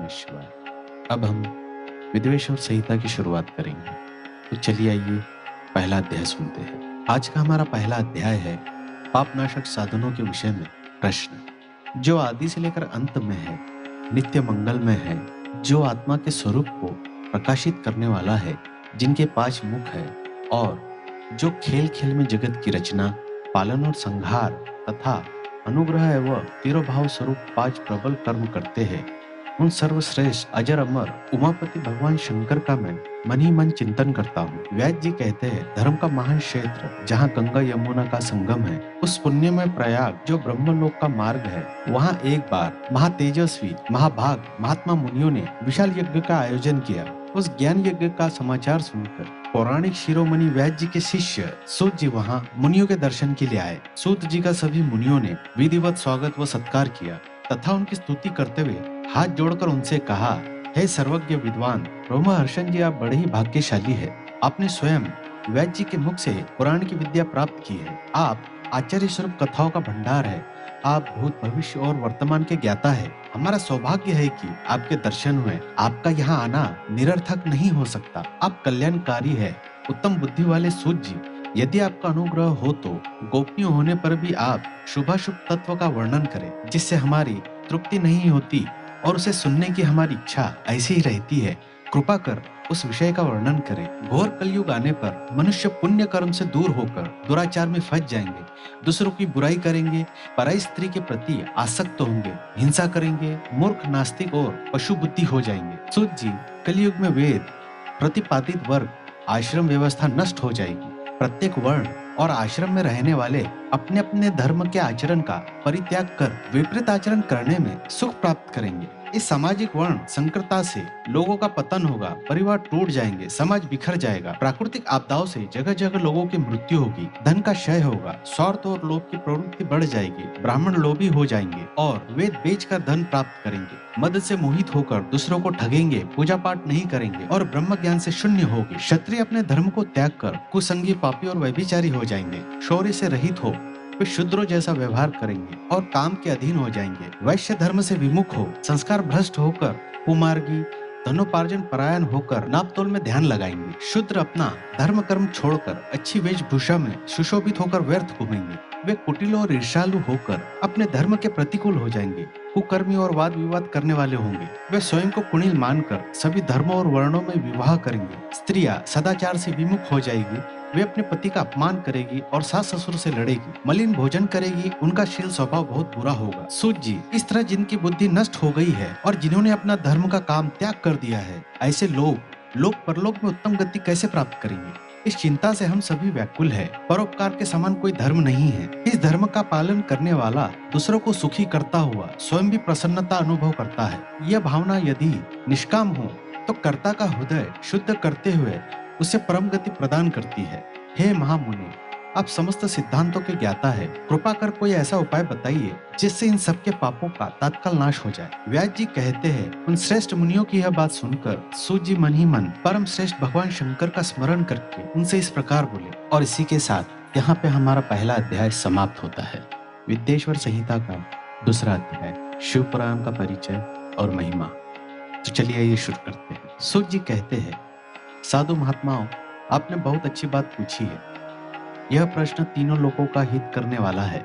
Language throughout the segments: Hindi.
नमः शिवाय। अब हम विद्वेषवर संहिता की शुरुआत करेंगे। तो चलिए आइए पहला अध्याय सुनते हैं। आज का हमारा पहला अध्याय है पापनाशक साधनों के विषय में प्रश्न, जो आदि से लेकर अंत में है, नित्य मंगल में है, जो आत्मा के स्वरूप को प्रकाशित करने वाला है, जिनके 5 मुख है और जो खेल खेल में जगत की रचना, पालन और संहार तथा अनुग्रह एवं तिरोभाव स्वरूप 5 प्रबल कर्म करते हैं, उन सर्वश्रेष्ठ अजर अमर उमापति भगवान शंकर का मैं मन ही मन चिंतन करता हूँ। व्यास जी कहते हैं, धर्म का महान क्षेत्र जहाँ गंगा यमुना का संगम है, उस पुण्यमय प्रयाग जो ब्रह्मलोक का मार्ग है, वहाँ एक बार महातेजस्वी महाभाग महात्मा मुनियों ने विशाल यज्ञ का आयोजन किया। उस ज्ञान यज्ञ का समाचार सुनकर पौराणिक शिरोमणि व्यास जी के शिष्य सूत जी वहाँ मुनियों के दर्शन के लिए आए। सूत जी का सभी मुनियों ने विधिवत स्वागत व सत्कार किया तथा उनकी स्तुति करते हुए हाथ जोड़कर उनसे कहा, हे सर्वज्ञ विद्वान रोमहर्षण जी, आप बड़े ही भाग्यशाली है। आपने स्वयं व्यास जी के मुख से पुराण की विद्या प्राप्त की है। आप आचार्य स्वरूप कथाओं का भंडार है। आप भूत भविष्य और वर्तमान के ज्ञाता है। हमारा सौभाग्य है कि आपके दर्शन हुए। आपका यहाँ आना निरर्थक नहीं हो सकता। आप कल्याणकारी है। उत्तम बुद्धि वाले सूत जी, यदि आपका अनुग्रह हो तो गोपनीय होने पर भी आप शुभाशुभ तत्व का वर्णन करें, जिससे हमारी तृप्ति नहीं होती और उसे सुनने की हमारी इच्छा ऐसी ही रहती है। कृपा कर उस विषय का वर्णन करें। घोर कलयुग आने पर मनुष्य पुण्य कर्म से दूर होकर दुराचार में फंस जाएंगे, दूसरों की बुराई करेंगे, पराई स्त्री के प्रति आसक्त होंगे, हिंसा करेंगे, मूर्ख नास्तिक और पशु बुद्धि हो जाएंगे। सूत जी, कलयुग में वेद प्रतिपादित वर्ग आश्रम व्यवस्था नष्ट हो जाएगी। प्रत्येक वर्ण और आश्रम में रहने वाले अपने अपने धर्म के आचरण का परित्याग कर विपरीत आचरण करने में सुख प्राप्त करेंगे। इस सामाजिक वर्ण संकरता से लोगों का पतन होगा, परिवार टूट जाएंगे, समाज बिखर जाएगा, प्राकृतिक आपदाओं से जगह जगह लोगों की मृत्यु होगी, धन का क्षय होगा, स्वार्थ और लोभ की प्रवृत्ति बढ़ जाएगी, ब्राह्मण लोभी हो जाएंगे और वेद बेचकर धन प्राप्त करेंगे, मद से मोहित होकर दूसरों को ठगेंगे, पूजा पाठ नहीं करेंगे और ब्रह्म ज्ञान से शून्य होगी। क्षत्रिय अपने धर्म को त्याग कर कुसंगी, पापी और व्यभिचारी हो जाएंगे। शौर्य से रहित हो वे शूद्रों जैसा व्यवहार करेंगे और काम के अधीन हो जाएंगे। वैश्य धर्म से विमुख हो, संस्कार भ्रष्ट होकर कुमार्गी, धनोपार्जन परायण होकर नापतोल में ध्यान लगाएंगे। शूद्र अपना धर्म कर्म छोड़कर अच्छी वेशभूषा में सुशोभित होकर व्यर्थ घूमेंगे। वे कुटिल और ईर्ष्यालु होकर अपने धर्म के प्रतिकूल हो जाएंगे, कुकर्मी और वाद विवाद करने वाले होंगे। वे स्वयं को कुटिल मानकर सभी धर्मों और वर्णों में विवाह करेंगे। स्त्रियां सदाचार से विमुख हो जाएगी, वे अपने पति का अपमान करेगी और सास ससुर से लड़ेगी, मलिन भोजन करेगी, उनका शील स्वभाव बहुत बुरा होगा। सूत जी, इस तरह जिनकी बुद्धि नष्ट हो गई है और जिन्होंने अपना धर्म का काम त्याग कर दिया है, ऐसे लोग परलोक में उत्तम गति कैसे प्राप्त करेंगे? इस चिंता से हम सभी व्याकुल है। परोपकार के समान कोई धर्म नहीं है। इस धर्म का पालन करने वाला दूसरों को सुखी करता हुआ स्वयं भी प्रसन्नता अनुभव करता है। यह भावना यदि निष्काम हो तो कर्ता का हृदय शुद्ध करते हुए उसे परम गति प्रदान करती है। हे महामुनि, आप समस्त सिद्धांतों के ज्ञाता है। कृपा कर कोई ऐसा उपाय बताइए जिससे इन सबके पापों का तत्काल नाश हो जाए। व्यास जी कहते हैं, उन श्रेष्ठ मुनियों की यह बात सुनकर सूत जी मन ही मन परम श्रेष्ठ भगवान शंकर का स्मरण करके उनसे इस प्रकार बोले। और इसी के साथ यहाँ पे हमारा पहला अध्याय समाप्त होता है। विद्वेश्वर संहिता का दूसरा अध्याय, शिव पुराण का परिचय और महिमा। तो चलिए ये शुरू करते हैं। सूत जी कहते हैं, साधु महात्माओं, आपने बहुत अच्छी बात पूछी है। यह प्रश्न तीनों लोगों का हित करने वाला है।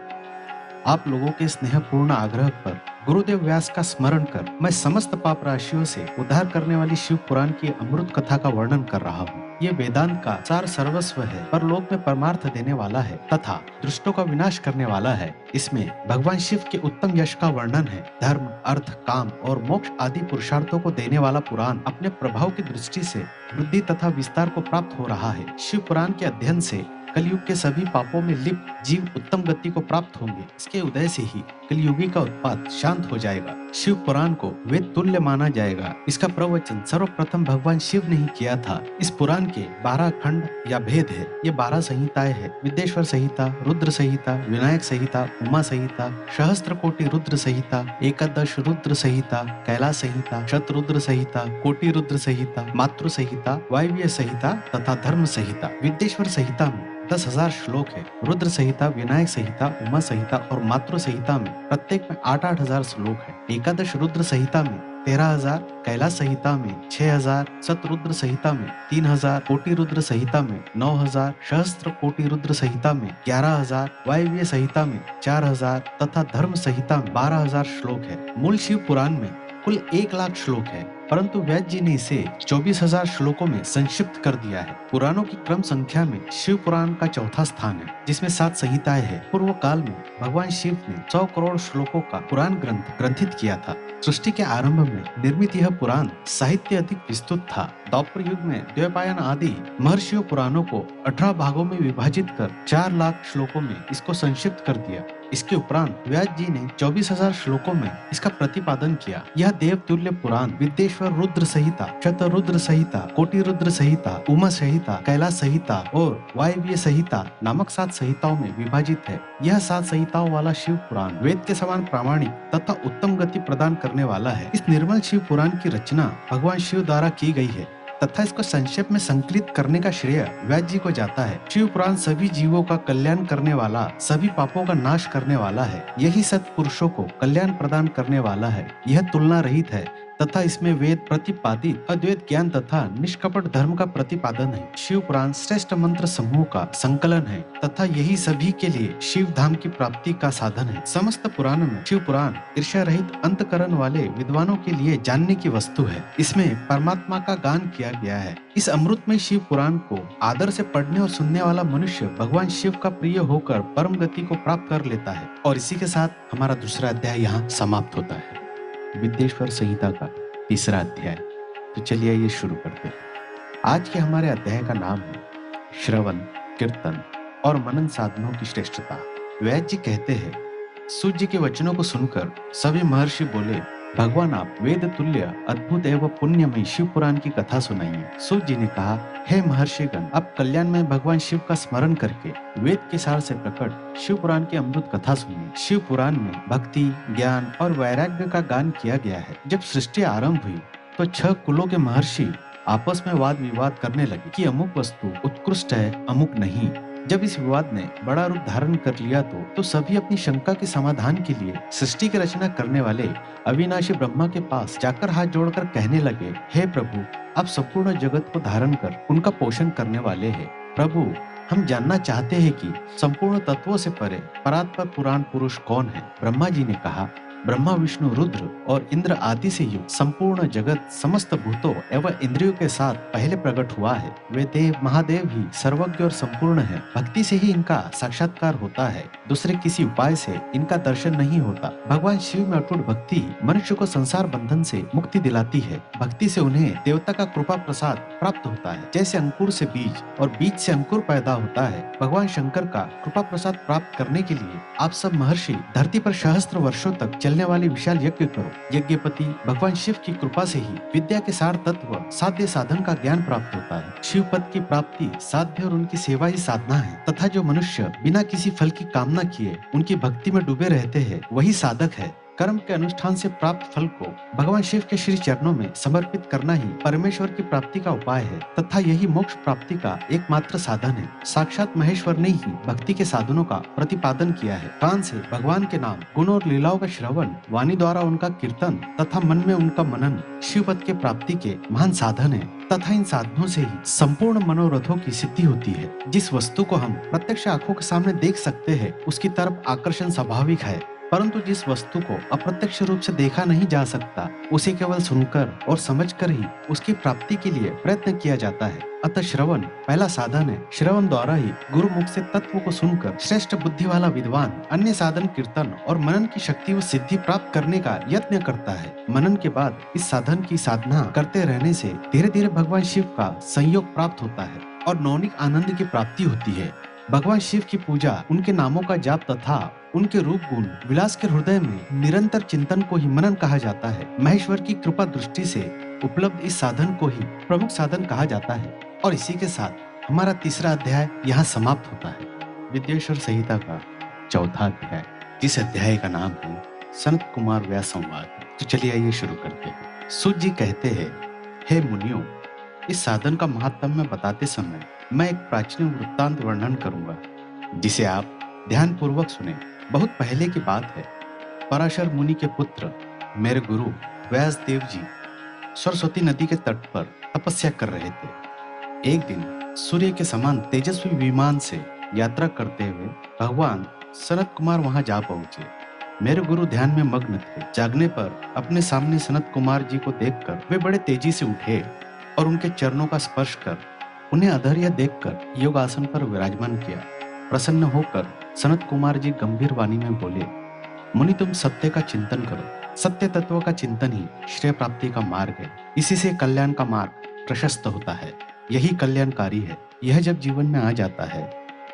आप लोगों के स्नेहपूर्ण आग्रह पर गुरुदेव व्यास का स्मरण कर मैं समस्त पाप राशियों से उद्धार करने वाली शिव पुराण की अमृत कथा का वर्णन कर रहा हूँ। ये वेदांत का सार सर्वस्व है, परलोक में परमार्थ देने वाला है तथा दुष्टों का विनाश करने वाला है। इसमें भगवान शिव के उत्तम यश का वर्णन है। धर्म, अर्थ, काम और मोक्ष आदि पुरुषार्थों को देने वाला पुराण अपने प्रभाव की दृष्टि से वृद्धि तथा विस्तार को प्राप्त हो रहा है। शिव पुराण के अध्ययन से कलयुग के सभी पापों में लिप्त जीव उत्तम गति को प्राप्त होंगे। इसके उदय से ही कलयुगी का उत्पात शांत हो जाएगा। शिव पुराण को वेद तुल्य माना जाएगा। इसका प्रवचन सर्वप्रथम भगवान शिव ने ही किया था। इस पुराण के 12 खंड या भेद है। ये 12 संहिताएं है। विद्वेश्वर संहिता, रुद्र संहिता, विनायक संहिता, उमा संहिता, सहस्त्र कोटि रुद्र संहिता, एकादश रुद्र संहिता, कैलाश संहिता, शतरुद्र संहिता, कोटि रुद्र संहिता, मातृ संहिता, वायव्य संहिता तथा धर्म संहिता। विद्वेश्वर संहिता में 10,000 श्लोक है। रुद्र संहिता, विनायक संहिता, उमा संहिता और मातृ संहिता में प्रत्येक में 8-8 हजार श्लोक है। एकादश रुद्र संहिता में 13,000 कैलाश संहिता में, 6,000 शतरुद्र संहिता में, 3,000 कोटि रुद्र संहिता में, 9,000 सहस्त्र कोटि रुद्र संहिता में, 11,000 वायव्य संहिता में, 4,000 तथा धर्म संहिता में 12,000 श्लोक है। मूल शिव पुराण में कुल 1,00,000 श्लोक है, परंतु व्यास जी ने इसे 24,000 श्लोकों में संक्षिप्त कर दिया है। पुराणों की क्रम संख्या में शिव पुराण का चौथा स्थान है, जिसमें 7 संहिताएं हैं। पूर्व काल में भगवान शिव ने 100 करोड़ श्लोकों का पुराण ग्रंथित किया था। सृष्टि के आरंभ में निर्मित यह पुराण साहित्य अधिक विस्तृत था। द्वापर युग में द्वैपायन आदि महर्षियों पुराणों को 18 भागों में विभाजित कर 4,00,000 श्लोकों में इसको संक्षिप्त कर दिया। इसके उपरांत व्यास जी ने 24,000 श्लोकों में इसका प्रतिपादन किया। यह देवतुल्य पुराण विद्येश्वर रुद्र संहिता, शतरुद्र संहिता, कोटि रुद्र संहिता, उमा संहिता, कैलाश संहिता और वायव्य संहिता नामक 7 संहिताओं में विभाजित है। यह 7 संहिताओं वाला शिव पुराण वेद के समान प्रामाणिक तथा उत्तम गति प्रदान करने वाला है। इस निर्मल शिव पुराण की रचना भगवान शिव द्वारा की गई है तथा इसको संक्षेप में संकलित करने का श्रेय व्यास जी को जाता है। शिव पुराण सभी जीवों का कल्याण करने वाला, सभी पापों का नाश करने वाला है। यही सत्पुरुषों को कल्याण प्रदान करने वाला है। यह तुलना रहित है तथा इसमें वेद प्रतिपादित अद्वैत ज्ञान तथा निष्कपट धर्म का प्रतिपादन है। शिव पुराण श्रेष्ठ मंत्र समूह का संकलन है तथा यही सभी के लिए शिव धाम की प्राप्ति का साधन है। समस्त पुराण में शिव पुराण ईर्ष्या रहित अंतकरण वाले विद्वानों के लिए जानने की वस्तु है। इसमें परमात्मा का गान किया गया है। इस अमृतमय शिव पुराण को आदर से पढ़ने और सुनने वाला मनुष्य भगवान शिव का प्रिय होकर परम गति को प्राप्त कर लेता है। और इसी के साथ हमारा दूसरा अध्याय यहाँ समाप्त होता है, विद्येश्वर संहिता का तीसरा अध्याय। तो चलिए ये शुरू करते हैं। आज के हमारे अध्याय का नाम है श्रवण, कीर्तन और मनन साधनों की श्रेष्ठता। व्यास जी कहते हैं, सूत जी के वचनों को सुनकर सभी महर्षि बोले, भगवान आप वेद तुल्य अद्भुत एवं पुण्यमय शिव पुराण की कथा सुनाइए। सूत जी ने कहा, हे महर्षिगण, आप कल्याण में भगवान शिव का स्मरण करके वेद के सार से प्रकट शिव पुराण की अमृत कथा सुनिए। शिव पुराण में भक्ति, ज्ञान और वैराग्य का गान किया गया है। जब सृष्टि आरंभ हुई तो 6 कुलों के महर्षि आपस में वाद विवाद करने लगे कि अमुक वस्तु उत्कृष्ट है, अमुक नहीं। जब इस विवाद ने बड़ा रूप धारण कर लिया तो सभी अपनी शंका के समाधान के लिए सृष्टि की रचना करने वाले अविनाशी ब्रह्मा के पास जाकर हाथ जोड़कर कहने लगे, हे प्रभु, आप संपूर्ण जगत को धारण कर उनका पोषण करने वाले हैं। प्रभु, हम जानना चाहते हैं कि संपूर्ण तत्वों से परे परात्पर पुराण पुरुष कौन है। ब्रह्मा जी ने कहा, ब्रह्मा, विष्णु, रुद्र और इंद्र आदि से युक्त संपूर्ण जगत समस्त भूतों एवं इंद्रियों के साथ पहले प्रकट हुआ है। वे देव महादेव ही सर्वज्ञ और संपूर्ण है। भक्ति से ही इनका साक्षात्कार होता है, दूसरे किसी उपाय से इनका दर्शन नहीं होता। भगवान शिव में अटूट भक्ति मनुष्य को संसार बंधन से मुक्ति दिलाती है। भक्ति से उन्हें देवता का कृपा प्रसाद प्राप्त होता है। जैसे अंकुर से बीज और बीज से अंकुर पैदा होता है, भगवान शंकर का कृपा प्रसाद प्राप्त करने के लिए आप सब महर्षि धरती पर सहस्त्र वर्षों तक चलने वाले विशाल यज्ञ करो। यज्ञपति भगवान शिव की कृपा से ही विद्या के सार तत्व साध्य साधन का ज्ञान प्राप्त होता है। शिव पद की प्राप्ति साध्य और उनकी सेवा ही साधना है तथा जो मनुष्य बिना किसी फल की कामना किए उनकी भक्ति में डूबे रहते हैं, वही साधक है। कर्म के अनुष्ठान से प्राप्त फल को भगवान शिव के श्री चरणों में समर्पित करना ही परमेश्वर की प्राप्ति का उपाय है तथा यही मोक्ष प्राप्ति का एकमात्र साधन है। साक्षात महेश्वर ने ही भक्ति के साधनों का प्रतिपादन किया है। कान से भगवान के नाम, गुण और लीलाओं का श्रवण, वाणी द्वारा उनका कीर्तन तथा मन में उनका मनन शिव पद के प्राप्ति के महान साधन है तथा इन साधनों से ही संपूर्ण मनोरथों की सिद्धि होती है। जिस वस्तु को हम प्रत्यक्ष आंखों के सामने देख सकते हैं उसकी तरफ आकर्षण स्वाभाविक है, परंतु जिस वस्तु को अप्रत्यक्ष रूप से देखा नहीं जा सकता उसे केवल सुनकर और समझकर ही उसकी प्राप्ति के लिए प्रयत्न किया जाता है। अतः श्रवण पहला साधन है। श्रवण द्वारा ही गुरु मुख से तत्व को सुनकर श्रेष्ठ बुद्धि वाला विद्वान अन्य साधन कीर्तन और मनन की शक्ति व सिद्धि प्राप्त करने का यत्न करता है। मनन के बाद इस साधन की साधना करते रहने से धीरे धीरे भगवान शिव का संयोग प्राप्त होता है और नौनिक आनंद की प्राप्ति होती है। भगवान शिव की पूजा, उनके नामों का जाप तथा उनके रूप गुण विलास के हृदय में निरंतर चिंतन को ही मनन कहा जाता है। महेश्वर की कृपा दृष्टि से उपलब्ध इस साधन को ही प्रमुख साधन कहा जाता है। और इसी के साथ हमारा तीसरा अध्याय यहाँ समाप्त होता है, विद्येश्वर संहिता का चौथा अध्याय, जिस अध्याय का नाम है सनत कुमार व्यास संवाद। तो चलिए आइए शुरू करते हैं। सूत जी कहते हैं, हे मुनियों, इस साधन का महात्म्य बताते समय मैं एक प्राचीन वृत्तांत वर्णन करूंगा जिसे आप ध्यान पूर्वक सुने। बहुत पहले की बात है। पराशर मुनि के पुत्र मेरे गुरु व्यास देव जी सरस्वती नदी के तट पर तपस्या कर रहे थे। एक दिन सूर्य के समान तेजस्वी विमान से यात्रा करते हुए भगवान सनत कुमार वहां जा पहुंचे। मेरे गुरु ध्यान में मग्न थे। जागने पर अपने सामने सनत कुमार जी को देखकर वे बड़े तेजी से उठे और उनके चरणों का स्पर्श कर उन्हें अधर्य देखकर योग आसन पर विराजमान किया। प्रसन्न होकर सनत कुमार जी गंभीर वाणी में बोले, मुनि तुम सत्य का चिंतन करो। सत्य तत्व का चिंतन ही श्रेय प्राप्ति का मार्ग है। इसी से कल्याण का मार्ग प्रशस्त होता है। यही कल्याणकारी है। यह जब जीवन में आ जाता है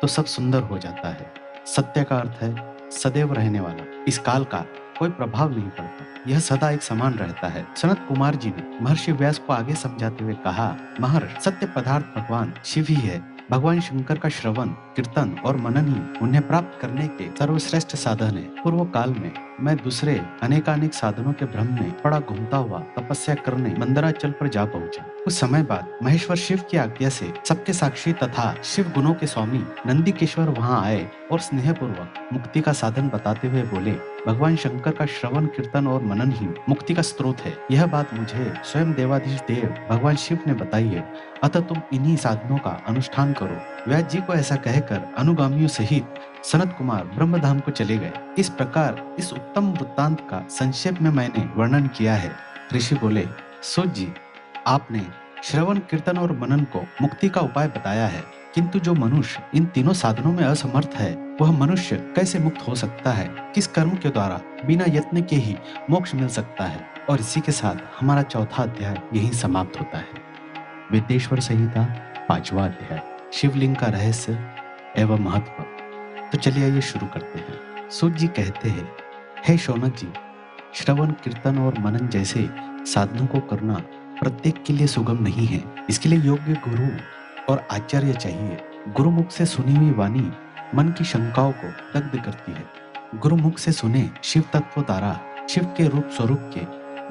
तो सब सुंदर हो जाता है। सत्य का अर्थ है सदैव रहने वाला। इस काल का कोई प्रभाव नहीं पड़ता। यह सदा एक समान रहता है। सनत कुमार जी ने महर्षि व्यास को आगे समझाते हुए कहा, महर्षि सत्य पदार्थ भगवान शिव ही है। भगवान शंकर का श्रवण कीर्तन और मनन ही उन्हें प्राप्त करने के सर्वश्रेष्ठ साधन है। पूर्व काल में मैं दूसरे अनेकानेक साधनों के भ्रम में पड़ा घूमता हुआ तपस्या करने मंदराचल पर जा पहुंचा। कुछ समय बाद महेश्वर शिव की आज्ञा से सबके साक्षी तथा शिव गुणों के स्वामी नंदिकेश्वर वहां आए और स्नेहपूर्वक मुक्ति का साधन बताते हुए बोले, भगवान शंकर का श्रवण कीर्तन और मनन ही मुक्ति का स्रोत है। यह बात मुझे स्वयं देवाधीश देव भगवान शिव ने बताई है। अतः तुम इन्हीं साधनों का अनुष्ठान करो। व्यास जी को ऐसा कहकर अनुगामियों सहित सनत कुमार ब्रह्मधाम को चले गए। इस प्रकार इस उत्तम वृत्तांत का संक्षेप में मैंने वर्णन किया है। ऋषि बोले, सूत जी, आपने श्रवण कीर्तन और मनन को मुक्ति का उपाय बताया है, किंतु जो मनुष्य इन तीनों साधनों में असमर्थ है वह मनुष्य कैसे मुक्त हो सकता है? किस कर्म के द्वारा बिना यत्न के ही मोक्ष मिल सकता है? और इसी के साथ हमारा चौथा अध्याय यहीं समाप्त होता है। विद्येश्वर संहिता 5वां अध्याय, शिवलिंग का रहस्य एवं महत्व। तो चलिए आइए शुरू करते हैं। सूत जी कहते हैं, हे शौनक जी, श्रवण कीर्तन और मनन जैसे साधनों को करना प्रत्येक के लिए सुगम नहीं है। इसके लिए योग्य गुरु और आचार्य चाहिए। गुरुमुख से सुनी हुई वाणी मन की शंकाओं को दग्ध करती है। गुरुमुख से सुने शिव तत्व द्वारा शिव के रूप स्वरूप के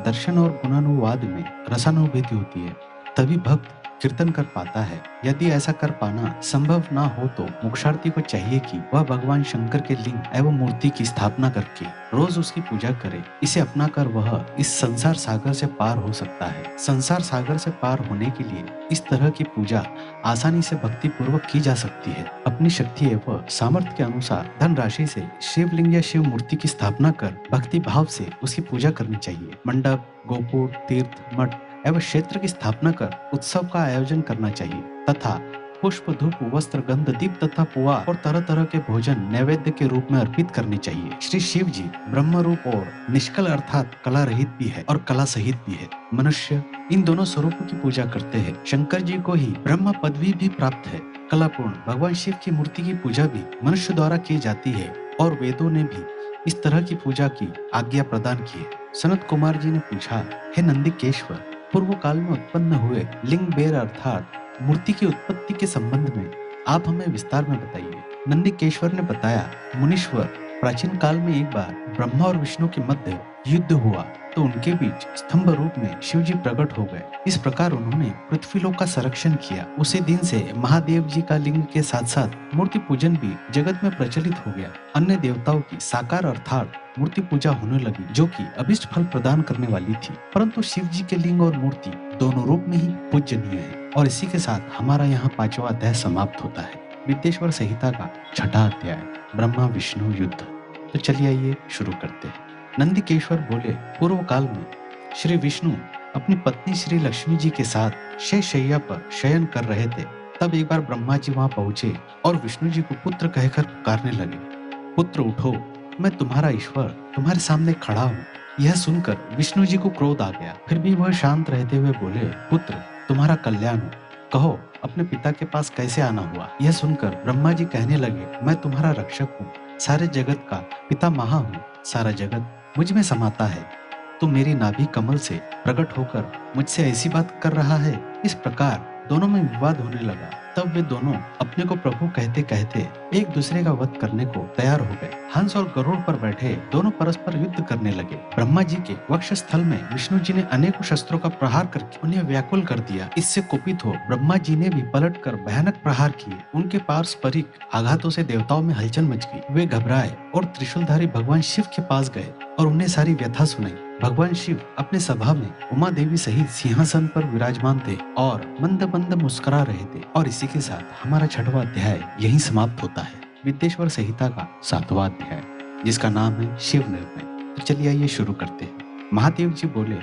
दर्शन और गुणानुवाद में रसानुभूति होती है। तभी भक्त कीर्तन कर पाता है। यदि ऐसा कर पाना संभव ना हो तो मोक्षार्थी को चाहिए कि वह भगवान शंकर के लिंग एवं मूर्ति की स्थापना करके रोज उसकी पूजा करे। इसे अपना कर वह इस संसार सागर से पार हो सकता है। संसार सागर से पार होने के लिए इस तरह की पूजा आसानी से भक्ति पूर्वक की जा सकती है। अपनी शक्ति एवं सामर्थ्य के अनुसार धनराशि से शिवलिंग या शिव मूर्ति की स्थापना कर भक्ति भाव से उसकी पूजा करनी चाहिए। मंडप, गोपुर, तीर्थ, मठ एवं क्षेत्र की स्थापना कर उत्सव का आयोजन करना चाहिए तथा पुष्प, धूप, वस्त्र, गंध, दीप तथा पुआ और तरह तरह के भोजन नैवेद्य के रूप में अर्पित करने चाहिए। श्री शिव जी ब्रह्म रूप और निष्कल अर्थात कला रहित भी है और कला सहित भी है। मनुष्य इन दोनों स्वरूपों की पूजा करते हैं। शंकर जी को ही ब्रह्म पदवी भी प्राप्त है। कलापूर्ण भगवान शिव की मूर्ति की पूजा भी मनुष्य द्वारा की जाती है और वेदों ने भी इस तरह की पूजा की आज्ञा प्रदान की है। सनत कुमार जी ने पूछा, हे नंदिकेश्वर, पूर्व काल में उत्पन्न हुए लिंग बेर अर्थात मूर्ति की उत्पत्ति के संबंध में आप हमें विस्तार में बताइए। नंदिकेश्वर ने बताया, मुनीश्वर, प्राचीन काल में एक बार ब्रह्मा और विष्णु के मध्य युद्ध हुआ तो उनके बीच स्तंभ रूप में शिव जी प्रकट हो गए। इस प्रकार उन्होंने पृथ्वीलोक का संरक्षण किया। उसी दिन से महादेव जी का लिंग के साथ साथ मूर्ति पूजन भी जगत में प्रचलित हो गया। अन्य देवताओं की साकार अर्थात मूर्ति पूजा होने लगी जो कि अभिष्ट फल प्रदान करने वाली थी, परंतु शिव जी के लिंग और मूर्ति दोनों रूप में ही पूजनीय है। और इसी के साथ हमारा यहाँ 5वां अध्याय समाप्त होता है। विद्येश्वर संहिता का 6वां अध्याय, ब्रह्मा विष्णु युद्ध। तो चलिए आइए शुरू करते हैं। नंदिकेश्वर बोले, पूर्व काल में श्री विष्णु अपनी पत्नी श्री लक्ष्मी जी के साथ शैय्या पर शयन कर रहे थे। तब एक बार ब्रह्मा जी वहां पहुंचे और विष्णु जी को पुत्र कहकर पुकारने लगे। पुत्र उठो, मैं तुम्हारा ईश्वर तुम्हारे सामने खड़ा हूँ। यह सुनकर विष्णु जी को क्रोध आ गया, फिर भी वह शांत रहते हुए बोले, पुत्र तुम्हारा कल्याण हो, कहो अपने पिता के पास कैसे आना हुआ। यह सुनकर ब्रह्मा जी कहने लगे, मैं तुम्हारा रक्षक हूँ, सारे जगत का पिता महा हूँ, सारा जगत मुझ में समाता है। तू मेरी नाभि कमल से प्रकट होकर मुझसे ऐसी बात कर रहा है। इस प्रकार दोनों में विवाद होने लगा। तब वे दोनों अपने को प्रभु कहते कहते एक दूसरे का वध करने को तैयार हो गए। हंस और गरुड़ पर बैठे दोनों परस्पर युद्ध करने लगे। ब्रह्मा जी के वक्षस्थल में विष्णु जी ने अनेकों शस्त्रों का प्रहार करके उन्हें व्याकुल कर दिया। इससे कुपित हो ब्रह्मा जी ने भी पलट कर भयानक प्रहार किए। उनके पारस्परिक आघातों से देवताओं में हलचल मच गई। वे घबराए और त्रिशूलधारी भगवान शिव के पास गए और उन्हें सारी व्यथा सुनाई। भगवान शिव अपने सभा में उमा देवी सहित सिंहासन पर विराजमान थे और मंद मंद मुस्कुरा रहे थे। और इसी के साथ हमारा 6वां अध्याय यहीं समाप्त होता है। विद्येश्वर संहिता का 7वां अध्याय, जिसका नाम है शिव निर्णय। तो चलिए आइए शुरू करते हैं। महादेव जी बोले,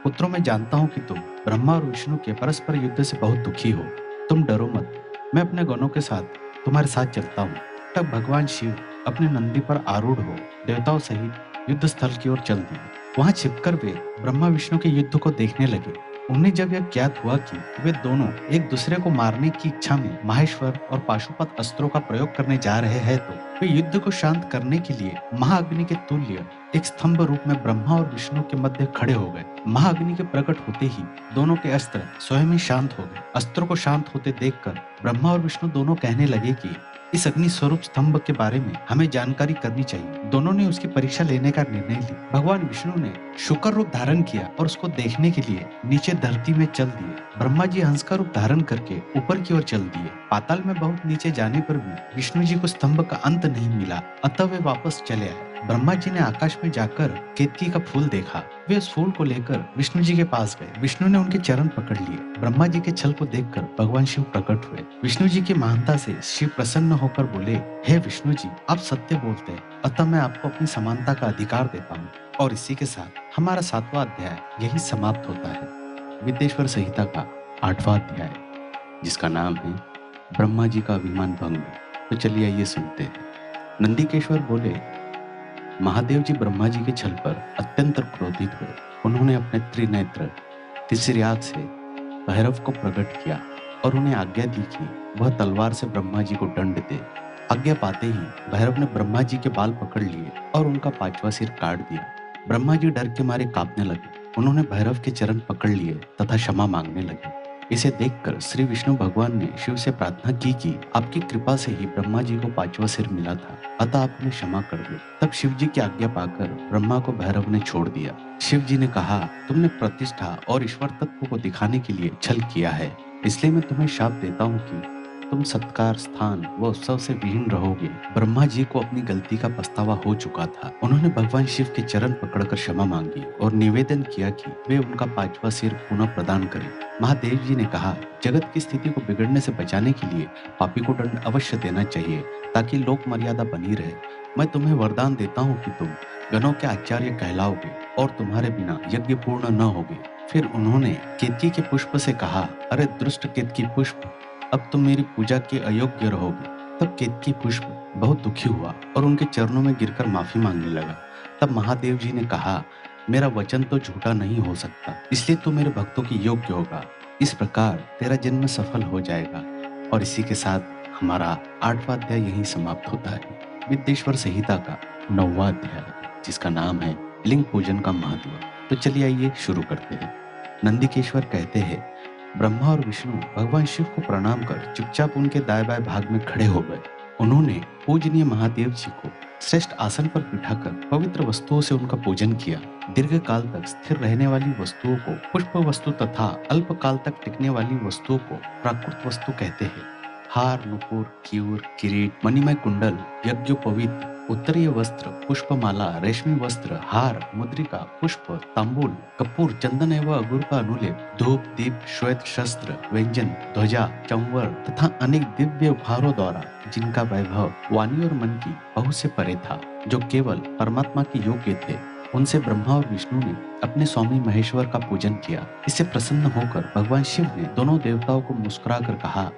पुत्रों, मैं जानता हूँ कि तुम ब्रह्मा और विष्णु के परस्पर युद्ध से बहुत दुखी हो। तुम डरो मत, मैं अपने गणों के साथ तुम्हारे साथ चलता हूँ। तब भगवान शिव अपने नंदी पर आरूढ़ हो देवताओं सहित युद्ध स्थल की ओर चल दिए। वहां छिपकर वे ब्रह्मा विष्णु के युद्ध को देखने लगे। उन्हें जब यह ज्ञात हुआ कि वे दोनों एक दूसरे को मारने की इच्छा में माहेश्वर और पाशुपत अस्त्रों का प्रयोग करने जा रहे हैं, तो वे युद्ध को शांत करने के लिए महाअग्नि के तुल्य एक स्तंभ रूप में ब्रह्मा और विष्णु के मध्य खड़े हो गए। महाअग्नि के प्रकट होते ही दोनों के अस्त्र स्वयं ही शांत हो गए। अस्त्रों को शांत होते देखकर ब्रह्मा और विष्णु दोनों कहने लगे कि इस अग्नि स्वरूप स्तंभ के बारे में हमें जानकारी करनी चाहिए। दोनों ने उसकी परीक्षा लेने का निर्णय लिया। भगवान विष्णु ने शुकर रूप धारण किया और उसको देखने के लिए नीचे धरती में चल दिए। ब्रह्मा जी हंस का रूप धारण करके ऊपर की ओर चल दिए। पाताल में बहुत नीचे जाने पर भी विष्णु जी को स्तंभ का अंत नहीं मिला, अतः वे वापस चले आए। ब्रह्मा जी ने आकाश में जाकर केतकी का फूल देखा। वे उस फूल को लेकर विष्णु जी के पास गए। विष्णु ने उनके चरण पकड़ लिए। ब्रह्मा जी के छल को देखकर भगवान शिव प्रकट हुए। विष्णु जी की महानता से शिव प्रसन्न होकर बोले, हे विष्णु जी, आप सत्य बोलते हैं, अतः मैं आपको अपनी समानता का अधिकार देता हूँ। और इसी के साथ हमारा 7वां अध्याय यही समाप्त होता है। विद्येश्वर संहिता का 8वां अध्याय, जिसका नाम है ब्रह्मा जी का अभिमान भंग। तो चलिए आइए सुनते हैं। नंदिकेश्वर बोले, महादेव जी ब्रह्मा जी के छल पर अत्यंत क्रोधित हुए। उन्होंने अपने त्रिनेत्र त्रिशिराग से भैरव को प्रकट किया और उन्हें आज्ञा दी कि वह तलवार से ब्रह्मा जी को दंड दे। आज्ञा पाते ही भैरव ने ब्रह्मा जी के बाल पकड़ लिए और उनका 5वां सिर काट दिया। ब्रह्मा जी डर के मारे कांपने लगे। उन्होंने भैरव के चरण पकड़ लिए तथा क्षमा मांगने लगे। इसे देखकर श्री विष्णु भगवान ने शिव से प्रार्थना की कि आपकी कृपा से ही ब्रह्मा जी को 5वां सिर मिला था, अतः आप उन्हें क्षमा कर दो। तब शिव जी की आज्ञा पाकर ब्रह्मा को भैरव ने छोड़ दिया। शिव जी ने कहा, तुमने प्रतिष्ठा और ईश्वर तत्व को दिखाने के लिए छल किया है, इसलिए मैं तुम्हें शाप देता हूँ कि तुम सत्कार, स्थान व उत्सव से विहीन रहोगे। ब्रह्मा जी को अपनी गलती का पछतावा हो चुका था। उन्होंने भगवान शिव के चरण पकड़कर क्षमा मांगी और निवेदन किया कि वे उनका 5वां सिर पुनः प्रदान करें। महादेव जी ने कहा, जगत की स्थिति को बिगड़ने से बचाने के लिए पापी को दंड अवश्य देना चाहिए ताकि लोक मर्यादा बनी रहे। मैं तुम्हें वरदान देता हूँ कि तुम गणों के आचार्य कहलाओगे और तुम्हारे बिना यज्ञ पूर्ण न होगे। फिर उन्होंने केतकी के पुष्प से कहा, अरे दुष्ट केतकी पुष्प, अब तुम मेरी पूजा के अयोग्य रहोगे। तब केतकी पुष्प बहुत दुखी हुआ और उनके चरणों में गिरकर माफी मांगने लगा। तब महादेव जी ने कहा, मेरा वचन तो झूठा नहीं हो सकता, इसलिए तू मेरे भक्तों की योग्य होगा। इस प्रकार तेरा जन्म सफल हो जाएगा। और इसी के साथ हमारा 8वां अध्याय यहीं समाप्त होता है। विद्येश्वर संहिता का 9वां अध्याय, जिसका नाम है लिंग पूजन का महत्व। तो चलिए आइए शुरू करते हैं। नंदिकेश्वर कहते हैं, ब्रह्मा और विष्णु भगवान शिव को प्रणाम कर चुपचाप उनके दाएं बाएं भाग में खड़े हो गए। उन्होंने पूजनीय महादेव जी को श्रेष्ठ आसन पर बिठाकर पवित्र वस्तुओं से उनका पूजन किया। दीर्घ काल तक स्थिर रहने वाली वस्तुओं को पुष्प वस्तु तथा अल्प काल तक टिकने वाली वस्तुओं को प्राकृत वस्तु कहते हैं। हार, नुपुर, क्यूर, किरीट, मणिमय कुंडल, यज्ञोपवीत, उत्तरीय वस्त्र, पुष्पमाला, रेशमी वस्त्र, हार, मुद्रिका, पुष्प, तांबूल, कपूर, चंदन एवं अगुर का अनुलेप, धूप, दीप, श्वेत शस्त्र, व्यंजन, ध्वजा, चंवर तथा अनेक दिव्य उपहारों द्वारा जिनका वैभव वाणी और मन की पहुंच से परे था, जो केवल परमात्मा के योग्य थे, उनसे ब्रह्मा और विष्णु ने अपने स्वामी महेश्वर का पूजन किया। इससे प्रसन्न होकर भगवान शिव ने दोनों देवताओं को मुस्कुराकर कहा,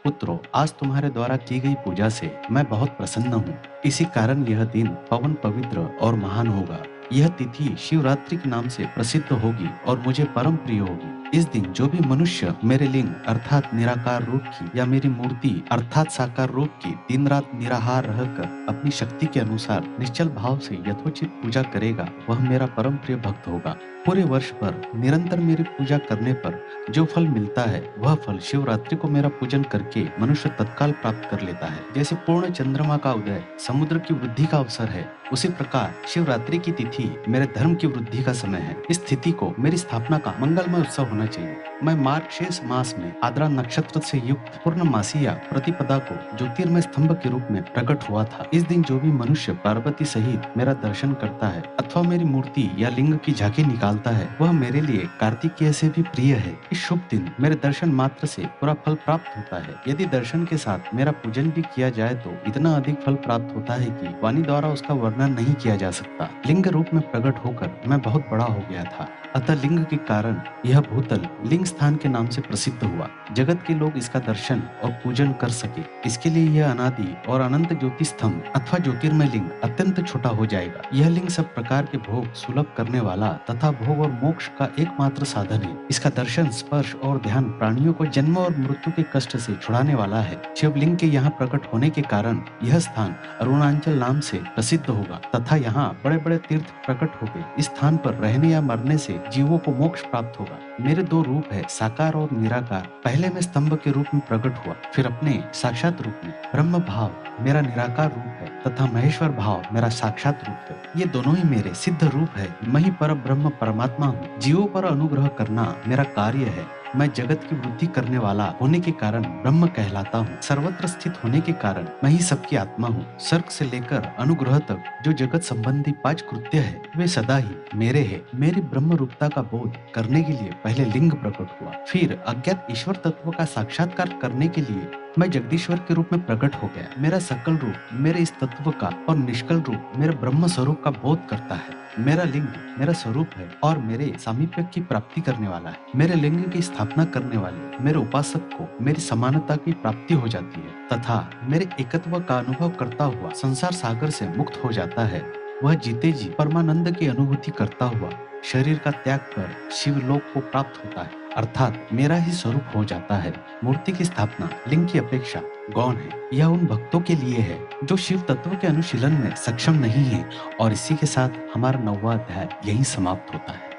पुत्रों, आज तुम्हारे द्वारा की गई पूजा से मैं बहुत प्रसन्न हूँ। इसी कारण यह दिन पवन पवित्र और महान होगा। यह तिथि शिवरात्रि के नाम से प्रसिद्ध होगी और मुझे परम प्रिय होगी। इस दिन जो भी मनुष्य मेरे लिंग अर्थात निराकार रूप की या मेरी मूर्ति अर्थात साकार रूप की दिन रात निराहार रहकर अपनी शक्ति के अनुसार निश्चल भाव से यथोचित पूजा करेगा, वह मेरा परम प्रिय भक्त होगा। पूरे वर्ष भर निरंतर मेरी पूजा करने पर जो फल मिलता है, वह फल शिवरात्रि को मेरा पूजन करके मनुष्य तत्काल प्राप्त कर लेता है। जैसे पूर्ण चंद्रमा का उदय समुद्र की वृद्धि का अवसर है, उसी प्रकार शिवरात्रि की तिथि मेरे धर्म की वृद्धि का समय है। इस तिथि को मेरी स्थापना का मंगलमय उत्सव होना चाहिए। मैं मार्गशीर्ष मास में आद्रा नक्षत्र से युक्त पूर्णमासी या प्रतिपदा को ज्योतिर्मय स्तंभ के रूप में प्रकट हुआ था। इस दिन जो भी मनुष्य पार्वती सहित मेरा दर्शन करता है अथवा मेरी मूर्ति या लिंग की झांकी निकालता है, वह मेरे लिए कार्तिकेय से भी प्रिय है। इस शुभ दिन मेरे दर्शन मात्र से पूरा फल प्राप्त होता है। यदि दर्शन के साथ मेरा पूजन भी किया जाए तो इतना अधिक फल प्राप्त होता है कि वाणी द्वारा उसका वर्णन नहीं किया जा सकता। लिंग रूप में प्रकट होकर मैं बहुत बड़ा हो गया था, अतः लिंग के कारण यह भूतल लिंग स्थान के नाम से प्रसिद्ध हुआ। जगत के लोग इसका दर्शन और पूजन कर सके, इसके लिए यह अनादि और अनंत ज्योति स्तंभ अथवा ज्योतिर्मय लिंग अत्यंत छोटा हो जाएगा। यह लिंग सब प्रकार के भोग सुलभ करने वाला तथा भोग और मोक्ष का एकमात्र साधन है। इसका दर्शन, स्पर्श और ध्यान प्राणियों को जन्म और मृत्यु के कष्ट से छुड़ाने वाला है। शिवलिंग के यहाँ प्रकट होने के कारण यह स्थान अरुणाचल नाम से प्रसिद्ध होगा तथा यहाँ बड़े बड़े तीर्थ प्रकट हो गए। इस स्थान पर रहने या मरने से जीवों को मोक्ष प्राप्त होगा। मेरे दो रूप है, साकार और निराकार। पहले मैं स्तंभ के रूप में प्रकट हुआ, फिर अपने साक्षात रूप में। ब्रह्म भाव मेरा निराकार रूप है तथा महेश्वर भाव मेरा साक्षात रूप है। ये दोनों ही मेरे सिद्ध रूप है। मैं ही पर ब्रह्म परमात्मा हूँ। जीवों पर अनुग्रह करना मेरा कार्य है। मैं जगत की वृद्धि करने वाला होने के कारण ब्रह्म कहलाता हूँ। सर्वत्र स्थित होने के कारण मैं ही सबकी आत्मा हूँ। सर्ग से लेकर अनुग्रह तक जो जगत संबंधी 5 कृत्य है, वे सदा ही मेरे है। मेरी ब्रह्म रूपता का बोध करने के लिए पहले लिंग प्रकट हुआ, फिर अज्ञात ईश्वर तत्व का साक्षात्कार करने के लिए मैं जगदीश्वर के रूप में प्रकट हो गया। मेरा सकल रूप मेरे इस तत्व का और निष्कल रूप मेरे ब्रह्म स्वरूप का बोध करता है। मेरा लिंग मेरा स्वरूप है और मेरे सामीप्य की प्राप्ति करने वाला है। मेरे लिंग की स्थापना करने वाले मेरे उपासक को मेरी समानता की प्राप्ति हो जाती है तथा मेरे एकत्व का अनुभव करता हुआ संसार सागर से मुक्त हो जाता है। वह जीते जी परमानंद की अनुभूति करता हुआ शरीर का त्याग कर शिवलोक को प्राप्त होता है, अर्थात मेरा ही स्वरूप हो जाता है। मूर्ति की स्थापना लिंग की अपेक्षा गौण है। यह उन भक्तों के लिए है जो शिव तत्व के अनुशीलन में सक्षम नहीं है। और इसी के साथ हमारा 9वां अध्याय यही समाप्त होता है।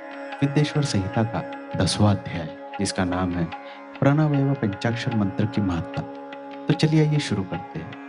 विद्येश्वर संहिता का 10वां अध्याय, जिसका नाम है प्रणव एवं पंचाक्षर मंत्र की महत्ता। तो चलिए आइए शुरू करते हैं।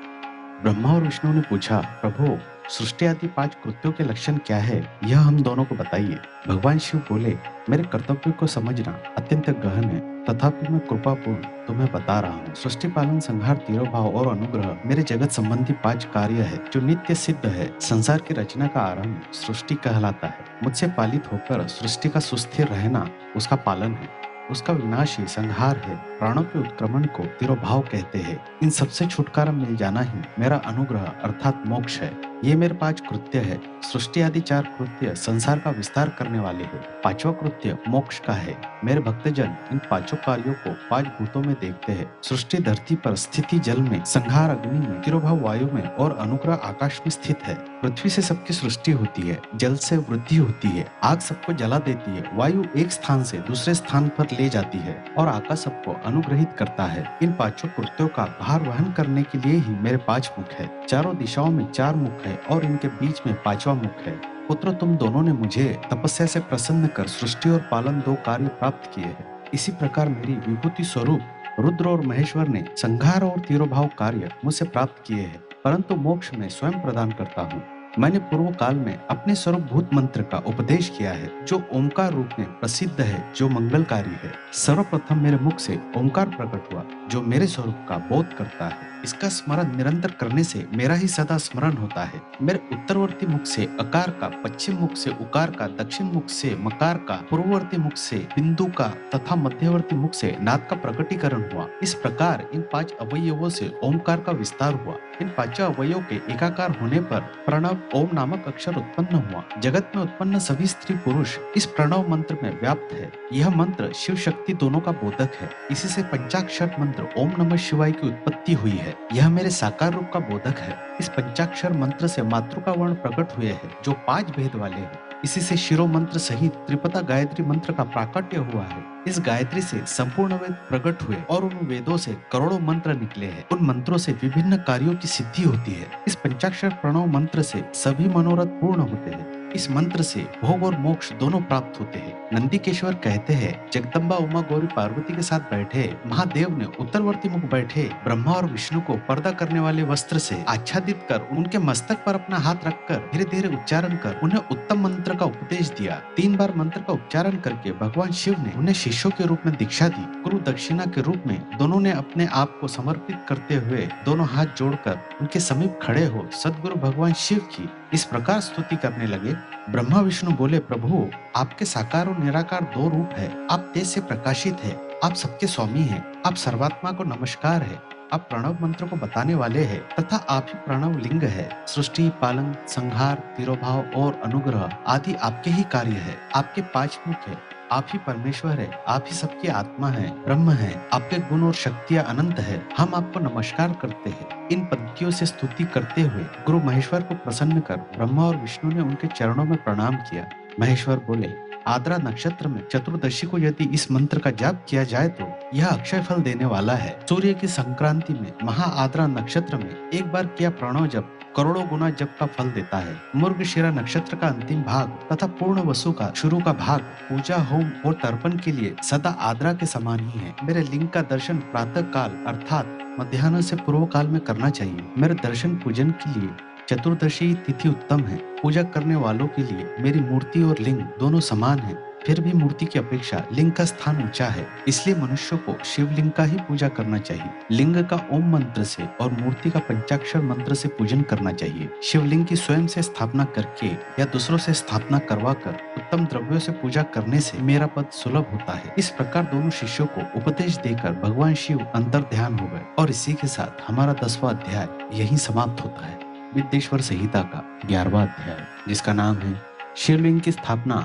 ब्रह्मा और विष्णु ने पूछा, प्रभु सृष्टि आदि 5 कृत्यों के लक्षण क्या है, यह हम दोनों को बताइए। भगवान शिव बोले, मेरे कर्तव्य को समझना अत्यंत गहन है, तथापि मैं कृपापूर्ण तुम्हें बता रहा हूँ। सृष्टि पालन, संहार, तिरोभाव और अनुग्रह मेरे जगत संबंधी 5 कार्य है जो नित्य सिद्ध है। संसार की रचना का आरंभ सृष्टि कहलाता है। मुझसे पालित होकर सृष्टि का सुस्थिर रहना उसका पालन है। उसका विनाश ही संहार है। प्राणों के उत्क्रमण को तिरोभाव कहते हैं। इन सबसे छुटकारा मिल जाना ही मेरा अनुग्रह अर्थात मोक्ष है। ये मेरे 5 कृत्य है। सृष्टि आदि 4 कृत्य संसार का विस्तार करने वाले हैं। 5वां कृत्य मोक्ष का है। मेरे भक्तजन इन 5 कार्यों को 5 भूतों में देखते हैं। सृष्टि धरती पर, स्थिति जल में, संहार अग्नि में, तिरोभाव वायु में और अनुग्रह आकाश में स्थित है। पृथ्वी से सबकी सृष्टि होती है, जल से वृद्धि होती है, आग सबको जला देती है, वायु एक स्थान से दूसरे स्थान पर ले जाती है और आकाश सबको अनुग्रहित करता है। इन 5 कृत्यों का भार वहन करने के लिए ही मेरे 5 मुख है। चारों दिशाओं में 4 मुख है और इनके बीच में 5वां मुख है। पुत्र, तुम दोनों ने मुझे तपस्या से प्रसन्न कर सृष्टि और पालन 2 कार्य प्राप्त किए हैं। इसी प्रकार मेरी विभूति स्वरूप रुद्र और महेश्वर ने संहार और तिरोभाव कार्य मुझसे प्राप्त किए हैं, परंतु मोक्ष में स्वयं प्रदान करता हूँ। मैंने पूर्व काल में अपने स्वरूप भूत मंत्र का उपदेश किया है, जो ओंकार रूप में प्रसिद्ध है, जो मंगलकारी है। सर्वप्रथम मेरे मुख से ओंकार प्रकट हुआ, जो मेरे स्वरूप का बोध करता है। इसका स्मरण निरंतर करने से मेरा ही सदा स्मरण होता है। मेरे उत्तरवर्ती मुख से अकार का, पश्चिम मुख से उकार का, दक्षिण मुख से मकार का, पूर्ववर्ती मुख से बिंदु का तथा मध्यवर्ती मुख से नाद का प्रकटीकरण हुआ। इस प्रकार इन 5 अवयवों से ओंकार का विस्तार हुआ। इन 5 अवयवों के एकाकार होने पर प्रणव ओम नामक अक्षर उत्पन्न हुआ। जगत में उत्पन्न सभी स्त्री पुरुष इस प्रणव मंत्र में व्याप्त है। यह मंत्र शिव शक्ति दोनों का बोधक है। इसी से पंचाक्षर मंत्र ओम नमः शिवाय की उत्पत्ति हुई है। यह मेरे साकार रूप का बोधक है। इस पंचाक्षर मंत्र से मातृका वर्ण प्रकट हुए हैं, जो 5 भेद वाले हैं। इसी से शिरो मंत्र सहित त्रिपता गायत्री मंत्र का प्राकट्य हुआ है। इस गायत्री से संपूर्ण वेद प्रकट हुए और उन वेदों से करोड़ों मंत्र निकले हैं। उन मंत्रों से विभिन्न कार्यों की सिद्धि होती है। इस पंचाक्षर प्रणव मंत्र से सभी मनोरथ पूर्ण होते हैं। इस मंत्र से भोग और मोक्ष दोनों प्राप्त होते हैं। नंदीकेश्वर कहते हैं, जगदम्बा उमा गौरी पार्वती के साथ बैठे महादेव ने उत्तरवर्ती मुख बैठे ब्रह्मा और विष्णु को पर्दा करने वाले वस्त्र से आच्छादित कर उनके मस्तक पर अपना हाथ रखकर धीरे धीरे उच्चारण कर उन्हें उत्तम मंत्र का उपदेश दिया। 3 बार मंत्र का उच्चारण करके भगवान शिव ने उन्हें शिष्यों के रूप में दीक्षा दी। गुरु दक्षिणा के रूप में दोनों ने अपने आप को समर्पित करते हुए दोनों हाथ जोड़कर उनके समीप खड़े हो सदगुरु भगवान शिव की इस प्रकार स्तुति करने लगे। ब्रह्मा विष्णु बोले, प्रभु आपके साकार और निराकार 2 रूप है। आप तेज से प्रकाशित है, आप सबके स्वामी हैं, आप सर्वात्मा को नमस्कार है, आप प्रणव मंत्र को बताने वाले हैं तथा आप ही प्रणव लिंग है। सृष्टि, पालन, संहार, तिरोभाव और अनुग्रह आदि आपके ही कार्य है। आपके 5 मुख है, आप ही परमेश्वर है, आप ही सबकी आत्मा है, ब्रह्म है, आपके गुण और शक्तियां अनंत है। हम आपको नमस्कार करते हैं। इन पंक्तियों से स्तुति करते हुए गुरु महेश्वर को प्रसन्न कर ब्रह्मा और विष्णु ने उनके चरणों में प्रणाम किया। महेश्वर बोले, आद्रा नक्षत्र में चतुर्दशी को यदि इस मंत्र का जाप किया जाए तो यह अक्षय फल देने वाला है। सूर्य की संक्रांति में महा आद्रा नक्षत्र में एक बार किया प्रणव जप करोड़ों गुना जप का फल देता है। मृगशिरा नक्षत्र का अंतिम भाग तथा पूर्ण वसु का शुरू का भाग पूजा, होम और तर्पण के लिए सदा आद्रा के समान ही है। मेरे लिंग का दर्शन प्रातः काल अर्थात मध्याह्न से पूर्व काल में करना चाहिए। मेरे दर्शन पूजन के लिए चतुर्दशी तिथि उत्तम है। पूजा करने वालों के लिए मेरी मूर्ति और लिंग दोनों समान है। फिर भी मूर्ति की अपेक्षा लिंग का स्थान ऊंचा है, इसलिए मनुष्य को शिवलिंग का ही पूजा करना चाहिए। लिंग का ओम मंत्र से और मूर्ति का पंचाक्षर मंत्र से पूजन करना चाहिए। शिवलिंग की स्वयं से स्थापना करके या दूसरों से स्थापना करवा कर उत्तम द्रव्यों से पूजा करने से मेरा पद सुलभ होता है। इस प्रकार दोनों शिष्यों को उपदेश देकर भगवान शिव अंतर ध्यान हो गए और इसी के साथ हमारा 10वां अध्याय यही समाप्त होता है। विद्येश्वर संहिता का 11वां अध्याय, जिसका नाम है शिवलिंग की स्थापना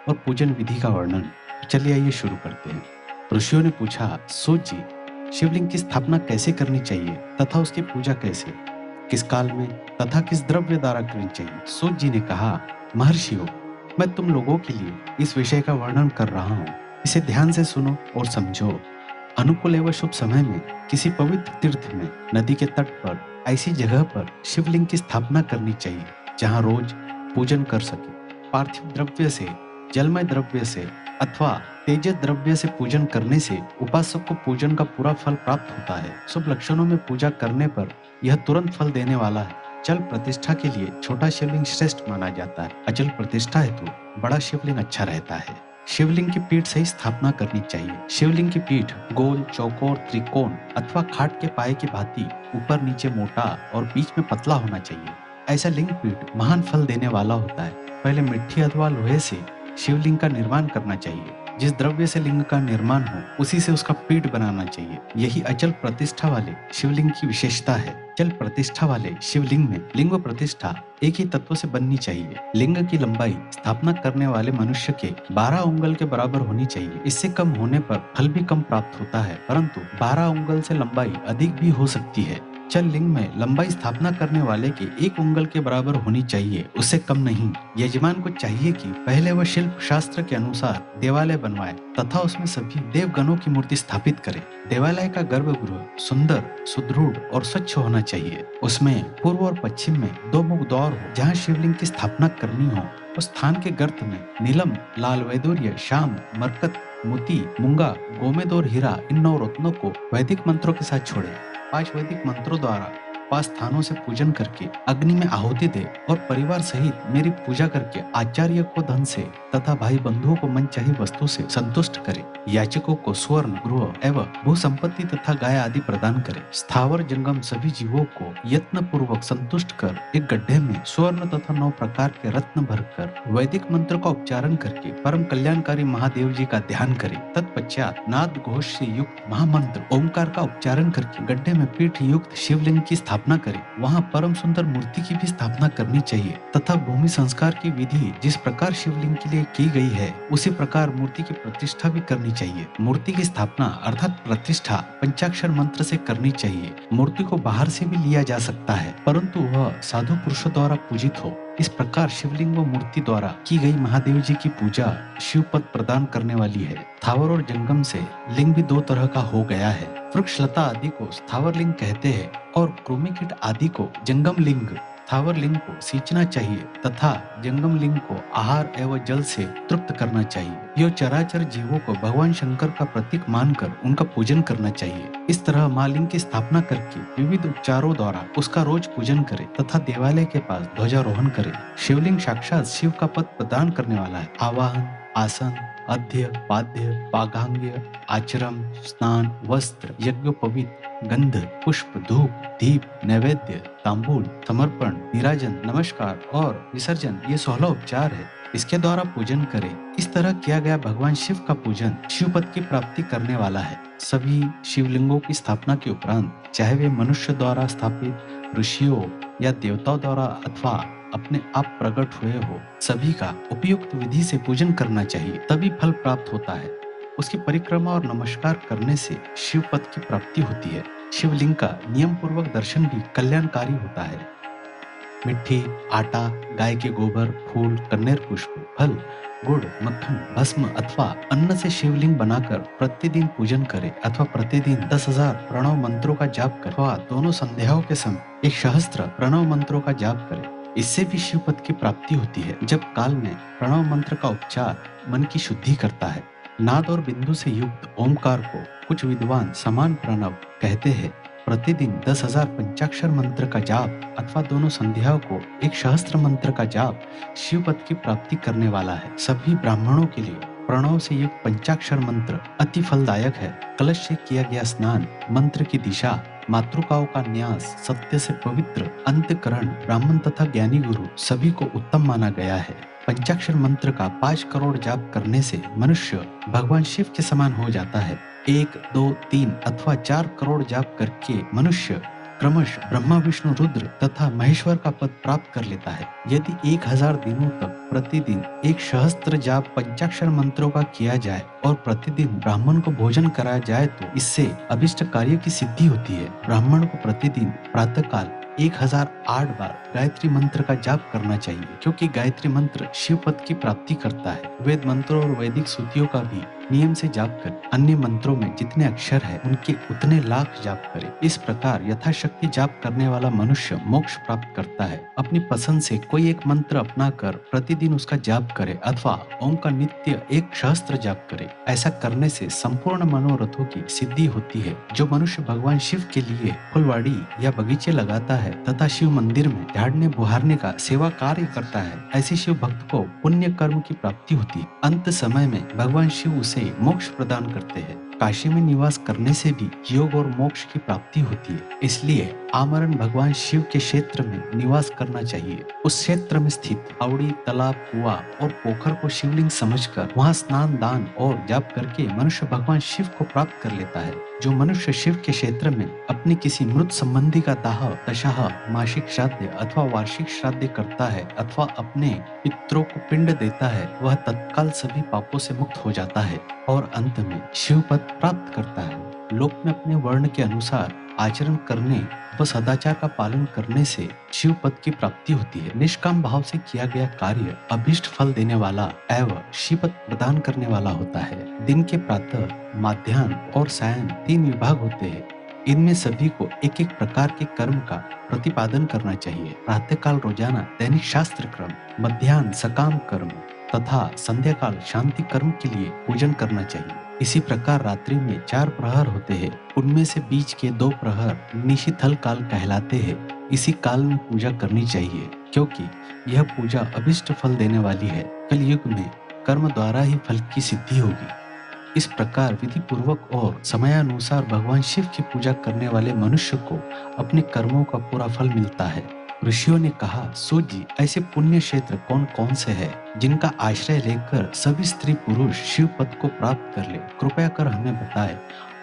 और पूजन विधि का वर्णन। चलिए आइए शुरू करते हैं। ऋषियों ने पूछा, सूत जी, शिवलिंग की स्थापना कैसे करनी चाहिए तथा उसकी पूजा कैसे, किस काल में तथा किस द्रव्य द्वारा करनी चाहिए? सूत जी ने कहा, महर्षियों, मैं तुम लोगों के लिए इस विषय का वर्णन कर रहा हूँ। इसे ध्यान से सुनो और समझो। अनुकूल एवं शुभ समय में किसी पवित्र तीर्थ में, नदी के तट पर, ऐसी जगह पर शिवलिंग की स्थापना करनी चाहिए जहाँ रोज पूजन कर सके। पार्थिव द्रव्य से, जलमय द्रव्य से अथवा तेज द्रव्य से पूजन करने से उपासक को पूजन का पूरा फल प्राप्त होता है। शुभ लक्षणों में पूजा करने पर यह तुरंत फल देने वाला है। जल प्रतिष्ठा के लिए छोटा शिवलिंग श्रेष्ठ माना जाता है। अजल प्रतिष्ठा हेतु बड़ा शिवलिंग अच्छा रहता है। शिवलिंग की पीठ से ही स्थापना करनी चाहिए। शिवलिंग की पीठ गोल, चौकोर, त्रिकोण अथवा खाट के पाए की भांति ऊपर नीचे मोटा और बीच में पतला होना चाहिए। ऐसा लिंग पीठ महान फल देने वाला होता है। पहले मिट्टी अथवा लोहे से शिवलिंग का निर्माण करना चाहिए। जिस द्रव्य से लिंग का निर्माण हो उसी से उसका पीठ बनाना चाहिए। यही अचल प्रतिष्ठा वाले शिवलिंग की विशेषता है। जल प्रतिष्ठा वाले शिवलिंग में लिंग प्रतिष्ठा एक ही तत्व से बननी चाहिए। लिंग की लंबाई स्थापना करने वाले मनुष्य के 12 उंगल के बराबर होनी चाहिए। इससे कम होने पर फल भी कम प्राप्त होता है, परंतु 12 उंगल से लंबाई अधिक भी हो सकती है। चल लिंग में लंबाई स्थापना करने वाले के 1 उंगल के बराबर होनी चाहिए, उससे कम नहीं। यजमान को चाहिए कि पहले वह शिल्प शास्त्र के अनुसार देवालय बनवाए तथा उसमें सभी देवगणों की मूर्ति स्थापित करे। देवालय का गर्भगृह सुंदर, सुदृढ़ और स्वच्छ होना चाहिए। उसमें पूर्व और पश्चिम में 2 मुख द्वार हो। जहाँ शिवलिंग की स्थापना करनी हो उस स्थान के गर्त में नीलम, लाल वैदूर्य, श्याम, मरकत, मोती, मूंगा, गोमेद और हीरा इन 9 रत्नों को वैदिक मंत्रों के साथ छोड़े। 5 वैदिक मंत्रों द्वारा 5 स्थानों से पूजन करके अग्नि में आहुति दे और परिवार सहित मेरी पूजा करके आचार्य को धन से तथा भाई बंधुओं को मनचाही वस्तु से संतुष्ट करे। याचकों को स्वर्ण, गृह एवं भू संपत्ति तथा गाय आदि प्रदान करे। स्थावर जंगम सभी जीवों को यत्न पूर्वक संतुष्ट कर एक गड्ढे में स्वर्ण तथा 9 प्रकार के रत्न भरकर वैदिक मंत्र का उच्चारण करके परम कल्याणकारी महादेव जी का ध्यान करे। तत्पश्चात नाद घोष से युक्त महामंत्र ओमकार का उच्चारण करके गड्ढे में पीठ युक्त शिवलिंग की स्थापना स्थापना करे वहाँ परम सुंदर मूर्ति की भी स्थापना करनी चाहिए तथा भूमि संस्कार की विधि जिस प्रकार शिवलिंग के लिए की गई है उसी प्रकार मूर्ति की प्रतिष्ठा भी करनी चाहिए। मूर्ति की स्थापना अर्थात प्रतिष्ठा पंचाक्षर मंत्र से करनी चाहिए। मूर्ति को बाहर से भी लिया जा सकता है परंतु वह साधु पुरुषों द्वारा पूजित हो। इस प्रकार शिवलिंग व मूर्ति द्वारा की गई महादेव जी की पूजा शिव पद प्रदान करने वाली है। स्थावर और जंगम से लिंग भी दो तरह का हो गया है। वृक्ष लता आदि को स्थावर लिंग कहते हैं और कृमि कीट आदि को जंगम लिंग। स्थावर लिंग को सींचना चाहिए तथा जंगम लिंग को आहार एवं जल से तृप्त करना चाहिए। यह चराचर जीवों को भगवान शंकर का प्रतीक मानकर उनका पूजन करना चाहिए। इस तरह माँ लिंग की स्थापना करके विविध उपचारों द्वारा उसका रोज पूजन करे तथा देवालय के पास ध्वजारोहण करे। शिवलिंग साक्षात शिव का पद प्रदान करने वाला है। आवाहन, आसन, अध्य, पाद्य, पागांग्य, आचरम, स्नान, वस्त्र, यज्ञोपवीत, गंध, पुष्प, धूप, दीप, नैवेद्य, तांबूल, समर्पण, निराजन, नमस्कार और विसर्जन ये 16 उपचार है। इसके द्वारा पूजन करें। इस तरह किया गया भगवान शिव का पूजन शिव पद की प्राप्ति करने वाला है। सभी शिवलिंगों की स्थापना के उपरांत चाहे वे मनुष्य द्वारा स्थापित, ऋषियों या देवताओं द्वारा अथवा अपने आप प्रकट हुए हो, सभी का उपयुक्त विधि से पूजन करना चाहिए, तभी फल प्राप्त होता है। उसकी परिक्रमा और नमस्कार करने से शिव पद की प्राप्ति होती है। शिवलिंग का नियम पूर्वक दर्शन भी कल्याणकारी होता है। मिट्टी, आटा, गाय के गोबर, फूल, कन्नेर पुष्प, फल, गुड़, मक्खन, भस्म अथवा अन्न से शिवलिंग बनाकर प्रतिदिन पूजन करे अथवा प्रतिदिन 10,000 प्रणव मंत्रों का जाप करे अथवा दोनों संध्याओं के समय 1 सहस्त्र प्रणव मंत्रों का जाप करे। इससे भी शिव पद की प्राप्ति होती है। जब काल में प्रणव मंत्र का उपचार मन की शुद्धि करता है। नाद और बिंदु से युक्त ओमकार को कुछ विद्वान समान प्रणव कहते हैं। प्रतिदिन 10,000 पंचाक्षर मंत्र का जाप अथवा दोनों संध्याओं को 1 सहस्त्र मंत्र का जाप शिव पद की प्राप्ति करने वाला है। सभी ब्राह्मणों के लिए प्रणव से युक्त पंचाक्षर मंत्र अति फलदायक है। कलश से किया गया स्नान, मंत्र की दिशा, मातृकाओं का न्यास, सत्य से पवित्र अंतकरण, ब्राह्मण तथा ज्ञानी गुरु सभी को उत्तम माना गया है। पंचाक्षर मंत्र का 5 करोड़ जाप करने से मनुष्य भगवान शिव के समान हो जाता है। 1, 2, 3 अथवा 4 करोड़ जाप करके मनुष्य क्रमशः ब्रह्मा, विष्णु, रुद्र तथा महेश्वर का पद प्राप्त कर लेता है। यदि 1000 दिनों तक प्रतिदिन 1 सहस्त्र जाप पंचाक्षर मंत्रों का किया जाए और प्रतिदिन ब्राह्मण को भोजन कराया जाए तो इससे अभिष्ट कार्य की सिद्धि होती है। ब्राह्मण को प्रतिदिन प्रातःकाल 1008 बार गायत्री मंत्र का जाप करना चाहिए, क्योंकि गायत्री मंत्र शिव पद की प्राप्ति करता है। वेद मंत्रों और वैदिक श्रुतियों का भी नियम से जाप करें। अन्य मंत्रों में जितने अक्षर है उनके उतने लाख जाप करें। इस प्रकार यथाशक्ति जाप करने वाला मनुष्य मोक्ष प्राप्त करता है। अपनी पसंद से कोई एक मंत्र अपनाकर प्रतिदिन उसका जाप करे अथवा ओम का नित्य 1 सहस्त्र जाप करे। ऐसा करने से संपूर्ण मनोरथों की सिद्धि होती है। जो मनुष्य भगवान शिव के लिए फुलवाड़ी या बगीचे लगाता है तथा शिव मंदिर में झाड़ने बुहारने का सेवा कार्य करता है, ऐसे शिव भक्त को पुण्य कर्म की प्राप्ति होती है। अंत समय में भगवान शिव उसे मोक्ष प्रदान करते हैं। काशी में निवास करने से भी योग और मोक्ष की प्राप्ति होती है। इसलिए आमरण भगवान शिव के क्षेत्र में निवास करना चाहिए। उस क्षेत्र में स्थित आवड़ी, तालाब, कुआं और पोखर को शिवलिंग समझकर वहां स्नान, दान और जाप करके मनुष्य भगवान शिव को प्राप्त कर लेता है। जो मनुष्य शिव के क्षेत्र में अपनी किसी मृत संबंधी का दाह, दशाह, मासिक श्राद्ध अथवा वार्षिक श्राद्ध करता है अथवा अपने पितरों को पिंड देता है, वह तत्काल सभी पापों से मुक्त हो जाता है और अंत में शिव पद प्राप्त करता है। लोक में अपने वर्ण के अनुसार आचरण करने व सदाचार का पालन करने से शिव पद की प्राप्ति होती है। निष्काम भाव से किया गया कार्य अभिष्ट फल देने वाला एवं शिव पद प्रदान करने वाला होता है। दिन के प्रातः, माध्याह्न और सायं 3 विभाग होते हैं। इनमें सभी को एक एक प्रकार के कर्म का प्रतिपादन करना चाहिए। प्रातःकाल रोजाना दैनिक शास्त्र क्रम, मध्याह्न सकाम कर्म तथा संध्याकाल शांति कर्म के लिए पूजन करना चाहिए। इसी प्रकार रात्रि में 4 प्रहर होते हैं। उनमें से बीच के 2 प्रहर निशिथल काल कहलाते हैं। इसी काल में पूजा करनी चाहिए, क्योंकि यह पूजा अभिष्ट फल देने वाली है। कलयुग में कर्म द्वारा ही फल की सिद्धि होगी। इस प्रकार विधि पूर्वक और समयानुसार भगवान शिव की पूजा करने वाले मनुष्य को अपने कर्मों का पूरा फल मिलता है। ऋषियों ने कहा, सूत जी, ऐसे पुण्य क्षेत्र कौन कौन से हैं जिनका आश्रय लेकर सभी स्त्री पुरुष शिव पद को प्राप्त कर ले? कृपया कर हमें बताएं।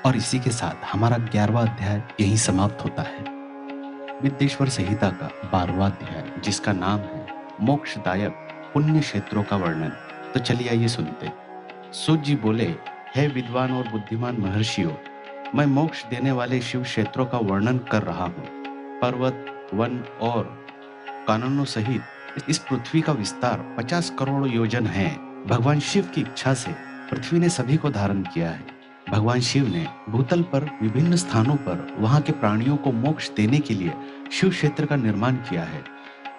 और इसी के साथ हमारा 11वां अध्याय यहीं समाप्त होता है। विद्वेश्वर संहिता का 12वां अध्याय, जिसका नाम है मोक्षदायक पुण्य क्षेत्रों का वर्णन। तो चलिए आइए सुनते हैं। सूत जी बोले, हे विद्वान और बुद्धिमान महर्षियों, मैं मोक्ष देने वाले शिव क्षेत्रों का वर्णन कर रहा हूँ। पर्वत, वन और कानूनों सहित इस पृथ्वी का विस्तार 50 करोड़ योजन है। भगवान शिव की इच्छा से पृथ्वी ने सभी को धारण किया है। भगवान शिव ने भूतल पर विभिन्न स्थानों पर वहां के प्राणियों को मोक्ष देने के लिए शिव क्षेत्र का निर्माण किया है।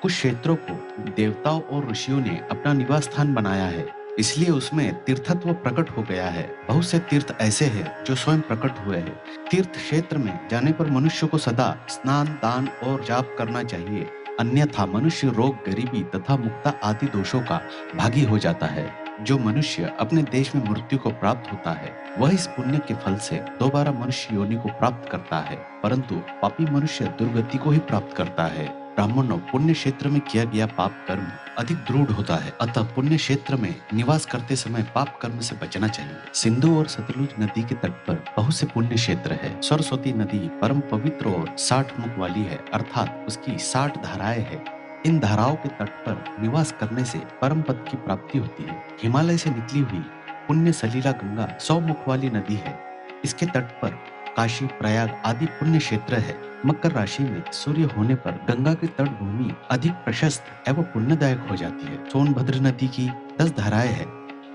कुछ क्षेत्रों को देवताओं और ऋषियों ने अपना निवास स्थान बनाया है, इसलिए उसमें तीर्थत्व प्रकट हो गया है। बहुत से तीर्थ ऐसे हैं जो स्वयं प्रकट हुए हैं। तीर्थ क्षेत्र में जाने पर मनुष्य को सदा स्नान, दान और जाप करना चाहिए, अन्यथा मनुष्य रोग, गरीबी तथा मुक्ता आदि दोषों का भागी हो जाता है। जो मनुष्य अपने देश में मृत्यु को प्राप्त होता है, वह इस पुण्य के फल से दोबारा मनुष्य योनि को प्राप्त करता है, परंतु पापी मनुष्य दुर्गति को ही प्राप्त करता है। ब्राह्मणों, पुण्य क्षेत्र में किया गया पाप कर्म अधिक दृढ़ होता है, अतः पुण्य क्षेत्र में निवास करते समय पाप कर्म से बचना चाहिए। सिंधु और सतलुज नदी के तट पर बहुत से पुण्य क्षेत्र है। सरस्वती नदी परम पवित्र और 60 मुख वाली है, अर्थात उसकी 60 धाराएं है। इन धाराओं के तट पर निवास करने से परम पद की प्राप्ति होती है। हिमालय से निकली हुई पुण्य सलीला गंगा 100 मुख वाली नदी है। इसके तट पर काशी, प्रयाग आदि पुण्य क्षेत्र है। मकर राशि में सूर्य होने पर गंगा की तट भूमि अधिक प्रशस्त एवं पुण्यदायक हो जाती है। सोनभद्र नदी की 10 धाराएं है।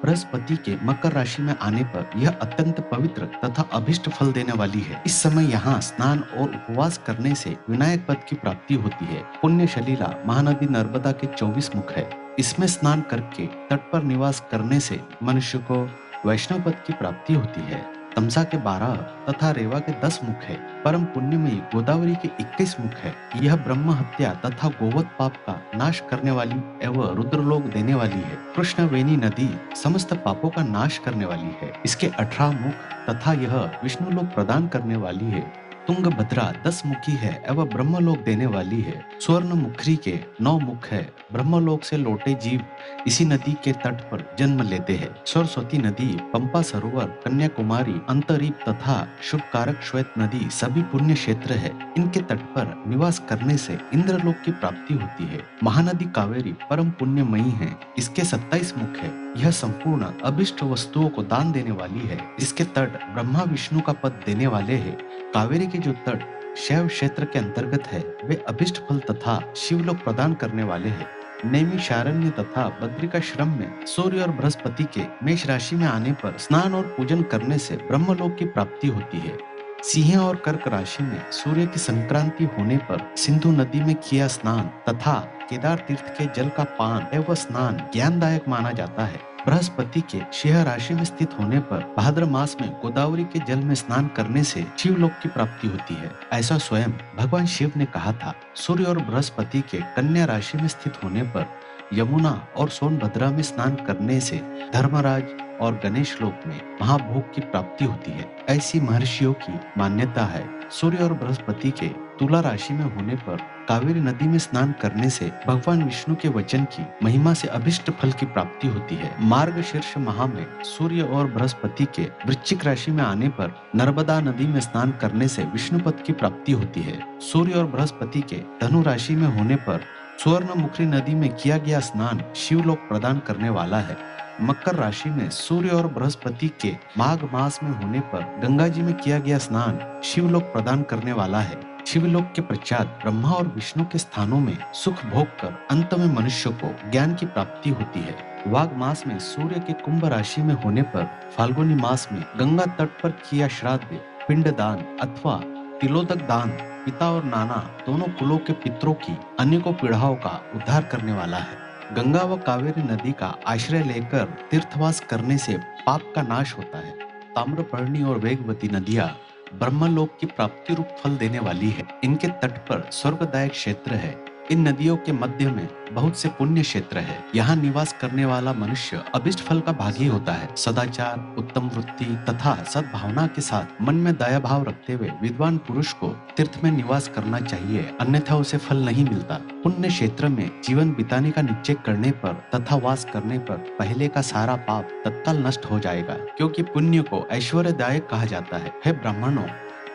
बृहस्पति के मकर राशि में आने पर यह अत्यंत पवित्र तथा अभिष्ट फल देने वाली है। इस समय यहाँ स्नान और उपवास करने से विनायक पद की प्राप्ति होती है। पुण्य सलीला महानदी नर्मदा के 24 मुख है। इसमें स्नान करके तट पर निवास करने से मनुष्य को वैष्णव पद की प्राप्ति होती है। तमसा के 12 तथा रेवा के 10 मुख है। परम पुण्यमयी गोदावरी के 21 मुख है। यह ब्रह्म हत्या तथा गोवध पाप का नाश करने वाली एवं रुद्रलोक देने वाली है। कृष्णवेणी नदी समस्त पापों का नाश करने वाली है। इसके 18 मुख तथा यह विष्णुलोक प्रदान करने वाली है। तुंगभद्रा 10 मुखी है एवं ब्रह्मलोक देने वाली है। स्वर्ण मुखरी के 9 मुख है। ब्रह्मलोक से लौटे जीव इसी नदी के तट पर जन्म लेते हैं। सरस्वती नदी, पंपा सरोवर, कन्याकुमारी, अंतरीप तथा शुभकारक श्वेत नदी सभी पुण्य क्षेत्र है। इनके तट पर निवास करने से इंद्रलोक की प्राप्ति होती है। महानदी कावेरी परम पुण्यमयी है। इसके 27 मुख है। यह संपूर्ण अभिष्ट वस्तुओं को दान देने वाली है। इसके तट ब्रह्मा विष्णु का पद देने वाले है। कावेरी के जो तट शैव क्षेत्र के अंतर्गत है, वे अभिष्ट फल तथा शिवलोक प्रदान करने वाले हैं। नैमिषारण्य तथा बद्रिकाश्रम में सूर्य और बृहस्पति के मेष राशि में आने पर स्नान और पूजन करने से ब्रह्मलोक की प्राप्ति होती है। सिंह और कर्क राशि में सूर्य की संक्रांति होने पर सिंधु नदी में किया स्नान तथा केदार तीर्थ के जल का पान एवं स्नान ज्ञानदायक माना जाता है। बृहस्पति के सिंह राशि में स्थित होने पर भाद्र मास में गोदावरी के जल में स्नान करने से शिवलोक की प्राप्ति होती है। ऐसा स्वयं भगवान शिव ने कहा था। सूर्य और बृहस्पति के कन्या राशि में स्थित होने पर यमुना और सोनभद्रा में स्नान करने से धर्मराज और गणेश लोक में महाभोग की प्राप्ति होती है। ऐसी महर्षियों की मान्यता है। सूर्य और बृहस्पति के तुला राशि में होने पर कावेरी नदी में स्नान करने से भगवान विष्णु के वचन की महिमा से अभिष्ट फल की प्राप्ति होती है। मार्गशीर्ष माह में सूर्य और बृहस्पति के वृश्चिक राशि में आने पर नर्मदा नदी में स्नान करने से विष्णु पद की प्राप्ति होती है। सूर्य और बृहस्पति के धनु राशि में होने पर स्वर्णमुखी नदी में किया गया स्नान शिवलोक प्रदान करने वाला है। मकर राशि में सूर्य और बृहस्पति के माघ मास में होने पर गंगा जी में किया गया स्नान शिवलोक प्रदान करने वाला है। शिवलोक के पश्चात ब्रह्मा और विष्णु के स्थानों में सुख भोग कर अंत में मनुष्य को ज्ञान की प्राप्ति होती है। वाघ मास में सूर्य के कुंभ राशि में होने पर फाल्गुनी मास में गंगा तट पर किया श्राद्ध पिंडदान अथवा तिलोदक दान पिता और नाना दोनों कुलों के पितरों की अनेकों पीढ़ाओं का उद्धार करने वाला है। गंगा व कावेरी नदी का आश्रय लेकर तीर्थवास करने से पाप का नाश होता है। ताम्रपर्णी और वेगवती नदियां ब्रह्मलोक की प्राप्ति रूप फल देने वाली है। इनके तट पर स्वर्गदायक क्षेत्र है। इन नदियों के मध्य में बहुत से पुण्य क्षेत्र है। यहाँ निवास करने वाला मनुष्य अभिष्ट फल का भागी होता है। सदाचार, उत्तम वृत्ति तथा सद्भावना के साथ मन में दया भाव रखते हुए विद्वान पुरुष को तीर्थ में निवास करना चाहिए, अन्यथा उसे फल नहीं मिलता। पुण्य क्षेत्र में जीवन बिताने का निश्चय करने पर तथा वास करने पर पहले का सारा पाप तत्काल नष्ट हो जाएगा, क्योंकि पुण्य को ऐश्वर्यदायक कहा जाता है। हे ब्राह्मणों,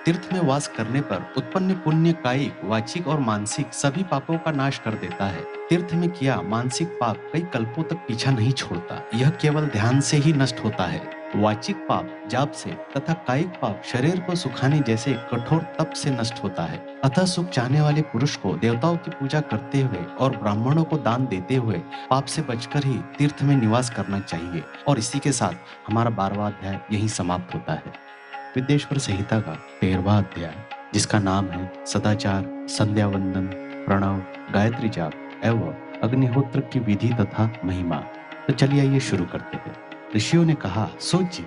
तीर्थ में वास करने पर उत्पन्न पुण्य कायिक, वाचिक और मानसिक सभी पापों का नाश कर देता है। तीर्थ में किया मानसिक पाप कई कल्पों तक पीछा नहीं छोड़ता, यह केवल ध्यान से ही नष्ट होता है। वाचिक पाप जाप से तथा कायिक पाप शरीर को सुखाने जैसे कठोर तप से नष्ट होता है। अतः सुख चाहने वाले पुरुष को देवताओं की पूजा करते हुए और ब्राह्मणों को दान देते हुए पाप से बचकर ही तीर्थ में निवास करना चाहिए। और इसी के साथ हमारा 12वां अध्याय यहीं समाप्त होता है। विद्येश्वर संहिता का 13वां अध्याय, जिसका नाम है सदाचार, संध्या वंदन, प्रणव, गायत्री जाप एवं अग्निहोत्र की विधि तथा महिमा। तो चलिए आइए शुरू करते हैं। ऋषियों ने कहा, सूत जी,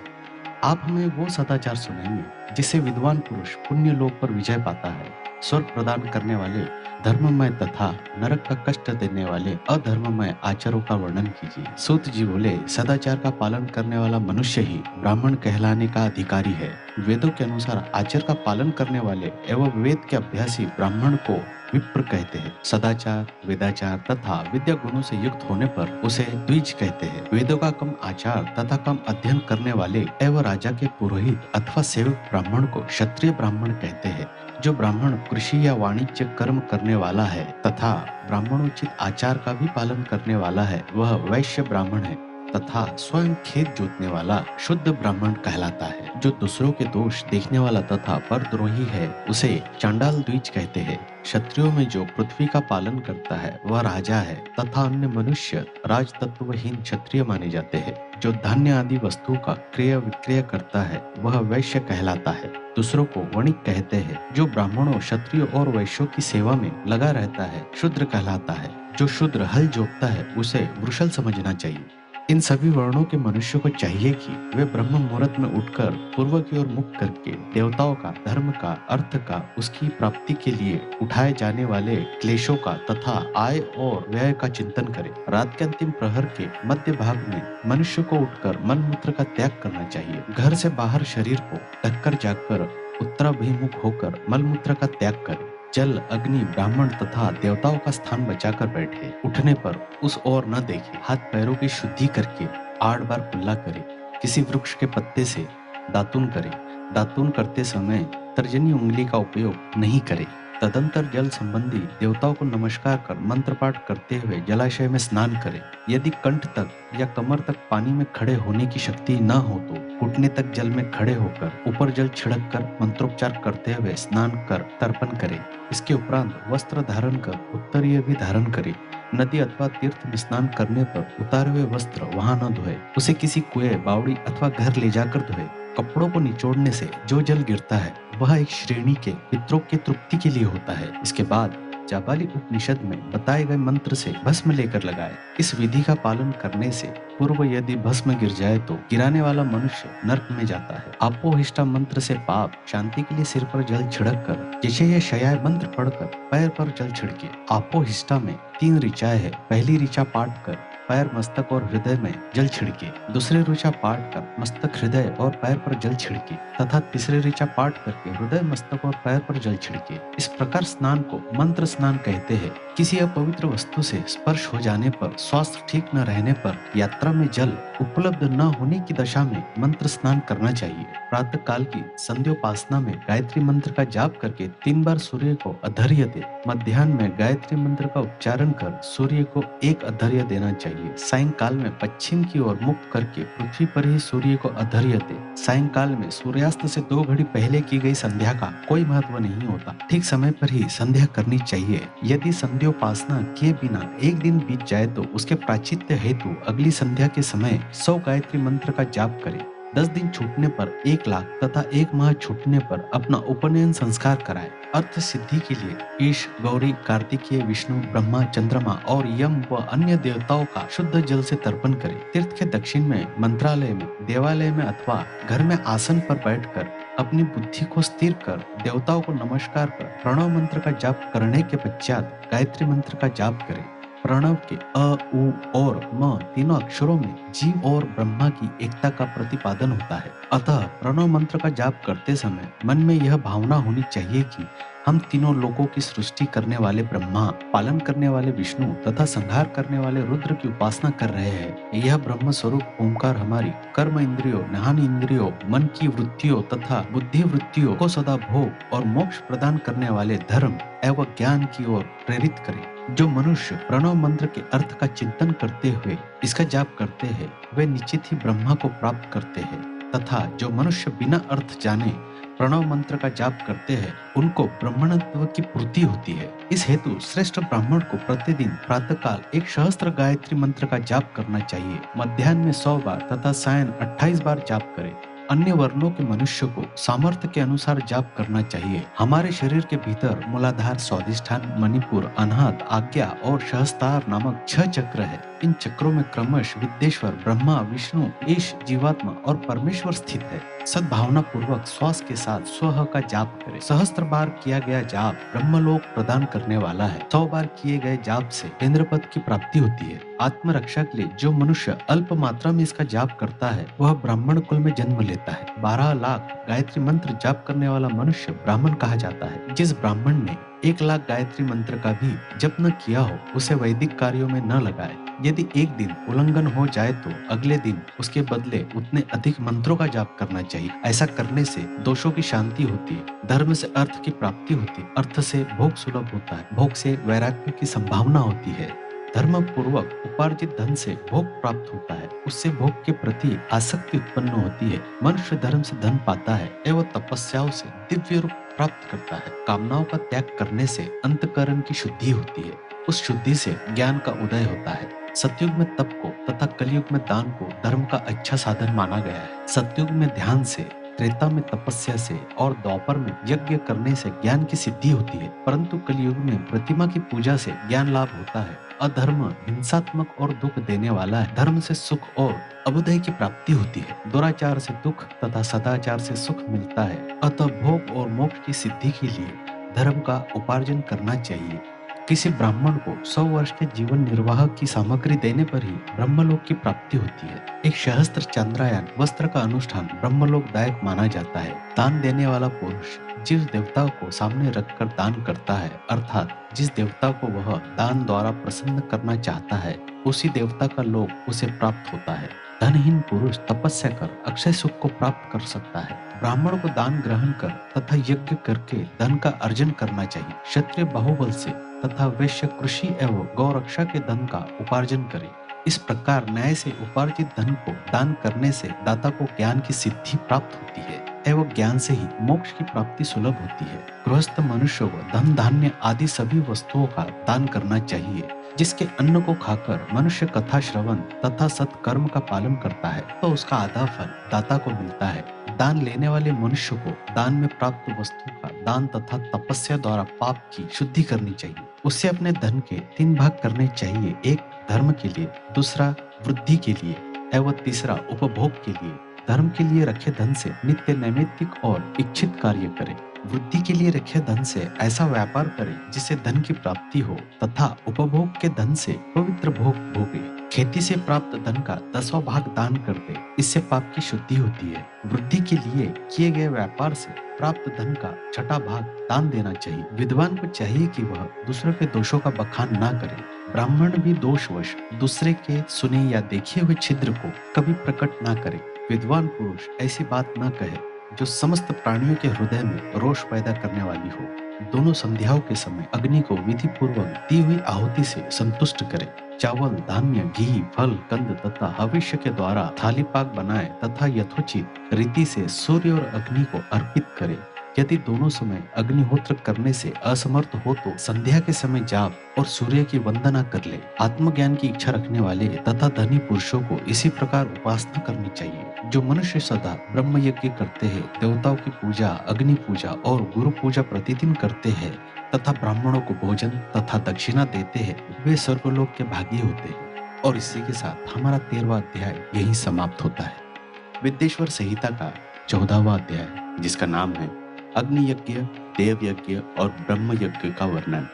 आप हमें वो सदाचार सुनाइए जिससे विद्वान पुरुष पुण्य लोक पर विजय पाता है। स्वर्ग प्रदान करने वाले धर्ममय तथा नरक का कष्ट देने वाले अधर्ममय आचारों का वर्णन कीजिए। सूत जी बोले, सदाचार का पालन करने वाला मनुष्य ही ब्राह्मण कहलाने का अधिकारी है। वेदों के अनुसार आचार का पालन करने वाले एवं वेद के अभ्यासी ब्राह्मण को विप्र कहते हैं। सदाचार, वेदाचार तथा विद्या गुणों से युक्त होने पर उसे द्विज कहते हैं। वेदों का कम आचार तथा कम अध्ययन करने वाले एवं राजा के पुरोहित अथवा सेवक ब्राह्मण को क्षत्रिय ब्राह्मण कहते हैं। जो ब्राह्मण कृषि या वाणिज्य कर्म करने वाला है तथा ब्राह्मणोचित आचार का भी पालन करने वाला है, वह वैश्य ब्राह्मण है तथा स्वयं खेत जोतने वाला शुद्ध ब्राह्मण कहलाता है। जो दूसरों के दोष देखने वाला तथा परद्रोही है, उसे चांडाल द्विज कहते हैं। क्षत्रियों में जो पृथ्वी का पालन करता है वह राजा है तथा अन्य मनुष्य राजतत्वहीन क्षत्रिय माने जाते हैं। जो धान्य आदि वस्तु का क्रय विक्रय करता है वह वैश्य कहलाता है। दूसरों को वणिक कहते हैं। जो ब्राह्मणों, क्षत्रियों और वैश्यों की सेवा में लगा रहता है शूद्र कहलाता है। जो शूद्र हल जोतता है उसे वृषल समझना चाहिए। इन सभी वर्णों के मनुष्य को चाहिए कि वे ब्रह्म मुहूर्त में उठकर पूर्व की ओर मुख करके देवताओं का, धर्म का, अर्थ का, उसकी प्राप्ति के लिए उठाए जाने वाले क्लेशों का तथा आय और व्यय का चिंतन करें। रात के अंतिम प्रहर के मध्य भाग में मनुष्य को उठकर मल मूत्र का त्याग करना चाहिए। घर से बाहर शरीर को ढककर जाकर उत्तराभिमुख होकर मल मूत्र का त्याग करें। जल, अग्नि, ब्राह्मण तथा देवताओं का स्थान बचाकर बैठे। उठने पर उस ओर न देखे। हाथ पैरों की शुद्धि करके 8 बार कुल्ला करे। किसी वृक्ष के पत्ते से दातुन करे। दातुन करते समय तर्जनी उंगली का उपयोग नहीं करे। तदंतर जल संबंधी देवताओं को नमस्कार कर मंत्र पाठ करते हुए जलाशय में स्नान करे। यदि कंठ तक या कमर तक पानी में खड़े होने की शक्ति न हो तो घुटने तक जल में खड़े होकर ऊपर जल छिड़क कर मंत्रोच्चार करते हुए स्नान कर तर्पण करे। इसके उपरांत वस्त्र धारण कर उत्तरीय भी धारण करे। नदी अथवा तीर्थ में स्नान करने पर उतारे हुए वस्त्र वहां न धोए, उसे किसी कुएं, बावड़ी अथवा घर ले जाकर धोए। कपड़ों को निचोड़ने से जो जल गिरता है वह एक श्रेणी के पितरों की तृप्ति के लिए होता है। इसके बाद जाबाली उपनिषद में बताए गए मंत्र से भस्म लेकर लगाए। इस विधि का पालन करने से पूर्व यदि भस्म गिर जाए तो गिराने वाला मनुष्य नरक में जाता है। आपोहिष्टा मंत्र से पाप शांति के लिए सिर पर जल छिड़क कर, जैसे यह शयाय मंत्र पढ़कर पैर पर जल छिड़के। आपोहिष्टा में 3 ऋचाएं है। पहली ऋचा पाठ कर पैर, मस्तक और हृदय में जल छिड़के। दूसरी ऋचा पाठ कर मस्तक, हृदय और पैर पर जल छिड़के तथा तीसरी ऋचा पाठ करके हृदय, मस्तक और पैर पर जल छिड़के। इस प्रकार स्नान को मंत्र स्नान कहते हैं। किसी अपवित्र वस्तु से स्पर्श हो जाने पर, स्वास्थ्य ठीक न रहने पर, यात्रा में जल उपलब्ध न होने की दशा में मंत्र स्नान करना चाहिए। प्रातः काल की संध्योपासना में गायत्री मंत्र का जाप करके 3 बार सूर्य को अर्घ्य दे। मध्याह्न में गायत्री मंत्र का उच्चारण कर सूर्य को एक अर्घ्य देना चाहिए। सायंकाल में पश्चिम की ओर मुख करके पृथ्वी पर ही सूर्य को अर्घ्य दे। सायंकाल में सूर्यास्त से 2 घड़ी पहले की गई संध्या का कोई महत्व नहीं होता। ठीक समय पर ही संध्या करनी चाहिए। यदि संध्योपासना किए बिना एक दिन बीत जाए तो उसके प्रायश्चित्त हेतु अगली संध्या के समय 100 गायत्री मंत्र का जाप करें। 10 दिन छूटने पर 1 लाख तथा 1 माह छूटने पर अपना उपनयन संस्कार कराए। अर्थ सिद्धि के लिए ईश, गौरी, कार्तिकेय, विष्णु, ब्रह्मा, चंद्रमा और यम व अन्य देवताओं का शुद्ध जल से तर्पण करे। तीर्थ के दक्षिण में, मंत्रालय में, देवालय में अथवा घर में आसन पर बैठकर अपनी बुद्धि को स्थिर कर देवताओं को नमस्कार कर प्रणव मंत्र का जाप करने के पश्चात गायत्री मंत्र का जाप करें। प्रणव के अ, उ और म तीनों अक्षरों में जीव और ब्रह्मा की एकता का प्रतिपादन होता है। अतः प्रणव मंत्र का जाप करते समय मन में यह भावना होनी चाहिए कि हम तीनों लोकों की सृष्टि करने वाले ब्रह्मा, पालन करने वाले विष्णु तथा संहार करने वाले रुद्र की उपासना कर रहे हैं। यह ब्रह्म स्वरूप ओंकार हमारी कर्म इंद्रियों, ज्ञान इंद्रियों, मन की वृत्तियों तथा बुद्धि वृत्तियों को सदा भोग और मोक्ष प्रदान करने वाले धर्म एवं ज्ञान की ओर प्रेरित करे। जो मनुष्य प्रणव मंत्र के अर्थ का चिंतन करते हुए इसका जाप करते हैं, वे निश्चित ही ब्रह्मा को प्राप्त करते हैं, तथा जो मनुष्य बिना अर्थ जाने प्रणव मंत्र का जाप करते हैं, उनको ब्रह्मणत्व की पूर्ति होती है। इस हेतु श्रेष्ठ ब्राह्मण को प्रतिदिन प्रातःकाल 1 सहस्त्र गायत्री मंत्र का जाप करना चाहिए। मध्याह्न में 100 बार तथा सायं 28 बार जाप करे। अन्य वर्णों के मनुष्य को सामर्थ्य के अनुसार जाप करना चाहिए। हमारे शरीर के भीतर मूलाधार, स्वादिष्ठान, मणिपुर, अनाहत, आज्ञा और सहस्त्रार नामक 6 चक्र है। इन चक्रों में क्रमश विद्येश्वर, ब्रह्मा, विष्णु, ईश, जीवात्मा और परमेश्वर स्थित है। सद्भावना पूर्वक श्वास के साथ स्व का जाप करें। 1 सहस्त्र बार किया गया जाप ब्रह्मलोक प्रदान करने वाला है। 100 बार किए गए जाप से इंद्रपद की प्राप्ति होती है। आत्मरक्षा के लिए जो मनुष्य अल्प मात्रा में इसका जाप करता है, वह ब्राह्मण कुल में जन्म लेता है। 12 लाख गायत्री मंत्र जाप करने वाला मनुष्य ब्राह्मण कहा जाता है। जिस ब्राह्मण ने 1 लाख गायत्री मंत्र का भी जप न किया हो, उसे वैदिक कार्यों में न लगाए। यदि एक दिन उल्लंघन हो जाए तो अगले दिन उसके बदले उतने अधिक मंत्रों का जाप करना चाहिए। ऐसा करने से दोषों की शांति होती है, धर्म से अर्थ की प्राप्ति होती है, अर्थ से भोग सुलभ होता है, भोग से वैराग्य की संभावना होती है, धर्म पूर्वक उपार्जित धन से भोग प्राप्त होता है, उससे भोग के प्रति आसक्ति उत्पन्न होती है। मनुष्य धर्म से धन पाता है एवं तपस्याओं से दिव्य रूप प्राप्त करता है। कामनाओं का त्याग करने से अंतःकरण की शुद्धि होती है, उस शुद्धि से ज्ञान का उदय होता है। सतयुग में तप को तथा कलयुग में दान को धर्म का अच्छा साधन माना गया है। सतयुग में ध्यान से, त्रेता में तपस्या से और द्वापर में यज्ञ करने से ज्ञान की सिद्धि होती है, परंतु कलयुग में प्रतिमा की पूजा से ज्ञान लाभ होता है। अधर्म हिंसात्मक और दुख देने वाला है, धर्म से सुख और अभुदय की प्राप्ति होती है। दुराचार से दुख तथा सदाचार से सुख मिलता है। अतः भोग और मोक्ष की सिद्धि के लिए धर्म का उपार्जन करना चाहिए। किसी ब्राह्मण को 100 वर्ष के जीवन निर्वाह की सामग्री देने पर ही ब्रह्मलोक की प्राप्ति होती है। 1 सहस्त्र चंद्रायन वस्त्र का अनुष्ठान ब्रह्मलोकदायक माना जाता है। दान देने वाला पुरुष जिस देवता को सामने रखकर दान करता है, अर्थात जिस देवता को वह दान द्वारा प्रसन्न करना चाहता है, उसी देवता का लोक उसे प्राप्त होता है। धनहीन पुरुष तपस्या कर अक्षय सुख को प्राप्त कर सकता है। ब्राह्मण को दान ग्रहण कर तथा यज्ञ करके धन का अर्जन करना चाहिए। क्षत्रिय बाहुबल से तथा वैश्य कृषि एवं गौरक्षा के धन का उपार्जन करे। इस प्रकार न्याय से उपार्जित धन को दान करने से दाता को ज्ञान की सिद्धि प्राप्त होती है एवं ज्ञान से ही मोक्ष की प्राप्ति सुलभ होती है। गृहस्थ मनुष्य को धन, धान्य आदि सभी वस्तुओं का दान करना चाहिए। जिसके अन्न को खाकर मनुष्य कथा श्रवण तथा सत्कर्म का पालन करता है, तो उसका आधा फल दाता को मिलता है। दान लेने वाले मनुष्य को दान में प्राप्त वस्तु का दान तथा तपस्या द्वारा पाप की शुद्धि करनी चाहिए। उसे अपने धन के 3 भाग करने चाहिए, एक धर्म के लिए, दूसरा वृद्धि के लिए एवं तीसरा उपभोग के लिए। धर्म के लिए रखे धन से नित्य नैमित्तिक और इच्छित कार्य करें। वृद्धि के लिए रखे धन से ऐसा व्यापार करें जिससे धन की प्राप्ति हो तथा उपभोग के धन से पवित्र भोग भोगे। खेती से प्राप्त धन का 10वां भाग दान कर दे, इससे पाप की शुद्धि होती है। वृद्धि के लिए किए गए व्यापार से प्राप्त धन का 6वां भाग दान देना चाहिए। विद्वान को चाहिए कि वह दूसरों के दोषों का बखान ना करे। ब्राह्मण भी दोषवश दूसरे के सुने या देखे हुए छिद्र को कभी प्रकट ना करे। विद्वान पुरुष ऐसी बात न कहे जो समस्त प्राणियों के हृदय में रोष पैदा करने वाली हो। दोनों संध्याओं के समय अग्नि को विधि पूर्वक दी हुई आहुति से संतुष्ट करे। चावल, धान्य, घी, फल, कंद तथा हविष्य के द्वारा थाली पाक बनाए तथा यथोचित रीति से सूर्य और अग्नि को अर्पित करे। यदि दोनों समय अग्निहोत्र करने से असमर्थ हो तो संध्या के समय जाप और सूर्य की वंदना कर ले। आत्मज्ञान की इच्छा रखने वाले तथा धनी पुरुषों को इसी प्रकार उपासना करनी चाहिए। जो मनुष्य सदा ब्रह्म यज्ञ करते हैं, देवताओं की पूजा, अग्नि पूजा और गुरु पूजा प्रतिदिन करते हैं तथा ब्राह्मणों को भोजन तथा दक्षिणा देते हैं, वे स्वर्गलोक के भागी होते हैं। और इसी के साथ हमारा 13वां अध्याय यही समाप्त होता है। विद्येश्वर संहिता का 14वां अध्याय, जिसका नाम है अग्नि यज्ञ, देव यज्ञ और ब्रह्म यज्ञ का वर्णन।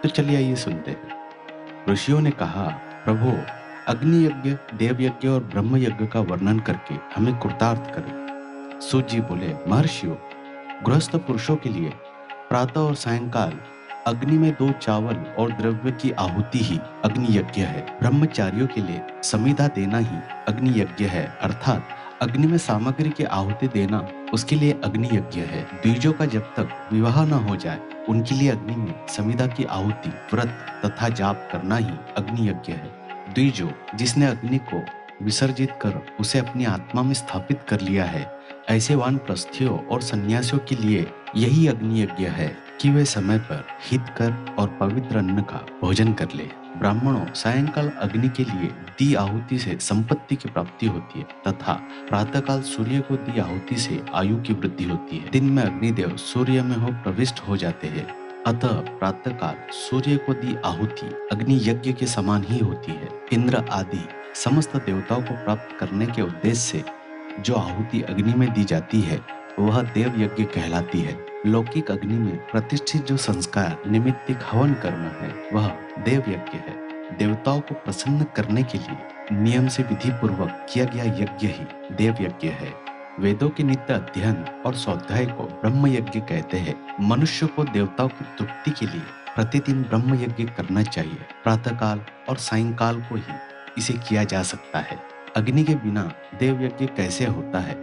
तो चलिए आइए सुनते हैं। ऋषियों ने कहा, प्रभु, अग्नि यज्ञ, देव यज्ञ और ब्रह्म यज्ञ का वर्णन करके हमें कृतार्थ करें। सूत जी बोले, महर्षियों, गृहस्थ पुरुषों के लिए प्रातः और सायंकाल अग्नि में 2 चावल और द्रव्य की आहुति ही अग्नि यज्ञ है। ब्रह्मचारियों के लिए समिधा देना ही अग्नि यज्ञ है, अर्थात अग्नि में सामग्री की आहुति देना उसके लिए अग्नि यज्ञ है। द्विजों का जब तक विवाह न हो जाए उनके लिए अग्नि में समिधा की आहुति, व्रत तथा जाप करना ही अग्नि यज्ञ है। द्विजो जिसने अग्नि को विसर्जित कर उसे अपनी आत्मा में स्थापित कर लिया है, ऐसे वानप्रस्थियों और सन्यासियों के लिए यही अग्नि यज्ञ है कि वे समय पर हितकर और पवित्र अन्न का भोजन कर ले। ब्राह्मणों सायंकाल अग्नि के लिए दी आहुति से संपत्ति की प्राप्ति होती है तथा प्रातःकाल सूर्य को दी आहुति से आयु की वृद्धि होती है। दिन में अग्निदेव सूर्य में हो प्रविष्ट हो जाते हैं, अतः प्रातःकाल सूर्य को दी आहुति अग्नि यज्ञ के समान ही होती है। इंद्र आदि समस्त देवताओं को प्राप्त करने के उद्देश्य से जो आहुति अग्नि में दी जाती है वह देव यज्ञ कहलाती है। लौकिक अग्नि में प्रतिष्ठित जो संस्कार निमित्तिक हवन कर्म है वह देव यज्ञ है। देवताओं को प्रसन्न करने के लिए नियम से विधि पूर्वक किया गया यज्ञ ही देव यज्ञ है। वेदों के नित्य अध्ययन और स्वाध्याय को ब्रह्म यज्ञ कहते हैं। मनुष्य को देवताओं की तृप्ति के लिए प्रतिदिन ब्रह्म यज्ञ करना चाहिए। प्रातःकाल और सायंकाल को ही इसे किया जा सकता है। अग्नि के बिना देव यज्ञ कैसे होता है,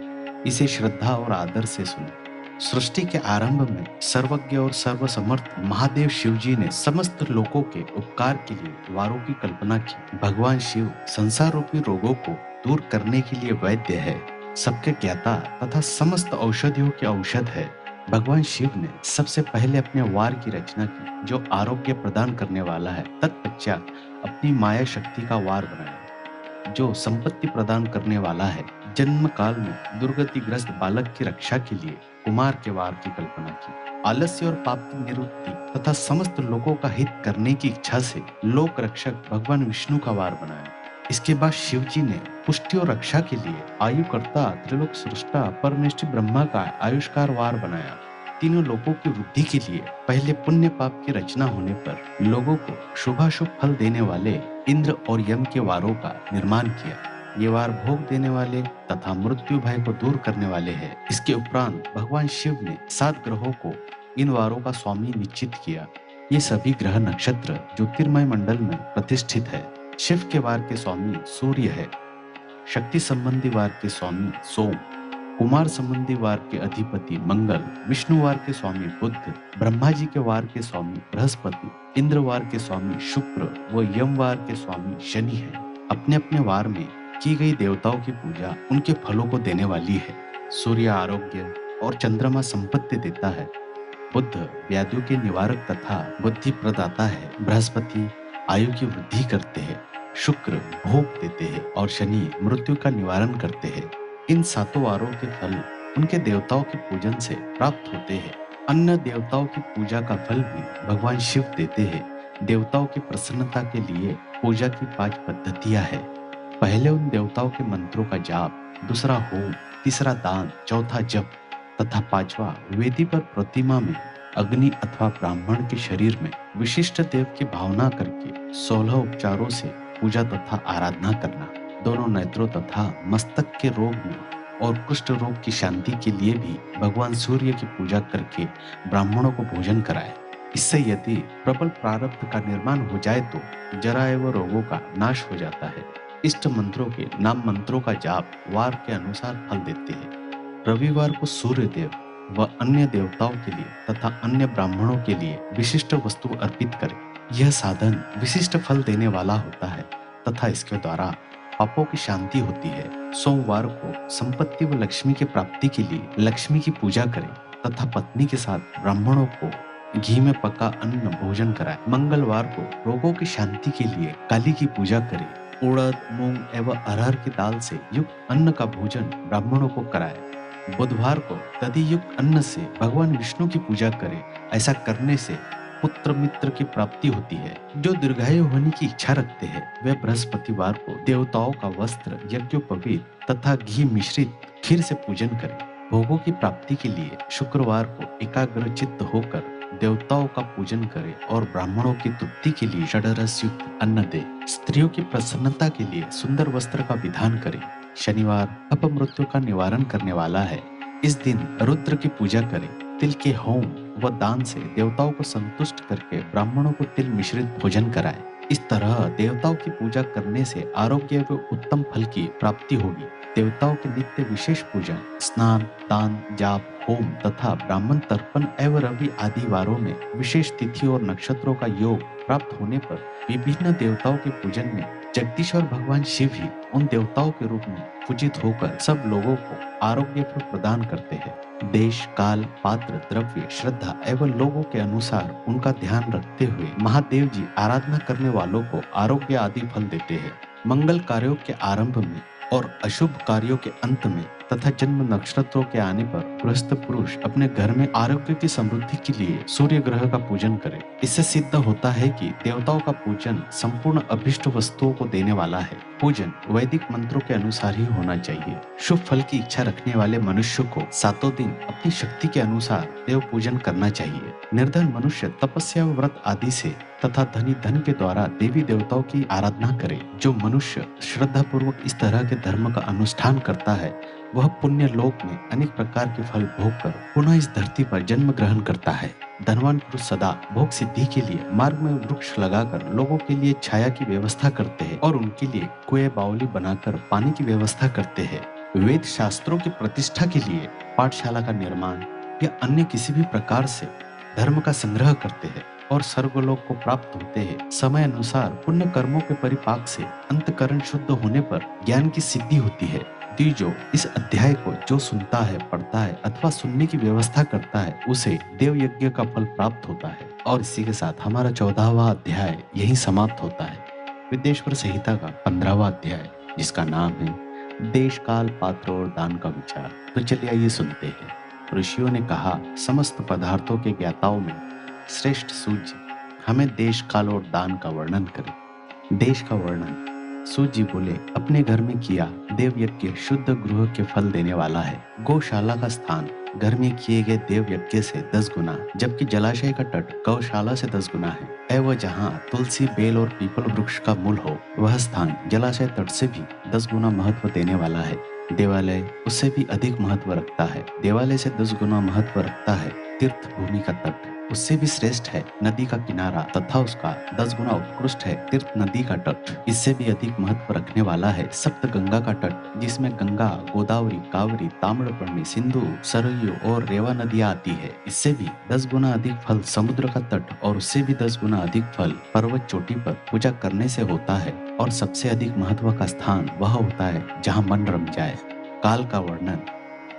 इसे श्रद्धा और आदर से सुने। सृष्टि के आरंभ में सर्वज्ञ और सर्वसमर्थ महादेव शिव जी ने समस्त लोगों के उपकार के लिए वारों की कल्पना की। भगवान शिव संसार रूपी रोगों को दूर करने के लिए वैद्य है, सबके ज्ञाता तथा समस्त औषधियों के औषध है। भगवान शिव ने सबसे पहले अपने वार की रचना की जो आरोग्य प्रदान करने वाला है। तत्पश्चात अपनी माया शक्ति का वार बनाया जो संपत्ति प्रदान करने वाला है। जन्म काल में दुर्गतिग्रस्त बालक की रक्षा के लिए कुमार के वार की कल्पना की। आलस्य और पाप की निवृत्ति तथा समस्त लोगों का हित करने की इच्छा से लोक रक्षक भगवान विष्णु का वार बनाया। इसके बाद शिव जी ने पुष्टि और रक्षा के लिए आयुकर्ता त्रिलोक सृष्टा परमेष्टि ब्रह्मा का आयुष्कार वार बनाया। तीनों लोगों की वृद्धि के लिए पहले पुण्य पाप की रचना होने पर लोगों को शुभाशुभ फल देने वाले इंद्र और यम के वारों का निर्माण किया। ये वार भोग देने वाले तथा मृत्यु भय को दूर करने वाले हैं। इसके उपरांत भगवान शिव ने 7 ग्रहों को इन वारों का स्वामी निश्चित किया। ये सभी ग्रह नक्षत्र ज्योतिर्मय मंडल में प्रतिष्ठित है। शिव के वार के स्वामी सूर्य है, शक्ति संबंधी वार के स्वामी सोम, कुमार संबंधी वार के अधिपति मंगल, विष्णु वार के स्वामी बुध, ब्रह्मा जी के वार के स्वामी बृहस्पति, इंद्र वार के स्वामी शुक्र व यम वार के स्वामी शनि है। अपने अपने वार में की गई देवताओं की पूजा उनके फलों को देने वाली है। सूर्य आरोग्य और चंद्रमा संपत्ति देता है। बुध व्याधियों के निवारक तथा बुद्धि प्रदाता है। बृहस्पति आयु की वृद्धि करते हैं। शुक्र भोग देते हैं और शनि मृत्यु का निवारण करते हैं। इन 7 वारों के फल उनके देवताओं के पूजन से प्राप्त होते हैं। अन्य देवताओं की पूजा का फल भी भगवान शिव देते हैं। देवताओं की प्रसन्नता के लिए पूजा की 5 पद्धतियां हैं। पहले उन देवताओं के मंत्रों का जाप, दूसरा होम, तीसरा दान, चौथा जप तथा 5वां वेदी पर प्रतिमा में अग्नि अथवा ब्राह्मण के शरीर में विशिष्ट देव की भावना करके 16 उपचारों से पूजा तथा आराधना करना। दोनों नेत्रों तथा मस्तक के रोग में और कुष्ठ रोग की शांति के लिए भी भगवान सूर्य की पूजा करके ब्राह्मणों को भोजन कराए। इससे यदि प्रबल प्रारब्ध का निर्माण हो जाए तो जरा एवं रोगों का नाश हो जाता है। इष्ट मंत्रों के नाम मंत्रों का जाप वार के अनुसार फल देते हैं। रविवार को सूर्य देव व अन्य देवताओं के लिए तथा अन्य ब्राह्मणों के लिए विशिष्ट वस्तु अर्पित करें। यह साधन विशिष्ट फल देने वाला होता है तथा इसके द्वारा पापों की शांति होती है। सोमवार को संपत्ति व लक्ष्मी की प्राप्ति के लिए लक्ष्मी की पूजा करें तथा पत्नी के साथ ब्राह्मणों को घी में पका अन्न भोजन कराएं। मंगलवार को रोगों की शांति के लिए काली की पूजा करें। उड़द, मूंग एवं अरहर की दाल से युक्त अन्न का भोजन ब्राह्मणों को कराएं। बुधवार को दधि युक्त अन्न से भगवान विष्णु की पूजा करें। ऐसा करने से पुत्र मित्र की प्राप्ति होती है। जो दीर्घायु होने की इच्छा रखते हैं वे बृहस्पतिवार को देवताओं का वस्त्र, यज्ञोपवीत तथा घी मिश्रित खीर से पूजन करें। भोगों की प्राप्ति के लिए शुक्रवार को एकाग्र चित्त होकर देवताओं का पूजन करें और ब्राह्मणों की तृप्ति के लिए षड्रस युक्त अन्न दे। स्त्रियों की प्रसन्नता के लिए सुंदर वस्त्र का विधान करें। शनिवार अपमृत्यु का निवारण करने वाला है। इस दिन रुद्र की पूजा करें। तिल के होम व दान से देवताओं को संतुष्ट करके ब्राह्मणों को तिल मिश्रित भोजन कराए। इस तरह देवताओं की पूजा करने से आरोग्य व उत्तम फल की प्राप्ति होगी। देवताओं के नित्य विशेष पूजन, स्नान, दान, जाप, होम तथा ब्राह्मण तर्पण एवं रवि आदि वारों में विशेष तिथि और नक्षत्रों का योग प्राप्त होने पर विभिन्न देवताओं के पूजन में जगदीश्वर भगवान शिव ही उन देवताओं के रूप में पूजित होकर सब लोगों को आरोग्य फल प्रदान करते हैं। देश, काल, पात्र, द्रव्य, श्रद्धा एवं लोगों के अनुसार उनका ध्यान रखते हुए महादेव जी आराधना करने वालों को आरोग्य आदि फल देते हैं। मंगल कार्यों के आरंभ में और अशुभ कार्यों के अंत में तथा जन्म नक्षत्रों के आने पर गृहस्थ पुरुष अपने घर में आरोग्य की समृद्धि के लिए सूर्य ग्रह का पूजन करे। इससे सिद्ध होता है कि देवताओं का पूजन संपूर्ण अभिष्ट वस्तुओं को देने वाला है। पूजन वैदिक मंत्रों के अनुसार ही होना चाहिए। शुभ फल की इच्छा रखने वाले मनुष्य को सातों दिन अपनी शक्ति के अनुसार देव पूजन करना चाहिए। निर्धन मनुष्य तपस्या व व्रत आदि से तथा धनी धन के द्वारा देवी देवताओं की आराधना करे। जो मनुष्य श्रद्धा पूर्वक इस तरह के धर्म का अनुष्ठान करता है वह पुण्य लोक में अनेक प्रकार के फल भोग कर पुनः इस धरती पर जन्म ग्रहण करता है। धनवान पुरुष सदा भोग सिद्धि के लिए मार्ग में वृक्ष लगाकर लोगों के लिए छाया की व्यवस्था करते हैं और उनके लिए कुएं बावली बनाकर पानी की व्यवस्था करते हैं। वेद शास्त्रों की प्रतिष्ठा के लिए पाठशाला का निर्माण या अन्य किसी भी प्रकार से धर्म का संग्रह करते हैं और स्वर्गलोक को प्राप्त होते हैं। समय अनुसार पुण्य कर्मों के परिपाक से अंतकरण शुद्ध होने पर ज्ञान की सिद्धि होती है। जो इस अध्याय को जो सुनता है, पढ़ता है अथवा सुनने की व्यवस्था करता है उसे देव यज्ञ का फल प्राप्त होता है। और इसी के साथ हमारा 14वां अध्याय यही समाप्त होता है। विद्येश्वर संहिता का 15वां अध्याय जिसका नाम है देश, काल, पात्र और दान का विचार। तो चलिए आइए सुनते हैं। ऋषियों ने कहा, समस्त पदार्थों के ज्ञाताओं में श्रेष्ठ सूर्य हमें देश, काल और दान का वर्णन करें। देश का वर्णन सूर्य जी बोले, अपने घर में किया देव यज्ञ शुद्ध गृह के फल देने वाला है। गौशाला का स्थान घर में किए गए देव यज्ञ से 10 गुना, जबकि जलाशय का तट गौशाला से 10 गुना है। एवं जहाँ तुलसी, बेल और पीपल वृक्ष का मूल हो वह स्थान जलाशय तट से भी 10 गुना महत्व देने वाला है। देवालय उससे भी अधिक महत्व रखता है। देवालय से 10 गुना महत्व रखता है तीर्थ भूमि का तट, उससे भी श्रेष्ठ है नदी का किनारा तथा उसका 10 गुना उत्कृष्ट है तीर्थ नदी का तट। इससे भी अधिक महत्व रखने वाला है सप्त गंगा का तट, जिसमें गंगा, गोदावरी, कावरी, ताम्रपर्णी, सिंधु, सरयू और रेवा नदियां आती है। इससे भी 10 गुना अधिक फल समुद्र का तट और उससे भी 10 गुना अधिक फल पर्वत चोटी पर पूजा करने से होता है। और सबसे अधिक महत्व का स्थान वह होता है जहाँ मन रम जाए। काल का वर्णन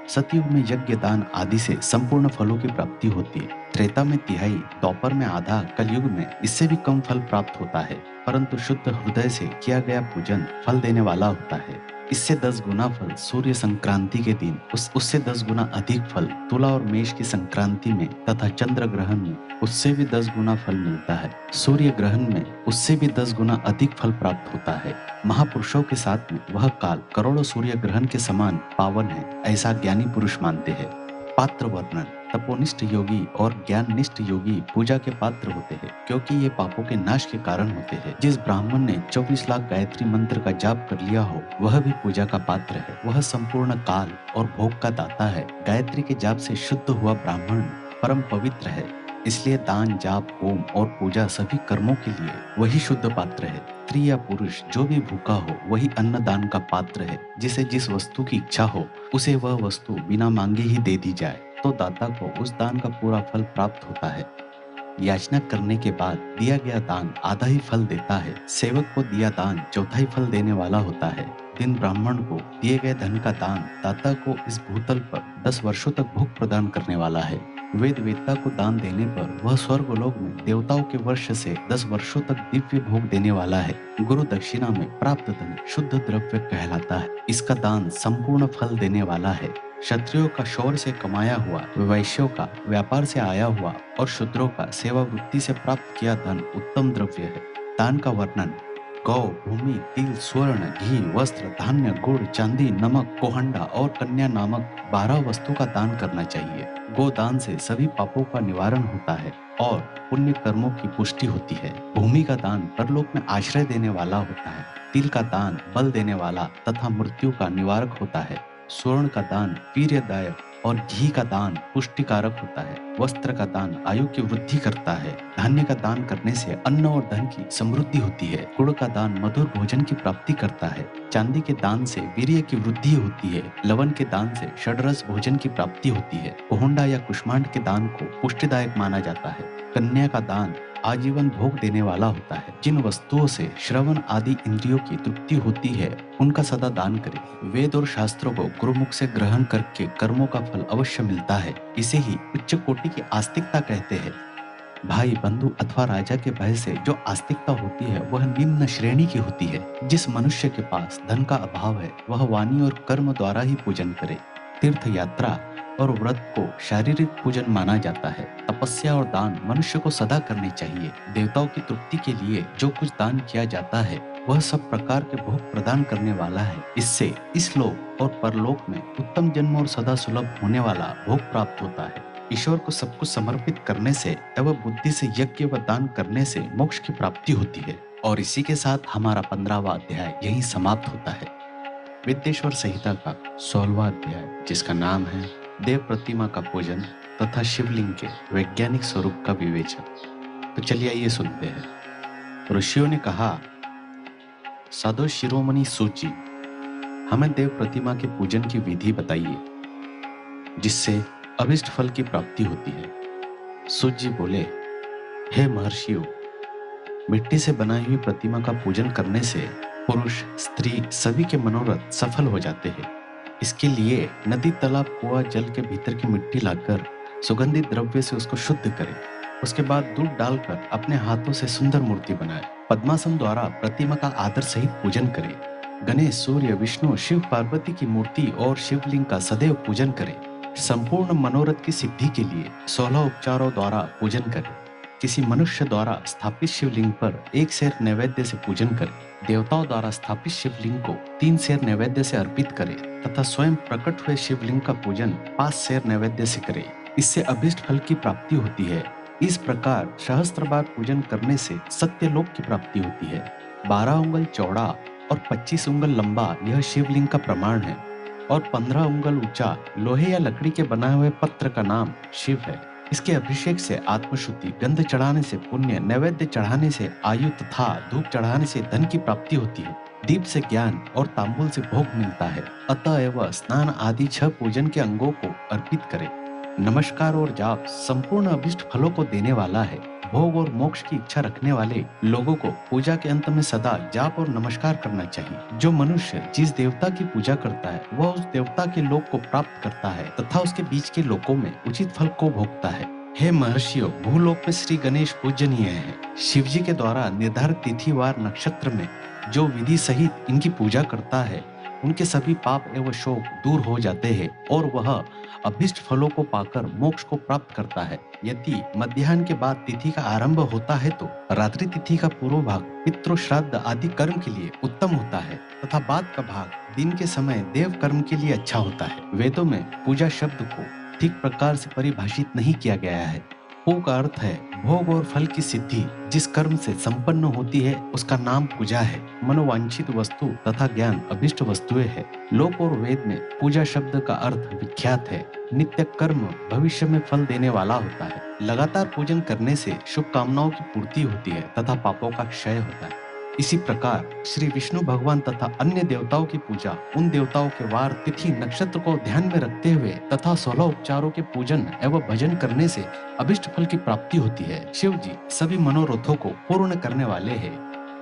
सतयुग में यज्ञ, दान आदि से संपूर्ण फलों की प्राप्ति होती है। त्रेता में तिहाई, द्वापर में आधा, कलयुग में इससे भी कम फल प्राप्त होता है, परंतु शुद्ध हृदय से किया गया पूजन फल देने वाला होता है। इससे 10 गुना फल सूर्य संक्रांति के दिन, उससे 10 गुना अधिक फल तुला और मेष की संक्रांति में तथा चंद्र ग्रहण में उससे भी 10 गुना फल मिलता है। सूर्य ग्रहण में उससे भी 10 गुना अधिक फल प्राप्त होता है। महापुरुषों के साथ में वह काल करोड़ों सूर्य ग्रहण के समान पावन है, ऐसा ज्ञानी पुरुष मानते हैं। पात्र वर्णन तपोनिष्ठ योगी और ज्ञाननिष्ठ योगी पूजा के पात्र होते हैं, क्योंकि ये पापों के नाश के कारण होते हैं। जिस ब्राह्मण ने 24 लाख गायत्री मंत्र का जाप कर लिया हो वह भी पूजा का पात्र है। वह संपूर्ण काल और भोग का दाता है। गायत्री के जाप से शुद्ध हुआ ब्राह्मण परम पवित्र है, इसलिए दान, जाप, होम और पूजा सभी कर्मों के लिए वही शुद्ध पात्र है। स्त्री या पुरुष जो भी भूखा हो वही अन्न दान का पात्र है। जिसे जिस वस्तु की इच्छा हो उसे वह वस्तु बिना मांगे ही दे दी जाए तो दाता को उस दान का पूरा फल प्राप्त होता है। याचना करने के बाद दिया गया दान आधा ही फल देता है। सेवक को दिया दान चौथाई फल देने वाला होता है। दिन ब्राह्मण को दिए गए धन का दान दाता को इस भूतल पर 10 वर्षों तक भोग प्रदान करने वाला है। वेद वेदता को दान देने पर वह स्वर्गलोक में देवताओं के वर्ष से 10 वर्षों तक दिव्य भोग देने वाला है। गुरु दक्षिणा में प्राप्त धन शुद्ध द्रव्य कहलाता है। इसका दान संपूर्ण फल देने वाला है। क्षत्रियों का शौर्य से कमाया हुआ, वैश्यों का व्यापार से आया हुआ और शूद्रों का सेवा वृत्ति से प्राप्त किया धन उत्तम द्रव्य है। दान का वर्णन गौ, भूमि, तिल, स्वर्ण, घी, वस्त्र, धान्य, गुड़, चांदी, नमक, कोहंडा और कन्या नामक 12 वस्तु का दान करना चाहिए। गोदान से सभी पापों का निवारण होता है और पुण्य कर्मों की पुष्टि होती है। भूमि का दान परलोक में आश्रय देने वाला होता है। तिल का दान बल देने वाला तथा मृत्यु का निवारक होता है। स्वर्ण का दान वीर्यदायक और घी का दान पुष्टिकारक होता है। वस्त्र का दान आयु की वृद्धि करता है। धान्य का दान करने से अन्न और धन की समृद्धि होती है। गुड़ का दान मधुर भोजन की प्राप्ति करता है। चांदी के दान से वीर्य की वृद्धि होती है। लवण के दान से षड्रस भोजन की प्राप्ति होती है। कोहंडा या कुष्मांड के दान को पुष्टिदायक माना जाता है। कन्या का दान आजीवन भोग देने वाला होता है। जिन वस्तुओं से श्रवण आदि इंद्रियों की तृप्ति होती है उनका सदा दान करें। वेद और शास्त्रों को गुरुमुख से ग्रहण करके कर्मों का फल अवश्य मिलता है। इसे ही उच्च कोटि की आस्तिकता कहते हैं। भाई, बंधु अथवा राजा के भय से जो आस्तिकता होती है वह निम्न श्रेणी की होती है। जिस मनुष्य के पास धन का अभाव है वह वाणी और कर्म द्वारा ही पूजन करे। तीर्थ यात्रा और व्रत को शारीरिक पूजन माना जाता है। तपस्या और दान मनुष्य को सदा करनी चाहिए। देवताओं की तृप्ति के लिए जो कुछ दान किया जाता है वह सब प्रकार के भोग प्रदान करने वाला है। इससे इस लोक और परलोक में उत्तम जन्म और सदा सुलभ होने वाला भोग प्राप्त होता है। ईश्वर को सब कुछ समर्पित करने से एवं बुद्धि से यज्ञ व दान करने से मोक्ष की प्राप्ति होती है। और इसी के साथ हमारा 15वां अध्याय यहीं समाप्त होता है। विद्येश्वर संहिता का 16वां अध्याय, जिसका नाम है देव प्रतिमा का पूजन तथा शिवलिंग के वैज्ञानिक स्वरूप का विवेचन। तो चलिए ये सुनते हैं। ऋषियों ने कहा, साधो शिरोमणि सूची, हमें देव प्रतिमा के पूजन की विधि बताइए जिससे अभिष्ट फल की प्राप्ति होती है। सूत जी बोले, हे महर्षियों, मिट्टी से बनाई हुई प्रतिमा का पूजन करने से पुरुष स्त्री सभी के मनोरथ सफल हो जाते हैं। इसके लिए नदी, तालाब, कुआं, जल के भीतर की मिट्टी लाकर सुगंधित द्रव्य से उसको शुद्ध करें। उसके बाद दूध डालकर अपने हाथों से सुंदर मूर्ति बनाए। पद्मासन द्वारा प्रतिमा का आदर सहित पूजन करें। गणेश, सूर्य, विष्णु, शिव, पार्वती की मूर्ति और शिवलिंग का सदैव पूजन करें। संपूर्ण मनोरथ की सिद्धि के लिए 16 उपचारों द्वारा पूजन करें। किसी मनुष्य द्वारा स्थापित शिवलिंग पर 1 सेर नैवेद्य से पूजन करें। देवताओं द्वारा स्थापित शिवलिंग को 3 सेर नैवेद्य से अर्पित करें तथा स्वयं प्रकट हुए शिवलिंग का पूजन 5 सेर नैवेद्य से करें। इससे अभिष्ट फल की प्राप्ति होती है। इस प्रकार सहस्त्र बार पूजन करने से सत्यलोक की प्राप्ति होती है। 12 उंगल चौड़ा और 25 उंगल लंबा यह शिवलिंग का प्रमाण है और 15 उंगल ऊंचा लोहे या लकड़ी के बनाए हुए पत्र का नाम शिव है। इसके अभिषेक से आत्मशुद्धि, गंध चढ़ाने से पुण्य, नैवेद्य चढ़ाने से आयु तथा धूप चढ़ाने से धन की प्राप्ति होती है। दीप से ज्ञान और तांबुल से भोग मिलता है। अतएव स्नान आदि 6 पूजन के अंगों को अर्पित करें। नमस्कार और जाप संपूर्ण अभिष्ट फलों को देने वाला है। भोग और मोक्ष की इच्छा रखने वाले लोगों को पूजा के अंत में सदा जाप और नमस्कार करना चाहिए। जो मनुष्य जिस देवता की पूजा करता है वह उस देवता के लोक को प्राप्त करता है तथा उसके बीच के लोकों में उचित फल को भोगता है। हे महर्षियों, भूलोक में श्री गणेश पूजनीय है। शिव जी के द्वारा निर्धारित तिथिवार नक्षत्र में जो विधि सहित इनकी पूजा करता है उनके सभी पाप एवं शोक दूर हो जाते हैं और वह अभिष्ट फलों को पाकर मोक्ष को प्राप्त करता है। यदि मध्याह्न के बाद तिथि का आरंभ होता है तो रात्रि तिथि का पूर्व भाग पितृ श्राद्ध आदि कर्म के लिए उत्तम होता है तथा बाद का भाग दिन के समय देव कर्म के लिए अच्छा होता है। वेदों में पूजा शब्द को ठीक प्रकार से परिभाषित नहीं किया गया है। पू का अर्थ है भोग और फल की सिद्धि। जिस कर्म से संपन्न होती है उसका नाम पूजा है। मनोवांछित वस्तु तथा ज्ञान अभिष्ट वस्तुएं है। लोक और वेद में पूजा शब्द का अर्थ विख्यात है। नित्य कर्म भविष्य में फल देने वाला होता है। लगातार पूजन करने से शुभ कामनाओं की पूर्ति होती है तथा पापों का क्षय होता है। इसी प्रकार श्री विष्णु भगवान तथा अन्य देवताओं की पूजा उन देवताओं के वार, तिथि, नक्षत्र को ध्यान में रखते हुए तथा 16 उपचारों के पूजन एवं भजन करने से अभिष्ट फल की प्राप्ति होती है। शिव जी सभी मनोरथों को पूर्ण करने वाले हैं।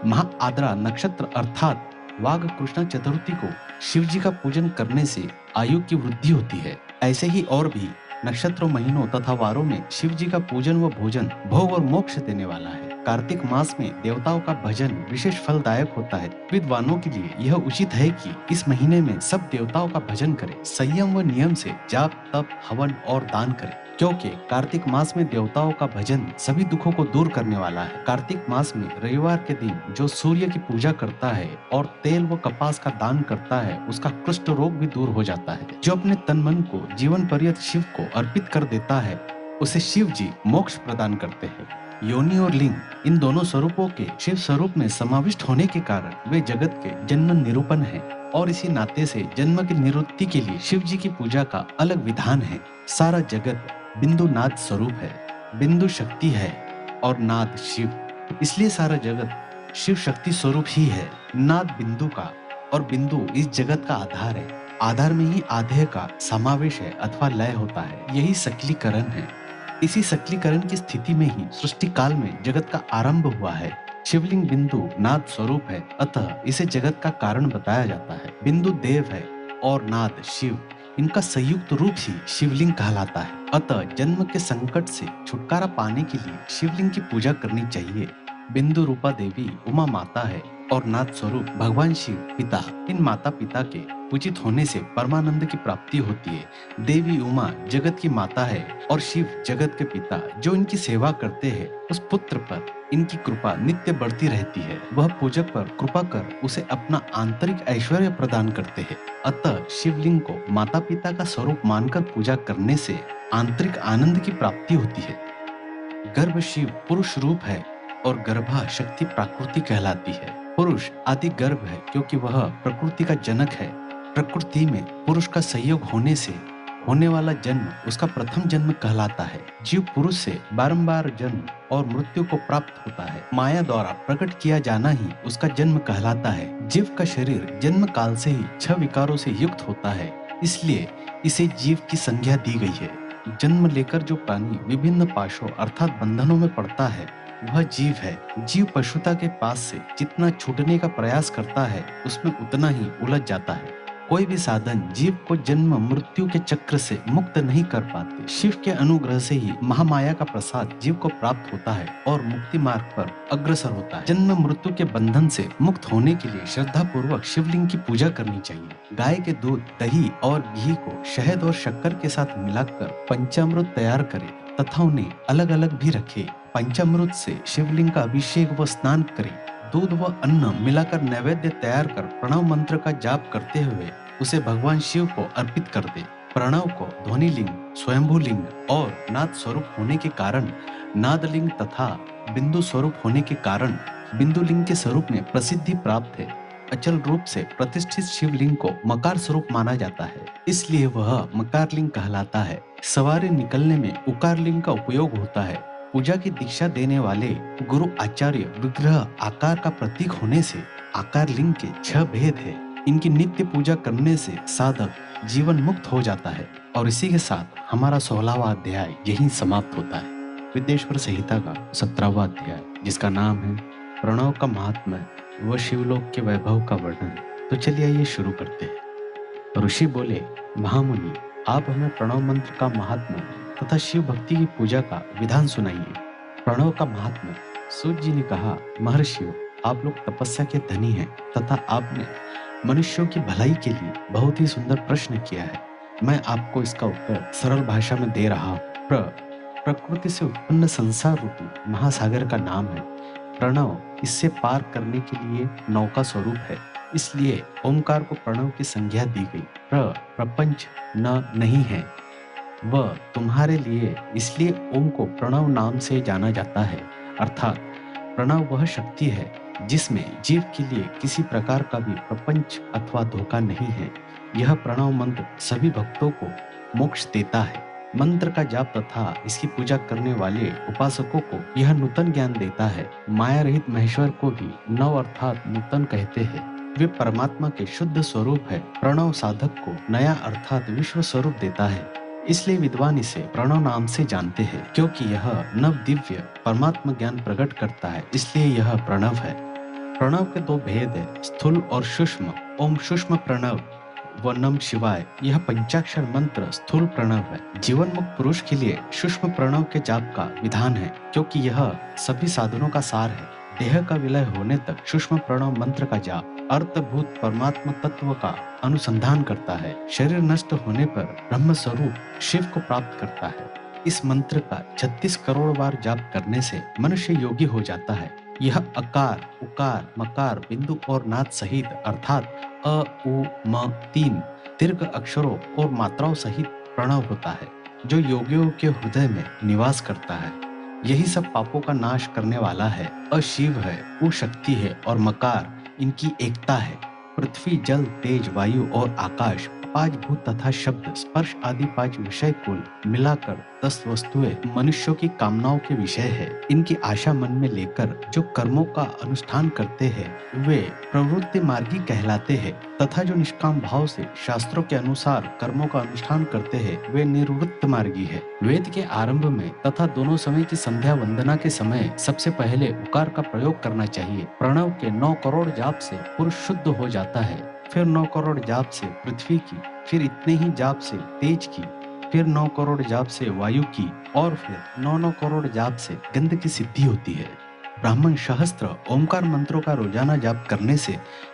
महाआद्रा नक्षत्र अर्थात वाघ कृष्ण चतुर्थी को शिव जी का पूजन करने से आयु की वृद्धि होती है। ऐसे ही और भी नक्षत्रों, महीनों तथा वारों में शिव जी का पूजन व भोजन भोग और मोक्ष देने वाला है। कार्तिक मास में देवताओं का भजन विशेष फलदायक होता है। विद्वानों के लिए यह उचित है कि इस महीने में सब देवताओं का भजन करें। संयम व नियम से जाप, तप, हवन और दान करें, क्योंकि कार्तिक मास में देवताओं का भजन सभी दुखों को दूर करने वाला है। कार्तिक मास में रविवार के दिन जो सूर्य की पूजा करता है और तेल व कपास का दान करता है उसका कुष्ठ रोग भी दूर हो जाता है। जो अपने तन मन को जीवन पर्यंत शिव को अर्पित कर देता है उसे शिव जी मोक्ष प्रदान करते हैं। योनि और लिंग इन दोनों स्वरूपों के शिव स्वरूप में समाविष्ट होने के कारण वे जगत के जन्म निरूपण हैं और इसी नाते से जन्म की निवृत्ति के लिए शिव जी की पूजा का अलग विधान है। सारा जगत बिंदु नाद स्वरूप है, बिंदु शक्ति है और नाद शिव, इसलिए सारा जगत शिव शक्ति स्वरूप ही है। नाद बिंदु का और बिंदु इस जगत का आधार है। आधार में ही आधेय का समावेश है अथवा लय होता है, यही सकलीकरण है। इसी सकलीकरण की स्थिति में ही सृष्टि काल में जगत का आरंभ हुआ है। शिवलिंग बिंदु नाद स्वरूप है, अतः इसे जगत का कारण बताया जाता है। बिंदु देव है और नाद शिव, इनका संयुक्त रूप ही शिवलिंग कहलाता है। अतः जन्म के संकट से छुटकारा पाने के लिए शिवलिंग की पूजा करनी चाहिए। बिंदु रूपा देवी उमा माता है और नाथ स्वरूप भगवान शिव पिता। इन माता पिता के पूजित होने से परमानंद की प्राप्ति होती है। देवी उमा जगत की माता है और शिव जगत के पिता। जो इनकी सेवा करते हैं उस पुत्र पर इनकी कृपा नित्य बढ़ती रहती है। वह पूजक पर कृपा कर उसे अपना आंतरिक ऐश्वर्य प्रदान करते हैं। अतः शिवलिंग को माता पिता का स्वरूप मानकर पूजा करने से आंतरिक आनंद की प्राप्ति होती है। गर्भ शिव पुरुष रूप है और गर्भा शक्ति प्राकृति कहलाती है। पुरुष आदि गर्भ है क्योंकि वह प्रकृति का जनक है। प्रकृति में पुरुष का संयोग होने से होने वाला जन्म उसका प्रथम जन्म कहलाता है। जीव पुरुष से बारंबार जन्म और मृत्यु को प्राप्त होता है। माया द्वारा प्रकट किया जाना ही उसका जन्म कहलाता है। जीव का शरीर जन्म काल से ही 6 विकारों से युक्त होता है, इसलिए इसे जीव की संज्ञा दी गई है। जन्म लेकर जो प्राणी विभिन्न पाशों अर्थात बंधनों में पड़ता है वह जीव है। जीव पशुता के पास से जितना छूटने का प्रयास करता है उसमें उतना ही उलझ जाता है। कोई भी साधन जीव को जन्म मृत्यु के चक्र से मुक्त नहीं कर पाते। शिव के अनुग्रह से ही महामाया का प्रसाद जीव को प्राप्त होता है और मुक्ति मार्ग पर अग्रसर होता है। जन्म मृत्यु के बंधन से मुक्त होने के लिए श्रद्धा पूर्वक शिवलिंग की पूजा करनी चाहिए। गाय के दूध, दही और घी को शहद और शक्कर के साथ मिलाकर पंचामृत तैयार करे तथा उन्हें अलग अलग भी रखे। पंचामृत से शिवलिंग का अभिषेक व स्नान करे। दूध व अन्न मिलाकर नैवेद्य तैयार कर प्रणव मंत्र का जाप करते हुए उसे भगवान शिव को अर्पित कर दे। प्रणव को ध्वनिलिंग, स्वयंभू लिंग और नाद स्वरूप होने के कारण नादलिंग तथा बिंदु स्वरूप होने के कारण बिंदुलिंग के स्वरूप में प्रसिद्धि प्राप्त है। अचल रूप से प्रतिष्ठित शिवलिंग को मकार स्वरूप माना जाता है, इसलिए वह मकारलिंग कहलाता है। सवारी निकलने में उकारलिंग का उपयोग होता है। पूजा की दीक्षा देने वाले गुरु आचार्य विग्रह आकार का प्रतीक होने से आकार लिंग के 6 भेद है। इनकी नित्य पूजा करने से साधक जीवन मुक्त हो जाता है। और इसी के साथ हमारा 16वां अध्याय यहीं समाप्त होता है। विद्येश्वर संहिता का 17वां अध्याय, जिसका नाम है प्रणव का महात्म्य व शिवलोक के वैभव का वर्णन। तो चलिए ये शुरू करते हैं। ऋषि बोले, महामुनि, आप हमें प्रणव मंत्र का महात्म्य तथा शिव भक्ति की पूजा का विधान सुनाइए। प्रणव का महात्म्य। सूत जी ने कहा, महर्षियों, आप लोग तपस्या के धनी हैं तथा आपने मनुष्यों की भलाई के लिए बहुत ही सुंदर प्रश्न किया है। मैं आपको इसका उत्तर सरल भाषा में दे रहा हूँ। प्रकृति से उत्पन्न संसार रूपी महासागर का नाम है प्रणव। इससे पार करने के लिए नौका स्वरूप है, इसलिए ओमकार को प्रणव की संज्ञा दी गई। प्रपंच न नहीं है, वह तुम्हारे लिए, इसलिए ओम को प्रणव नाम से जाना जाता है। अर्थात प्रणव वह शक्ति है जिसमें जीव के लिए किसी प्रकार का भी प्रपंच अथवा धोखा नहीं है। यह प्रणव मंत्र सभी भक्तों को मोक्ष देता है। मंत्र का जाप तथा इसकी पूजा करने वाले उपासकों को यह नूतन ज्ञान देता है। माया रहित महेश्वर को भी नव अर्थात नूतन कहते हैं। वे परमात्मा के शुद्ध स्वरूप है। प्रणव साधक को नया अर्थात विश्व स्वरूप देता है, इसलिए विद्वान इसे प्रणव नाम से जानते हैं। क्योंकि यह नव दिव्य परमात्मा ज्ञान प्रकट करता है, इसलिए यह प्रणव है। प्रणव के 2 भेद है, स्थूल और सूक्ष्म। ओम सूक्ष्म प्रणव व नम शिवाय, यह पंचाक्षर मंत्र स्थूल प्रणव है। जीवन मुक्त पुरुष के लिए सूक्ष्म प्रणव के जाप का विधान है, क्योंकि यह सभी साधनों का सार है। देह का विलय होने तक सूक्ष्म प्रणव मंत्र का जाप अर्थभूत परमात्मा तत्व का अनुसंधान करता है। शरीर नष्ट होने पर ब्रह्म स्वरूप शिव को प्राप्त करता है। इस मंत्र का 36 करोड़ बार जाप करने से मनुष्य योगी हो जाता है। यह अकार, उकार, मकार, बिंदु और नाद सहित अर्थात अ, उ, म 3 दीर्घ अक्षरों और मात्राओं सहित प्रणव होता है, जो योगियों के हृदय में निवास करता है। यही सब पापों का नाश करने वाला है। अशिव है, वो शक्ति है और मकार इनकी एकता है। पृथ्वी, जल, तेज, वायु और आकाश, 5 भूत तथा शब्द, स्पर्श आदि 5 विषय कुल मिलाकर 10 वस्तुएं मनुष्यों की कामनाओं के विषय है। इनकी आशा मन में लेकर जो कर्मों का अनुष्ठान करते हैं वे प्रवृत्ति मार्गी कहलाते हैं, तथा जो निष्काम भाव से शास्त्रों के अनुसार कर्मों का अनुष्ठान करते हैं वे निवृत्त मार्गी है। वेद के आरंभ में तथा दोनों समय की संध्या वंदना के समय सबसे पहले उकार का प्रयोग करना चाहिए। प्रणव के 9 करोड़ जाप से पुरुष शुद्ध हो जाता है, फिर 9 करोड़ जाप से पृथ्वी की, फिर इतने ही जाप से तेज की, फिर 9 करोड़ जाप से वायु की और फिर 9 करोड़ जाप से गंध की सिद्धि होती है। ब्राह्मण सहस्त्र ओमकार मंत्रों का रोजाना जाप करने से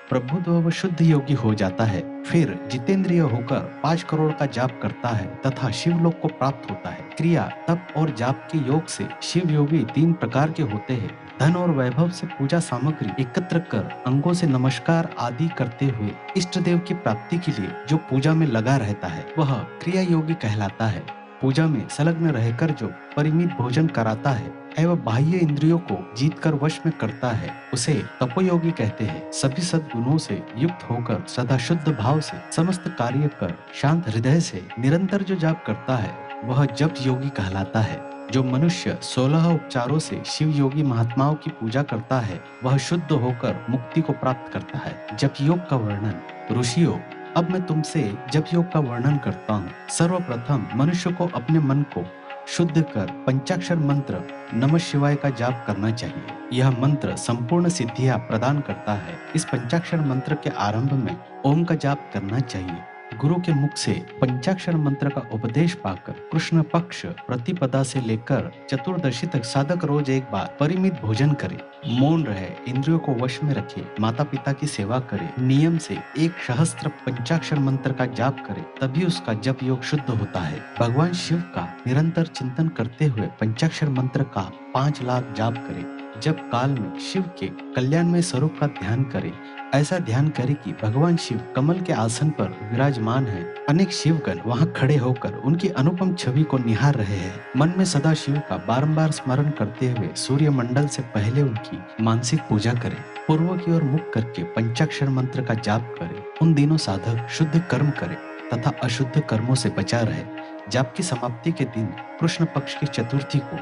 प्रबुद्ध व शुद्ध योगी हो जाता है। फिर जितेंद्रिय होकर 5 करोड़ का जाप करता है तथा शिवलोक को प्राप्त होता है। क्रिया, तप और जाप के योग से शिव योगी 3 प्रकार के होते हैं। धन और वैभव से पूजा सामग्री एकत्र कर अंगों से नमस्कार आदि करते हुए इष्ट देव की प्राप्ति के लिए जो पूजा में लगा रहता है वह क्रिया योगी कहलाता है। पूजा में संलग्न रहकर जो परिमित भोजन कराता है एवं बाह्य इंद्रियों को जीतकर वश में करता है उसे तपोयोगी कहते हैं। सभी सद्गुणों से युक्त होकर सदा शुद्ध भाव से समस्त कार्य कर शांत हृदय से निरंतर जो जाप करता है वह जप योगी कहलाता है। जो मनुष्य 16 उपचारों से शिव योगी महात्माओं की पूजा करता है वह शुद्ध होकर मुक्ति को प्राप्त करता है। जप योग का वर्णन। ऋषियों, अब मैं तुमसे जप योग का वर्णन करता हूँ। सर्वप्रथम मनुष्य को अपने मन को शुद्ध कर पंचाक्षर मंत्र नमः शिवाय का जाप करना चाहिए। यह मंत्र संपूर्ण सिद्धियां प्रदान करता है। इस पंचाक्षर मंत्र के आरंभ में ओम का जाप करना चाहिए। गुरु के मुख से पंचाक्षर मंत्र का उपदेश पाकर कृष्ण पक्ष प्रतिपदा से लेकर चतुर्दशी तक साधक रोज एक बार परिमित भोजन करे, मौन रहे, इंद्रियों को वश में रखे, माता पिता की सेवा करे, नियम से 1 सहस्त्र पंचाक्षर मंत्र का जाप करे, तभी उसका जप योग शुद्ध होता है। भगवान शिव का निरंतर चिंतन करते हुए पंचाक्षर मंत्र का 5 लाख जाप करे। जब काल में शिव के कल्याणमय स्वरूप का ध्यान करे। ऐसा ध्यान करे कि भगवान शिव कमल के आसन पर विराजमान है। अनेक शिवगण वहां खड़े होकर उनकी अनुपम छवि को निहार रहे हैं। मन में सदा शिव का बारंबार स्मरण करते हुए सूर्य मंडल से पहले उनकी मानसिक पूजा करें। पूर्व की ओर मुख करके पंचाक्षर मंत्र का जाप करें। उन दिनों साधक शुद्ध कर्म करे तथा अशुद्ध कर्मों से बचा रहे। जाप की समाप्ति के दिन कृष्ण पक्ष की चतुर्थी को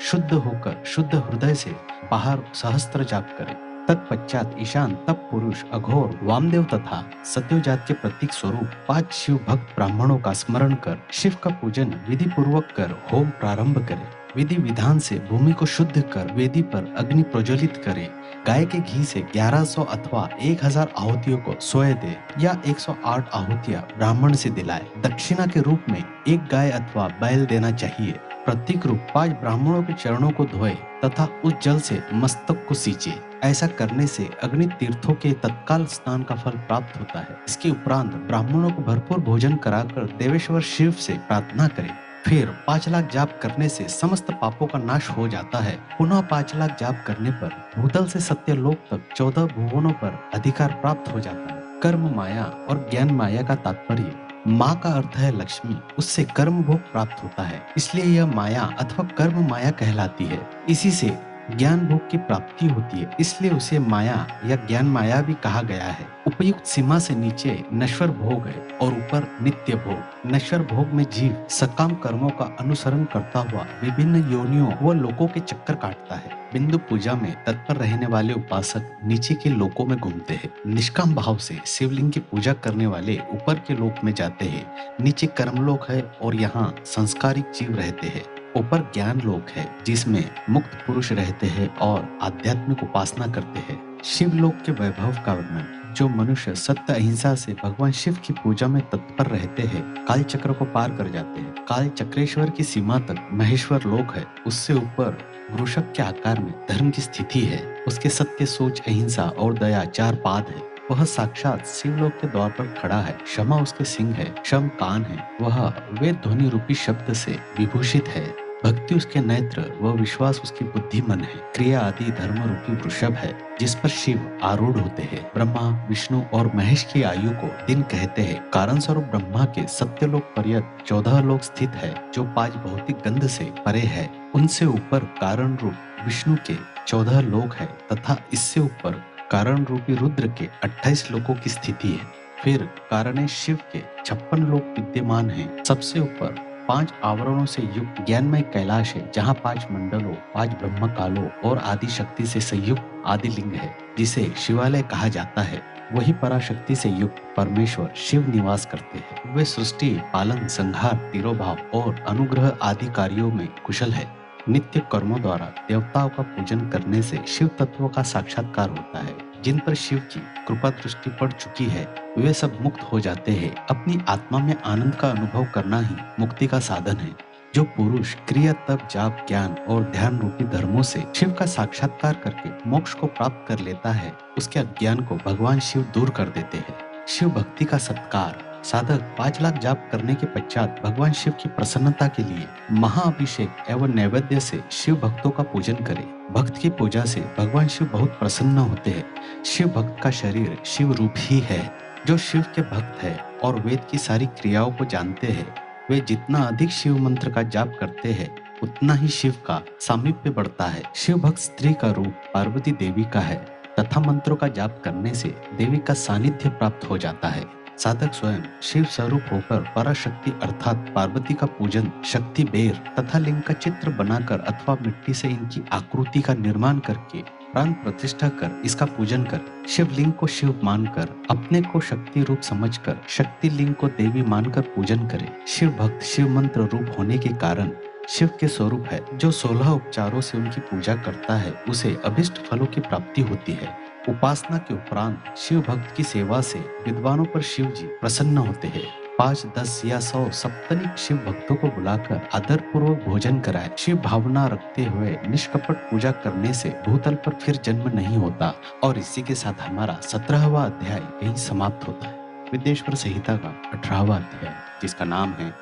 शुद्ध होकर शुद्ध हृदय से बाहर सहस्त्र जाप करें। तत्पश्चात ईशान, तप पुरुष, अघोर, वामदेव तथा सत्योजात के प्रतीक स्वरूप 5 शिव भक्त ब्राह्मणों का स्मरण कर शिव का पूजन विधि पूर्वक कर होम प्रारंभ करें। विधि विधान से भूमि को शुद्ध कर वेदी पर अग्नि प्रज्वलित करे। गाय के घी से 1100 अथवा 1000 आहुतियों को सोए दे या 108 आहुतियां ब्राह्मण से दिलाए। दक्षिणा के रूप में 1 गाय अथवा बैल देना चाहिए। प्रतीक रूप 5 ब्राह्मणों के चरणों को धोए तथा उस जल से मस्तक को सींचे। ऐसा करने से अग्नि तीर्थों के तत्काल स्नान का फल प्राप्त होता है। इसके उपरांत ब्राह्मणों को भरपूर भोजन कराकर देवेश्वर शिव से प्रार्थना करें। फिर 5 लाख जाप करने से समस्त पापों का नाश हो जाता है। पुनः 5 लाख जाप करने पर भूतल से सत्यलोक तक 14 भुवनों पर अधिकार प्राप्त हो जाता है। कर्म माया और ज्ञान माया का तात्पर्य, माँ का अर्थ है लक्ष्मी, उससे कर्म भोग प्राप्त होता है, इसलिए यह माया अथवा कर्म माया कहलाती है। इसी से ज्ञान भोग की प्राप्ति होती है, इसलिए उसे माया या ज्ञान माया भी कहा गया है। उपयुक्त सीमा से नीचे नश्वर भोग है और ऊपर नित्य भोग। नश्वर भोग में जीव सकाम कर्मों का अनुसरण करता हुआ विभिन्न योनियों व लोकों के चक्कर काटता है। बिंदु पूजा में तत्पर रहने वाले उपासक नीचे के लोकों में घूमते हैं। निष्काम भाव से शिवलिंग की पूजा करने वाले ऊपर के लोक में जाते हैं। नीचे कर्मलोक है और यहाँ संस्कारिक जीव रहते हैं। ऊपर ज्ञान लोक है जिसमें मुक्त पुरुष रहते हैं और आध्यात्मिक उपासना करते हैं। शिवलोक के वैभव का वर्णन। जो मनुष्य सत्य अहिंसा से भगवान शिव की पूजा में तत्पर रहते हैं काल चक्र को पार कर जाते हैं। काल चक्रेश्वर की सीमा तक महेश्वर लोक है। उससे ऊपर वृषभ के आकार में धर्म की स्थिति है। उसके सत्य, सोच, अहिंसा और दया 4 पाद है। वह साक्षात शिवलोक के द्वार पर खड़ा है। क्षमा उसके सिंह है, क्षम कान है। वह वेद ध्वनि रूपी शब्द से विभूषित है। भक्ति उसके नेत्र व विश्वास उसकी बुद्धि मन है। क्रिया आदि धर्म रूपी वृषभ है जिस पर शिव आरूढ़ होते हैं। ब्रह्मा विष्णु और महेश की आयु को दिन कहते हैं। कारण स्वरूप ब्रह्मा के सत्यलोक पर्यंत 14 लोक स्थित है जो 5 भौतिक गंध से परे है। उनसे ऊपर कारण रूप विष्णु के 14 लोक है तथा इससे ऊपर कारण रूपी रुद्र के 28 लोकों की स्थिति है। फिर कारण शिव के 56 लोक विद्यमान हैं। सबसे ऊपर 5 आवरणों से युक्त ज्ञानमय कैलाश है जहाँ 5 मंडलों 5 ब्रह्म कालों और आदि शक्ति से संयुक्त आदि लिंग है जिसे शिवालय कहा जाता है। वही पराशक्ति से युक्त परमेश्वर शिव निवास करते हैं। वे सृष्टि पालन संहार तिरोभाव और अनुग्रह आदि कार्यों में कुशल है। नित्य कर्मों द्वारा देवताओं का पूजन करने से शिव तत्व का साक्षात्कार होता है। जिन पर शिव की कृपा दृष्टि पड़ चुकी है वे सब मुक्त हो जाते हैं। अपनी आत्मा में आनंद का अनुभव करना ही मुक्ति का साधन है। जो पुरुष क्रिया तप जाप ज्ञान और ध्यान रूपी धर्मों से शिव का साक्षात्कार करके मोक्ष को प्राप्त कर लेता है उसके अज्ञान को भगवान शिव दूर कर देते हैं। शिव भक्ति का सत्कार साधक 5 लाख जाप करने के पश्चात भगवान शिव की प्रसन्नता के लिए महाअभिषेक एवं नैवेद्य से शिव भक्तों का पूजन करे। भक्त की पूजा से भगवान शिव बहुत प्रसन्न होते हैं। शिव भक्त का शरीर शिव रूप ही है। जो शिव के भक्त है और वेद की सारी क्रियाओं को जानते हैं वे जितना अधिक शिव मंत्र का जाप करते हैं उतना ही शिव का सामीप्य बढ़ता है। शिव भक्त स्त्री का रूप पार्वती देवी का है तथा मंत्रों का जाप करने से देवी का सानिध्य प्राप्त हो जाता है। साधक स्वयं शिव स्वरूप होकर पराशक्ति अर्थात पार्वती का पूजन शक्ति बेर तथा लिंग का चित्र बनाकर अथवा मिट्टी से इनकी आकृति का निर्माण करके प्राण प्रतिष्ठा कर इसका पूजन कर शिवलिंग को शिव मानकर अपने को शक्ति रूप समझकर शक्ति लिंग को देवी मानकर पूजन करे। शिव भक्त शिव मंत्र रूप होने के कारण शिव के स्वरूप है। जो 16 उपचारों से उनकी पूजा करता है उसे अभिष्ट फलों की प्राप्ति होती है। उपासना के उपरांत शिव भक्त की सेवा से विद्वानों पर शिव जी प्रसन्न होते हैं। 5, 10 या 100 सप्तनिक शिव भक्तों को बुलाकर आदर पूर्वक भोजन कराए। शिव भावना रखते हुए निष्कपट पूजा करने से भूतल पर फिर जन्म नहीं होता। और इसी के साथ हमारा 17वां अध्याय यही समाप्त होता है। विद्येश्वर संहिता का 18वां अध्याय जिसका नाम है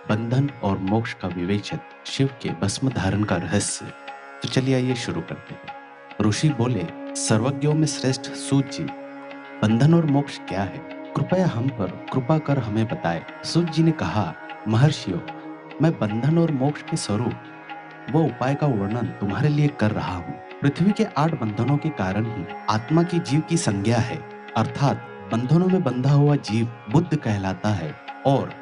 बंधन और मोक्ष का विवेचन शिव के भस्म धारण का रहस्य। तो चलिए आइए शुरू करते हैं। ऋषि बोले, सर्वज्ञों में श्रेष्ठ सूत जी, बंधन और मोक्ष क्या है? कृपया हम पर कृपा कर हमें बताए। सूत जी ने कहा, महर्षियों, मैं बंधन और मोक्ष के स्वरूप वो उपाय का वर्णन तुम्हारे लिए कर रहा हूँ। पृथ्वी के 8 बंधनों के कारण ही आत्मा की जीव की संज्ञा है, अर्थात बंधनों में बंधा हुआ जीव बुद्ध कहलाता है और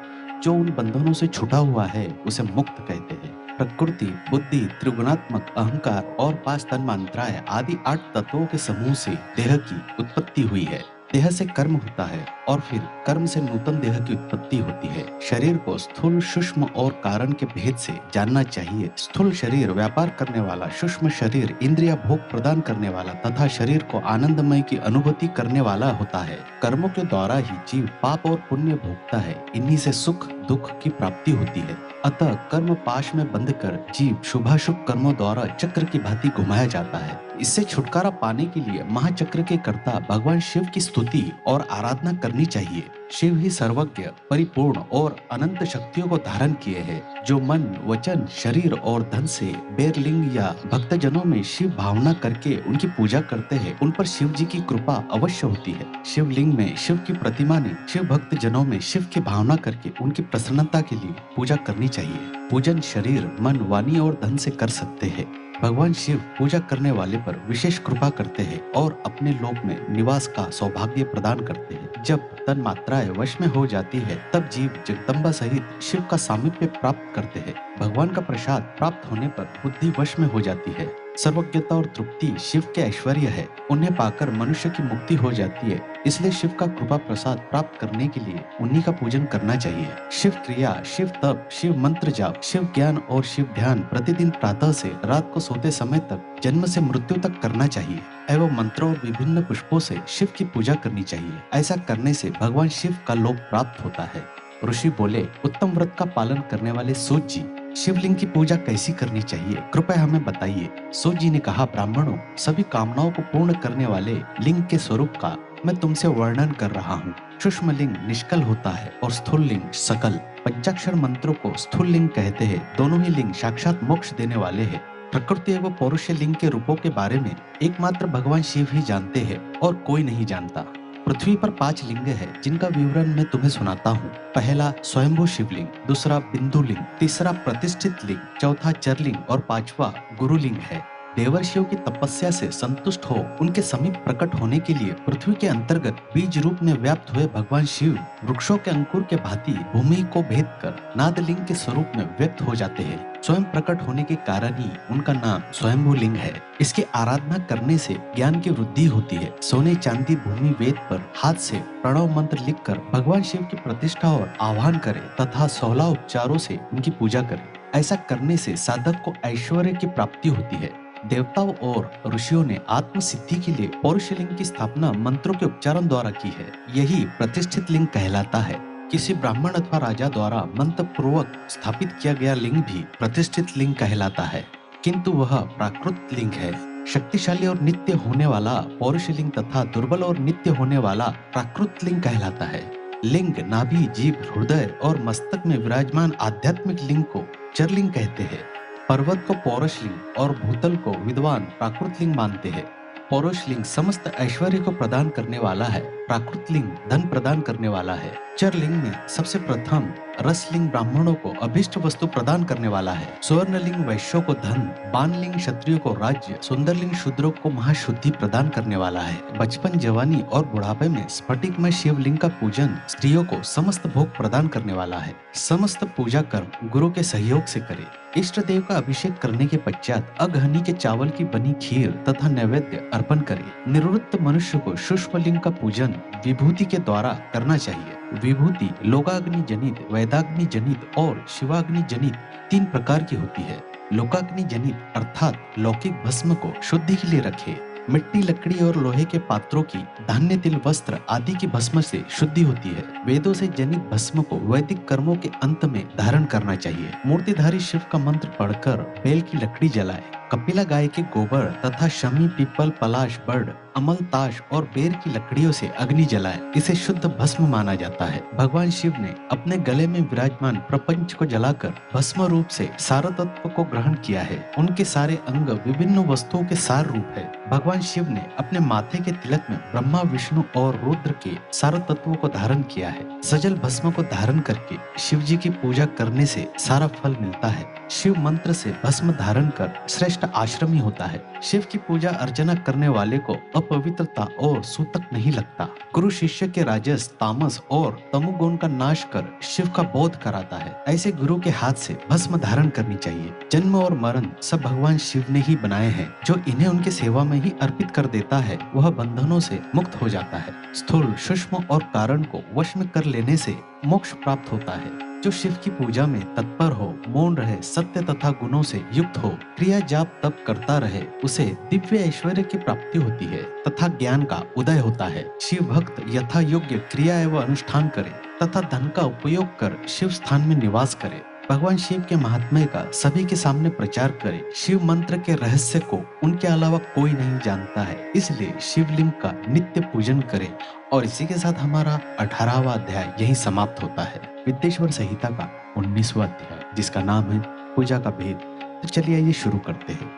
जो उन बंधनों से छुटा हुआ है उसे मुक्त कहते हैं। प्रकृति बुद्धि त्रिगुणात्मक अहंकार और 5 तन्मात्राएं आदि 8 तत्वों के समूह से देह की उत्पत्ति हुई है। देह से कर्म होता है और फिर कर्म से नूतन देह की उत्पत्ति होती है। शरीर को स्थूल सूक्ष्म और कारण के भेद से जानना चाहिए। स्थूल शरीर व्यापार करने वाला, सूक्ष्म शरीर इंद्रिया भोग प्रदान करने वाला तथा शरीर को आनंदमय की अनुभूति करने वाला होता है। कर्मों के द्वारा ही जीव पाप और पुण्य भोगता है। इन्हीं से सुख दुख की प्राप्ति होती है। अतः कर्म पाश में बंध कर जीव शुभाशुभ कर्मों द्वारा चक्र की भांति घुमाया जाता है। इससे छुटकारा पाने के लिए महाचक्र के कर्ता भगवान शिव की स्तुति और आराधना करनी चाहिए। शिव ही सर्वज्ञ परिपूर्ण और अनंत शक्तियों को धारण किए हैं। जो मन वचन शरीर और धन से बेरलिंग या भक्तजनों में शिव भावना करके उनकी पूजा करते हैं उन पर शिव जी की कृपा अवश्य होती है। शिवलिंग में शिव की प्रतिमा ने शिव भक्त जनों में शिव की भावना करके उनकी प्रसन्नता के लिए पूजा करनी चाहिए। पूजन शरीर मन वाणी और धन से कर सकते हैं। भगवान शिव पूजा करने वाले पर विशेष कृपा करते हैं और अपने लोक में निवास का सौभाग्य प्रदान करते हैं। जब तन मात्राएं वश में हो जाती है तब जीव जगदम्बा सहित शिव का सामीप्य प्राप्त करते हैं। भगवान का प्रसाद प्राप्त होने पर बुद्धि वश में हो जाती है। सर्वज्ञता और तृप्ति शिव के ऐश्वर्य है। उन्हें पाकर मनुष्य की मुक्ति हो जाती है। इसलिए शिव का कृपा प्रसाद प्राप्त करने के लिए उन्हीं का पूजन करना चाहिए। शिव क्रिया शिव तप शिव मंत्र जाप शिव ज्ञान और शिव ध्यान प्रतिदिन प्रातः से रात को सोते समय तक जन्म से मृत्यु तक करना चाहिए एवं मंत्रों और विभिन्न पुष्पों से शिव की पूजा करनी चाहिए। ऐसा करने से भगवान शिव का लोक प्राप्त होता है। ऋषि बोले, उत्तम व्रत का पालन करने वाले सूत जी, शिवलिंग की पूजा कैसी करनी चाहिए, कृपया हमें बताइए। सूत जी ने कहा, ब्राह्मणों, सभी कामनाओं को पूर्ण करने वाले लिंग के स्वरूप का मैं तुमसे वर्णन कर रहा हूँ। सूक्ष्म लिंग निष्कल होता है और स्थूल लिंग सकल। पंचाक्षर मंत्रों को स्थूल लिंग कहते हैं। दोनों ही लिंग साक्षात मोक्ष देने वाले हैं। प्रकृति एवं पौरुष लिंग के रूपों के बारे में एकमात्र भगवान शिव ही जानते हैं और कोई नहीं जानता। पृथ्वी पर 5 लिंग है जिनका विवरण मैं तुम्हें सुनाता हूँ। पहला स्वयंभू शिवलिंग, दूसरा बिंदु लिंग, तीसरा प्रतिष्ठित लिंग, चौथा चरलिंग और पांचवा गुरुलिंग है। देवर्षियों की तपस्या से संतुष्ट हो उनके समीप प्रकट होने के लिए पृथ्वी के अंतर्गत बीज रूप में व्याप्त हुए भगवान शिव वृक्षों के अंकुर के भांति भूमि को भेद कर नादलिंग के स्वरूप में व्यक्त हो जाते हैं। स्वयं प्रकट होने के कारण ही उनका नाम स्वयंभू लिंग है। इसकी आराधना करने से ज्ञान की वृद्धि होती है। सोने चांदी भूमि वेद पर हाथ से प्रणव मंत्र लिखकर भगवान शिव की प्रतिष्ठा और आह्वान करें तथा 16 उपचारों से उनकी पूजा करें। ऐसा करने से साधक को ऐश्वर्य की प्राप्ति होती है। देवताओं और ऋषियों ने आत्म सिद्धि के लिए पौरुष लिंग की स्थापना मंत्रों के उच्चारण द्वारा की है। यही प्रतिष्ठित लिंग कहलाता है। किसी ब्राह्मण अथवा राजा द्वारा मंत्र पूर्वक स्थापित किया गया लिंग भी प्रतिष्ठित लिंग कहलाता है, किंतु वह प्राकृत लिंग है। शक्तिशाली और नित्य होने वाला पौरुष लिंग तथा दुर्बल और नित्य होने वाला प्राकृत लिंग कहलाता है। लिंग नाभि, जीभ, हृदय और मस्तक में विराजमान आध्यात्मिक लिंग को चरलिंग कहते हैं। पर्वत को पौरुष लिंग और भूतल को विद्वान प्राकृत लिंग मानते हैं। पौरुष लिंग समस्त ऐश्वर्य को प्रदान करने वाला है। प्राकृत लिंग धन प्रदान करने वाला है। चरलिंग में सबसे प्रथम रसलिंग ब्राह्मणों को अभिष्ट वस्तु प्रदान करने वाला है। स्वर्णलिंग वैश्यों को धन, बाणलिंग क्षत्रियों को राज्य, सुंदरलिंग शूद्रों को महाशुद्धि प्रदान करने वाला है। बचपन, जवानी और बुढ़ापे में स्फटिक में शिवलिंग का पूजन स्त्रियों को समस्त भोग प्रदान करने वाला है। समस्त पूजा कर्म गुरु के सहयोग से करे। इष्ट देव का अभिषेक करने के पश्चात अगहनी के चावल की बनी खीर तथा नैवेद्य अर्पण करे। निवृत्त मनुष्य को सूक्ष्म लिंग का पूजन विभूति के द्वारा करना चाहिए। विभूति लोकाग्नि जनित, वैदाग्नि जनित और शिवाग्नि जनित 3 प्रकार की होती है। लोकाग्नि जनित अर्थात लौकिक भस्म को शुद्धि के लिए रखे। मिट्टी, लकड़ी और लोहे के पात्रों की, धान्य, तिल, वस्त्र आदि की भस्म से शुद्धि होती है। वेदों से जनित भस्म को वैदिक कर्मों के अंत में धारण करना चाहिए। मूर्तिधारी शिव का मंत्र पढ़कर बेल की लकड़ी जलाए। कपिला गाय के गोबर तथा शमी, पीपल, पलाश, बर्ड, अमल, ताश और बेर की लकड़ियों से अग्नि जलाए। इसे शुद्ध भस्म माना जाता है। भगवान शिव ने अपने गले में विराजमान प्रपंच को जलाकर भस्म रूप से सार तत्व को ग्रहण किया है। उनके सारे अंग विभिन्न वस्तुओं के सार रूप है। भगवान शिव ने अपने माथे के तिलक में ब्रह्मा, विष्णु और रुद्र के सार तत्वों को धारण किया है। सजल भस्म को धारण करके शिव जी की पूजा करने से सारा फल मिलता है। शिव मंत्र से भस्म धारण कर श्रेष्ठ आश्रमी होता है। शिव की पूजा अर्चना करने वाले को अपवित्रता और सूतक नहीं लगता। गुरु शिष्य के राजस, तामस और तमोगुण का नाश कर शिव का बोध कराता है। ऐसे गुरु के हाथ से भस्म धारण करनी चाहिए। जन्म और मरण सब भगवान शिव ने ही बनाए हैं। जो इन्हें उनके सेवा में ही अर्पित कर देता है वह बंधनों से मुक्त हो जाता है। स्थूल, सूक्ष्म और कारण को वश में कर लेने से मोक्ष प्राप्त होता है। जो शिव की पूजा में तत्पर हो, मौन रहे, सत्य तथा गुणों से युक्त हो, क्रिया जाप तप करता रहे, उसे दिव्य ऐश्वर्य की प्राप्ति होती है तथा ज्ञान का उदय होता है। शिव भक्त यथा योग्य क्रिया एवं अनुष्ठान करे तथा धन का उपयोग कर शिव स्थान में निवास करे। भगवान शिव के महात्म्य का सभी के सामने प्रचार करे। शिव मंत्र के रहस्य को उनके अलावा कोई नहीं जानता है, इसलिए शिवलिंग का नित्य पूजन करें। और इसी के साथ हमारा 18वां अध्याय यही समाप्त होता है। विद्येश्वर संहिता का 19वां अध्याय, जिसका नाम है पूजा का भेद। तो चलिए आइए शुरू करते हैं।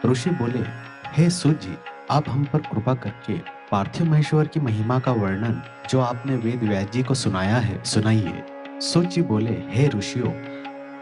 ऋषि बोले, हे सूत जी, आप हम पर कृपा करके पार्थिव महेश्वर की महिमा का वर्णन जो आपने वेद व्यास जी को सुनाया है सुनाइए। सूत जी बोले, हे ऋषियों,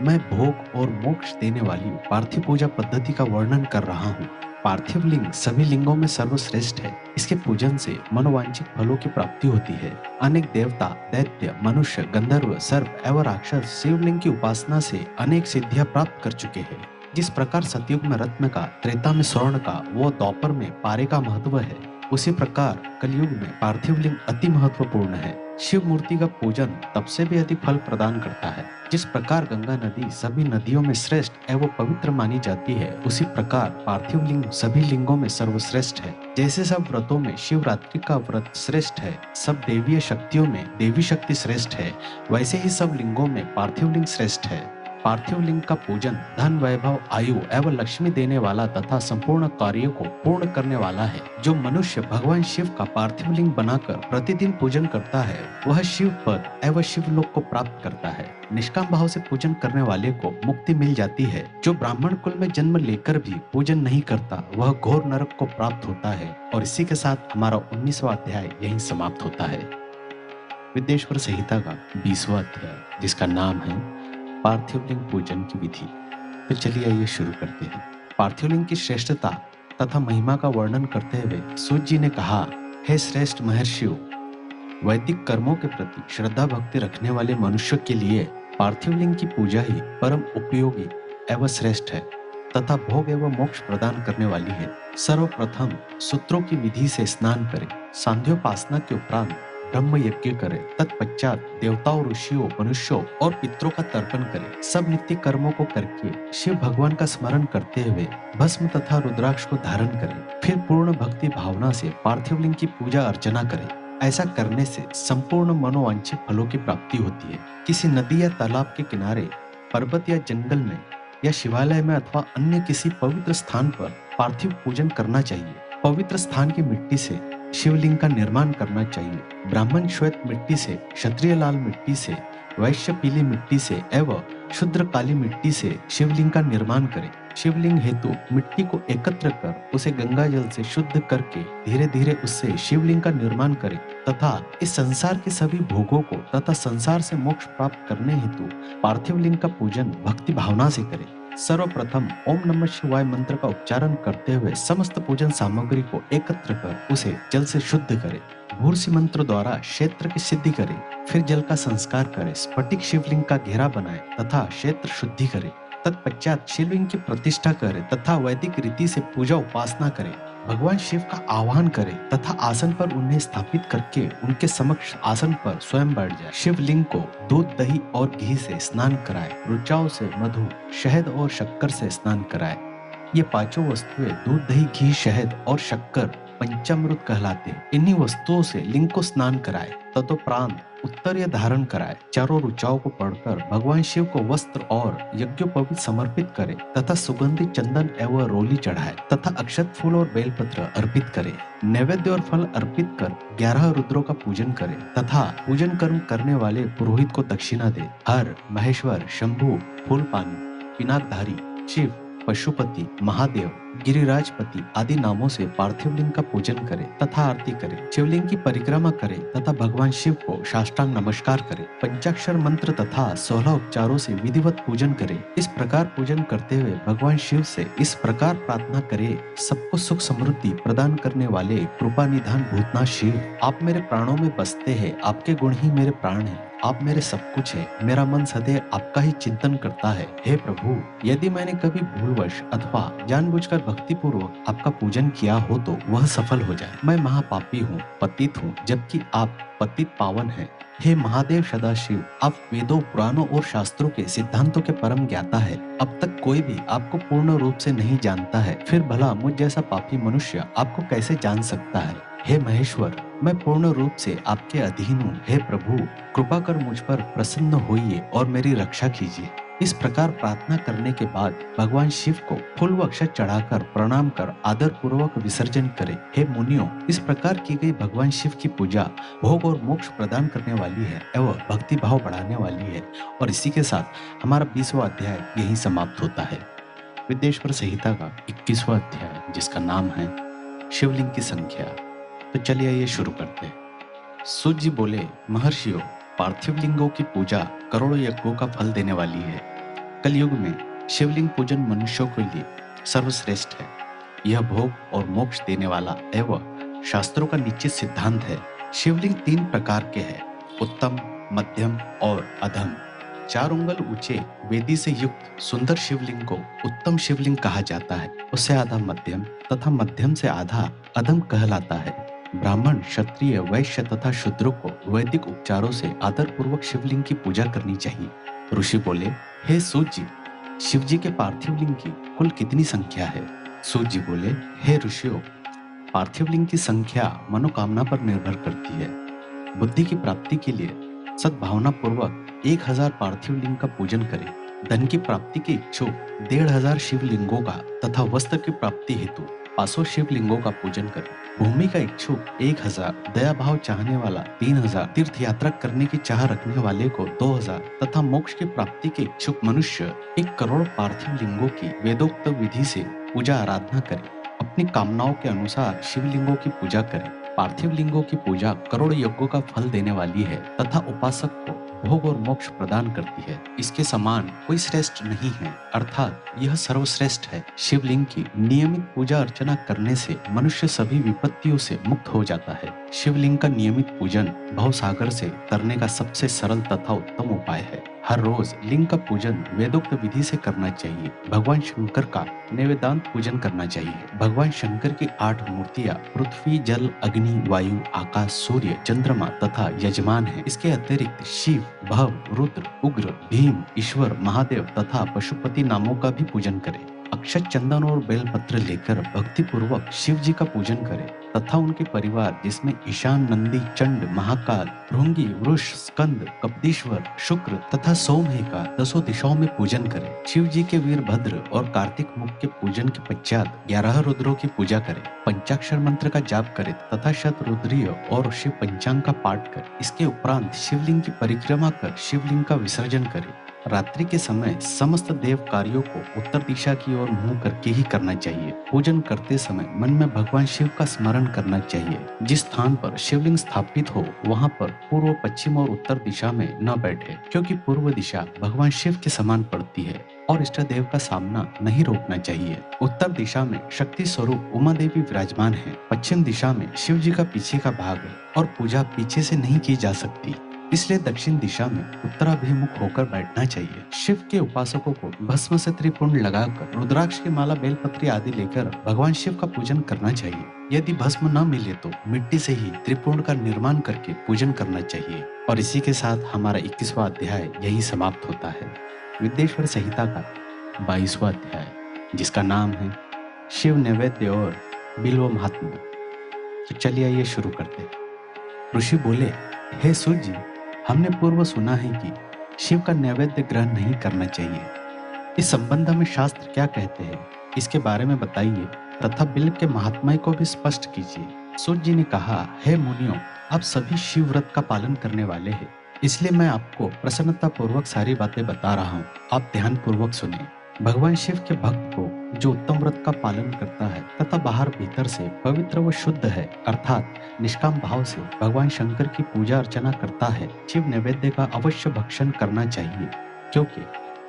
मैं भोग और मोक्ष देने वाली पार्थिव पूजा पद्धति का वर्णन कर रहा हूँ। पार्थिव लिंग सभी लिंगों में सर्वश्रेष्ठ है। इसके पूजन से मनोवांछित फलों की प्राप्ति होती है। अनेक देवता, दैत्य, मनुष्य, गंधर्व, सर्प एवं राक्षस शिवलिंग की उपासना से अनेक सिद्धियां प्राप्त कर चुके हैं। जिस प्रकार सतयुग में रत्न का, त्रेता में स्वर्ण का, वो द्वापर में पारे का महत्व है, उसी प्रकार कलयुग में पार्थिव लिंग अति महत्वपूर्ण है। शिव मूर्ति का पूजन तब से भी अधिक फल प्रदान करता है। जिस प्रकार गंगा नदी सभी नदियों में श्रेष्ठ एवं पवित्र मानी जाती है, उसी प्रकार पार्थिव लिंग सभी लिंगों में सर्वश्रेष्ठ है। जैसे सब व्रतों में शिवरात्रि का व्रत श्रेष्ठ है, सब देवीय शक्तियों में देवी शक्ति श्रेष्ठ है, वैसे ही सब लिंगों में पार्थिव लिंग श्रेष्ठ है। पार्थिव लिंग का पूजन धन, वैभव, आयु एवं लक्ष्मी देने वाला तथा संपूर्ण कार्यों को पूर्ण करने वाला है। जो मनुष्य भगवान शिव का पार्थिव लिंग बनाकर प्रतिदिन पूजन करता है वह शिव पद एवं शिवलोक को प्राप्त करता है। निष्काम भाव से पूजन करने वाले को मुक्ति मिल जाती है। जो ब्राह्मण कुल में जन्म लेकर भी पूजन नहीं करता वह घोर नरक को प्राप्त होता है। और इसी के साथ हमारा 19वां अध्याय यहीं समाप्त होता है। विद्येश्वर संहिता का 20वां अध्याय, जिसका नाम है पार्थिव लिंग पूजन की विधि। तो चलिए आइए शुरू करते हैं। पार्थिव लिंग की श्रेष्ठता तथा महिमा का वर्णन करते हुए सूत जी ने कहा, हे श्रेष्ठ महर्षियों, वैदिक कर्मों के प्रति श्रद्धा भक्ति रखने वाले मनुष्य के लिए पार्थिव लिंग की पूजा ही परम उपयोगी एवं श्रेष्ठ है तथा भोग एवं मोक्ष प्रदान करने वाली है। सर्वप्रथम सूत्रों की विधि से स्नान करें, सांध्योपासना के उपरांत ब्रह्म यज्ञ करें, तत्पश्चात देवताओं, ऋषियों, मनुष्यों और पितरों का तर्पण करें। सब नित्य कर्मों को करके शिव भगवान का स्मरण करते हुए भस्म तथा रुद्राक्ष को धारण करें। फिर पूर्ण भक्ति भावना से पार्थिव लिंग की पूजा अर्चना करें। ऐसा करने से संपूर्ण मनोवांछित फलों की प्राप्ति होती है। किसी नदी या तालाब के किनारे, पर्वत या जंगल में या शिवालय में अथवा अन्य किसी पवित्र स्थान पर पार्थिव पूजन करना चाहिए। पवित्र स्थान की मिट्टी से शिवलिंग का निर्माण करना चाहिए। ब्राह्मण श्वेत मिट्टी से, क्षत्रिय लाल मिट्टी से, वैश्य पीली मिट्टी से एवं शूद्र काली मिट्टी से शिवलिंग का निर्माण करें। शिवलिंग हेतु मिट्टी को एकत्र कर उसे गंगा जल से शुद्ध करके धीरे धीरे उससे शिवलिंग का निर्माण करें तथा इस संसार के सभी भोगों को तथा संसार से मोक्ष प्राप्त करने हेतु पार्थिव लिंग का पूजन भक्ति भावना से करें। सर्वप्रथम ओम नमः शिवाय मंत्र का उच्चारण करते हुए समस्त पूजन सामग्री को एकत्र कर उसे जल से शुद्ध करें। भूर्सी मंत्र द्वारा क्षेत्र की सिद्धि करें। फिर जल का संस्कार करें, स्फटिक शिवलिंग का घेरा बनाएं तथा क्षेत्र शुद्धि करें। तत्पश्चात शिवलिंग की प्रतिष्ठा करें तथा वैदिक रीति से पूजा उपासना करें। भगवान शिव का आह्वान करें तथा आसन पर उन्हें स्थापित करके उनके समक्ष आसन पर स्वयं बैठ जाए। शिवलिंग को दूध, दही और घी से स्नान कराए। रुचाओं से मधु, शहद और शक्कर से स्नान कराए। ये पांचों वस्तुएं दूध, दही, घी, शहद और शक्कर पंचामृत कहलाते हैं। इन्हीं वस्तुओं से लिंग को स्नान कराए। तदोपरांत उत्तरीय धारण कराए। चारों रुचाओं को पढ़कर भगवान शिव को वस्त्र और यज्ञोपवीत समर्पित करे तथा सुगंधित चंदन एवं रोली चढ़ाए तथा अक्षत फूल और बेलपत्र अर्पित करे। नैवेद्य और फल अर्पित कर 11 रुद्रों का पूजन करे तथा पूजन कर्म करने वाले पुरोहित को दक्षिणा दे। हर, महेश्वर, शंभु, फूलपानी, पिनाकधारी, शिव, पशुपति, महादेव, गिरिराजपति आदि नामों से पार्थिव लिंग का पूजन करें तथा आरती करें। शिवलिंग की परिक्रमा करें तथा भगवान शिव को साष्टांग नमस्कार करें। पंचाक्षर मंत्र तथा 16 उपचारों से विधिवत पूजन करें। इस प्रकार पूजन करते हुए भगवान शिव से इस प्रकार प्रार्थना करें, सबको सुख समृद्धि प्रदान करने वाले कृपा निधान भूतनाथ शिव, आप मेरे प्राणों में बसते हैं, आपके गुण ही मेरे प्राण हैं, आप मेरे सब कुछ है, मेरा मन सदैव आपका ही चिंतन करता है। हे प्रभु, यदि मैंने कभी भूलवश अथवा जानबूझकर भक्ति पूर्वक आपका पूजन किया हो तो वह सफल हो जाए। मैं महापापी हूँ, पतित हूँ, जबकि आप पतित पावन हैं। हे महादेव सदाशिव, आप वेदों, पुराणों और शास्त्रों के सिद्धांतों के परम ज्ञाता है। अब तक कोई भी आपको पूर्ण रूप से नहीं जानता है, फिर भला मुझ जैसा पापी मनुष्य आपको कैसे जान सकता है। हे महेश्वर, मैं पूर्ण रूप से आपके अधीन हूँ। हे प्रभु, कृपा कर मुझ पर प्रसन्न होइए और मेरी रक्षा कीजिए। इस प्रकार प्रार्थना करने के बाद भगवान शिव को फूल व अक्षत चढ़ाकर प्रणाम कर आदर पूर्वक विसर्जन करें। हे मुनियों, इस प्रकार की गई भगवान शिव की पूजा भोग और मोक्ष प्रदान करने वाली है एवं भक्ति भाव बढ़ाने वाली है। और इसी के साथ हमारा 20वां अध्याय यही समाप्त होता है। विद्येश्वर संहिता का 21वां अध्याय, जिसका नाम है शिवलिंग की संख्या। तो चलिए आइए शुरू करते हैं। सूत जी बोले, महर्षियों, पार्थिव लिंगों की पूजा करोड़ों यज्ञों का फल देने वाली है। कलयुग में शिवलिंग पूजन मनुष्यों के लिए सर्वश्रेष्ठ है। यह भोग और मोक्ष देने वाला एवं शास्त्रों का निश्चित सिद्धांत है। शिवलिंग 3 प्रकार के हैं, उत्तम, मध्यम और अधम। 4 उंगल ऊंचे वेदी से युक्त सुंदर शिवलिंग को उत्तम शिवलिंग कहा जाता है। उससे आधा मध्यम तथा मध्यम से आधा अधम कहलाता है। ब्राह्मण, क्षत्रिय, वैश्य तथा शूद्रों को वैदिक उपचारों से आदर पूर्वक शिवलिंग की पूजा करनी चाहिए। ऋषि बोले, हे सूत जी, शिव जी के पार्थिव लिंग की कुल कितनी संख्या है? सूत जी बोले, हे ऋषियों, पार्थिव लिंग की संख्या मनोकामना पर निर्भर करती है। बुद्धि की प्राप्ति के लिए सद्भावना पूर्वक 1000 पार्थिव लिंग का पूजन करें। धन की प्राप्ति के इच्छुक 1500 शिवलिंगों का तथा वस्त्र की प्राप्ति हेतु 500 शिवलिंगों का पूजन करें। भूमि का इच्छुक 1000, दया भाव चाहने वाला 3000, तीर्थ यात्रा करने की चाह रखने वाले को 2000 तथा मोक्ष की प्राप्ति के इच्छुक मनुष्य 1 करोड़ पार्थिव लिंगों की वेदोक्त विधि से पूजा आराधना करें। अपनी कामनाओं के अनुसार शिवलिंगों की पूजा करें। पार्थिव लिंगों की पूजा करोड़ यज्ञों का फल देने वाली है तथा उपासक को भोग और मोक्ष प्रदान करती है। इसके समान कोई श्रेष्ठ नहीं है, अर्थात यह सर्वश्रेष्ठ है। शिवलिंग की नियमित पूजा अर्चना करने से मनुष्य सभी विपत्तियों से मुक्त हो जाता है। शिवलिंग का नियमित पूजन भवसागर से तरने का सबसे सरल तथा उत्तम उपाय है। हर रोज लिंग का पूजन वेदोक्त विधि से करना चाहिए। भगवान शंकर का नैवेद्यांत पूजन करना चाहिए। भगवान शंकर की 8 मूर्तियां पृथ्वी, जल, अग्नि, वायु, आकाश, सूर्य, चंद्रमा तथा यजमान है। इसके अतिरिक्त शिव, भव, रुद्र, उग्र, भीम, ईश्वर, महादेव तथा पशुपति नामों का भी पूजन करें। अक्षत, चंदन और बेलपत्र लेकर भक्ति पूर्वक शिव जी का पूजन करें तथा उनके परिवार जिसमें ईशान, नंदी, चंड, महाकाल, भृंगी, वृष, स्कंद, कपदीश्वर, शुक्र तथा सोमहे का 10 दिशाओं में पूजन करें। शिव जी के वीरभद्र और कार्तिक मुख के पूजन के पश्चात 11 रुद्रों की पूजा करें। पंचाक्षर मंत्र का जाप करें तथा शतरुद्रीय और शिव पंचांग का पाठ करें। इसके उपरांत शिवलिंग की परिक्रमा कर शिवलिंग का विसर्जन करें। रात्रि के समय समस्त देव कार्यों को उत्तर दिशा की ओर मुंह करके ही करना चाहिए। पूजन करते समय मन में भगवान शिव का स्मरण करना चाहिए। जिस स्थान पर शिवलिंग स्थापित हो वहां पर पूर्व, पश्चिम और उत्तर दिशा में न बैठे, क्योंकि पूर्व दिशा भगवान शिव के समान पड़ती है और इष्ट देव का सामना नहीं रोकना चाहिए। उत्तर दिशा में शक्ति स्वरूप उमा देवी विराजमान है। पश्चिम दिशा में शिव जी का पीछे का भाग है और पूजा पीछे से नहीं की जा सकती, इसलिए दक्षिण दिशा में उत्तराभिमुख होकर बैठना चाहिए। शिव के उपासकों को भस्म से त्रिपुंड लगाकर रुद्राक्ष की माला, बेलपत्री आदि लेकर भगवान शिव का पूजन करना चाहिए। यदि भस्म न मिले तो मिट्टी से ही त्रिपुंड का निर्माण करके पूजन करना चाहिए। और इसी के साथ हमारा 21वां अध्याय यही समाप्त होता है। विद्येश्वर संहिता का 22वां अध्याय, जिसका नाम है शिव नैवेद्य और बिल्व महात्म्य। तो चलिए ये शुरू करते हैं। ऋषि बोले, हे सूर्य जी, हमने पूर्व सुना है कि शिव का नैवेद्य ग्रहण नहीं करना चाहिए। इस संबंध में शास्त्र क्या कहते हैं, इसके बारे में बताइए तथा बिल्व के महात्म्य को भी स्पष्ट कीजिए। सूर्य जी ने कहा, हे मुनियों, आप सभी शिव व्रत का पालन करने वाले हैं, इसलिए मैं आपको प्रसन्नता पूर्वक सारी बातें बता रहा हूँ। आप ध्यान पूर्वक सुने। भगवान शिव के भक्त को जो उत्तम व्रत का पालन करता है तथा बाहर भीतर से पवित्र व शुद्ध है, अर्थात निष्काम भाव से भगवान शंकर की पूजा अर्चना करता है, शिव नैवेद्य का अवश्य भक्षण करना चाहिए, क्योंकि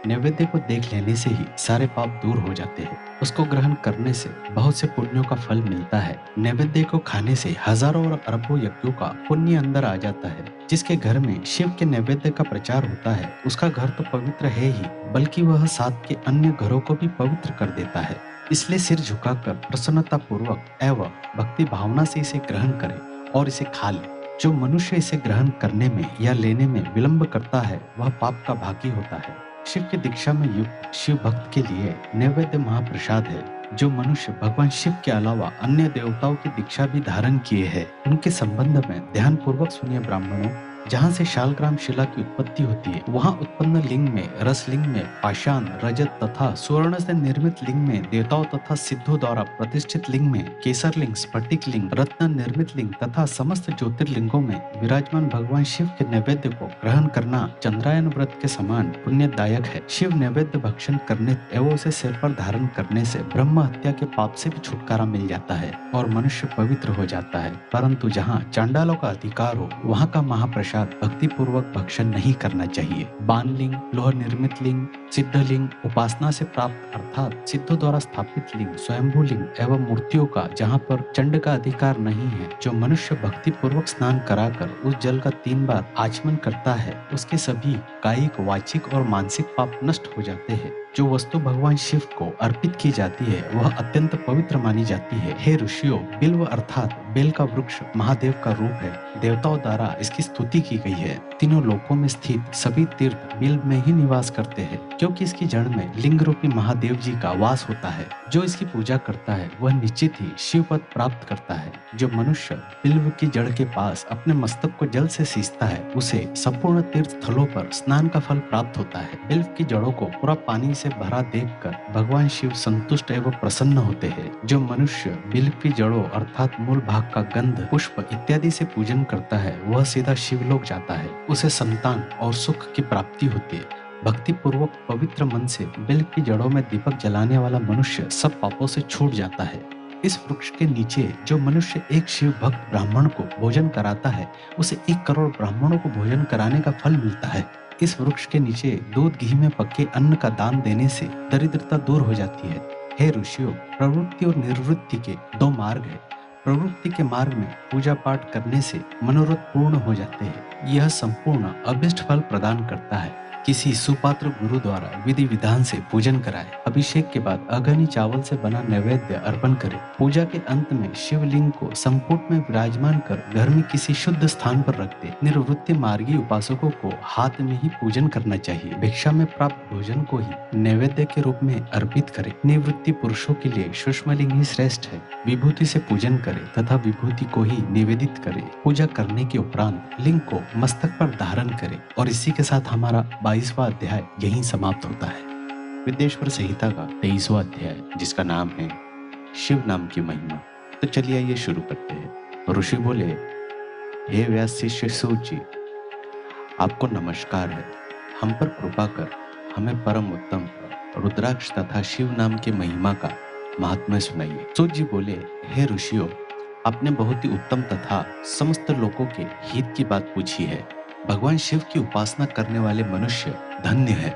नैवेद्य को देख लेने से ही सारे पाप दूर हो जाते हैं। उसको ग्रहण करने से बहुत से पुण्यों का फल मिलता है। नैवेद्य को खाने से हजारों और अरबों यज्ञों का पुण्य अंदर आ जाता है। जिसके घर में शिव के नैवेद्य का प्रचार होता है, उसका घर तो पवित्र है ही, बल्कि वह साथ के अन्य घरों को भी पवित्र कर देता है। इसलिए सिर झुकाकर प्रसन्नता पूर्वक एवं भक्ति भावना से इसे ग्रहण करे और इसे खा ले। जो मनुष्य इसे ग्रहण करने में या लेने में विलंब करता है, वह पाप का भागी होता है। शिव की दीक्षा में युक्त शिव भक्त के लिए नैवेद्य महाप्रसाद है। जो मनुष्य भगवान शिव के अलावा अन्य देवताओं की दीक्षा भी धारण किए हैं, उनके संबंध में ध्यान पूर्वक सुनिए ब्राह्मणों। जहाँ से शालग्राम शिला की उत्पत्ति होती है, वहाँ उत्पन्न लिंग में, रस लिंग में, पाषाण, रजत तथा स्वर्ण से निर्मित लिंग में देवताओं तथा सिद्धों द्वारा प्रतिष्ठित लिंग में, केसर लिंग, स्फटिक लिंग, रत्न निर्मित लिंग तथा समस्त ज्योतिर्लिंगों में विराजमान भगवान शिव के नैवेद्य को ग्रहण करना चंद्रायन व्रत के समान पुण्यदायक है। शिव नैवेद्य भक्षण करने एवं उसे सिर पर धारण करने से ब्रह्म हत्या के पाप से भी छुटकारा मिल जाता है और मनुष्य पवित्र हो जाता है। परंतु जहाँ चांडालों का अधिकार हो, वहाँ का महाप्रसाद भक्ति पूर्वक भक्षण नहीं करना चाहिए। बाणलिंग, लोह निर्मित लिंग, सिद्धलिंग, उपासना से प्राप्त अर्थात सिद्धों द्वारा स्थापित लिंग, स्वयंभू लिंग एवं मूर्तियों का जहाँ पर चंड का अधिकार नहीं है, जो मनुष्य भक्ति पूर्वक स्नान कराकर उस जल का 3 बार आचमन करता है, उसके सभी कायिक, वाचिक और मानसिक पाप नष्ट हो जाते हैं। जो वस्तु भगवान शिव को अर्पित की जाती है वह अत्यंत पवित्र मानी जाती है। हे ऋषियों, बिल्व अर्थात बेल का वृक्ष महादेव का रूप है। देवताओं द्वारा इसकी स्तुति की गई है। तीनों लोकों में स्थित सभी तीर्थ बिल्व में ही निवास करते हैं, क्योंकि इसकी जड़ में लिंग रूपी महादेव जी का वास होता है। जो इसकी पूजा करता है वह निश्चित ही शिव पद प्राप्त करता है। जो मनुष्य बिल्व की जड़ के पास अपने मस्तक को जल से सींचता है उसे संपूर्ण तीर्थ स्थलों पर स्नान का फल प्राप्त होता है। बिल्व की जड़ों को पूरा पानी से भरा देखकर भगवान शिव संतुष्ट एवं प्रसन्न होते हैं। जो मनुष्य बिल्व की जड़ों अर्थात मूल भाग का गंध, पुष्प इत्यादि से पूजन करता है वह सीधा शिवलोक जाता है। उसे संतान और सुख की प्राप्ति होती है। भक्ति पूर्वक पवित्र मन से बिल्व की जड़ों में दीपक जलाने वाला मनुष्य सब पापों से छूट जाता है। इस वृक्ष के नीचे जो मनुष्य एक शिव भक्त ब्राह्मण को भोजन कराता है उसे 1 करोड़ ब्राह्मणों को भोजन कराने का फल मिलता है। इस वृक्ष के नीचे दूध घी में पके अन्न का दान देने से दरिद्रता दूर हो जाती है। हे ऋषियों, प्रवृत्ति और निर्वृत्ति के 2 मार्ग है। प्रवृत्ति के मार्ग में पूजा पाठ करने से मनोरथ पूर्ण हो जाते हैं। यह संपूर्ण अभिष्ट फल प्रदान करता है। किसी सुपात्र गुरु द्वारा विधि विधान से पूजन कराए। अभिषेक के बाद अग्नि चावल से बना नैवेद्य अर्पण करे। पूजा के अंत में शिवलिंग को संपुट में विराजमान कर घर में किसी शुद्ध स्थान पर रख दे। निर्वृत्ति मार्गी उपासकों को हाथ में ही पूजन करना चाहिए। भिक्षा में प्राप्त भोजन को ही नैवेद्य के रूप में अर्पित करे। निवृत्ति पुरुषों के लिए सूक्ष्मलिंग ही श्रेष्ठ है। विभूति से पूजन करे तथा विभूति को ही निवेदित करे। पूजा करने के उपरांत लिंग को मस्तक पर धारण करे। और इसी के साथ हमारा 22वां अध्याय यहीं समाप्त होता है। विद्येश्वर संहिता का 23वां अध्याय, जिसका नाम है शिव नाम की महिमा। तो चलिए आइए शुरू करते हैं। ऋषि बोले, हे व्यास शिष्य सूत जी, आपको नमस्कार है। हम पर कृपा कर हमें परम उत्तम रुद्राक्ष तथा शिव नाम की महिमा का महात्म्य सुनाइए। सूत जी बोले, हे ऋषियों, आपने बहुत ही उत्तम तथा समस्त लोगों के हित की बात पूछी है। भगवान शिव की उपासना करने वाले मनुष्य धन्य है।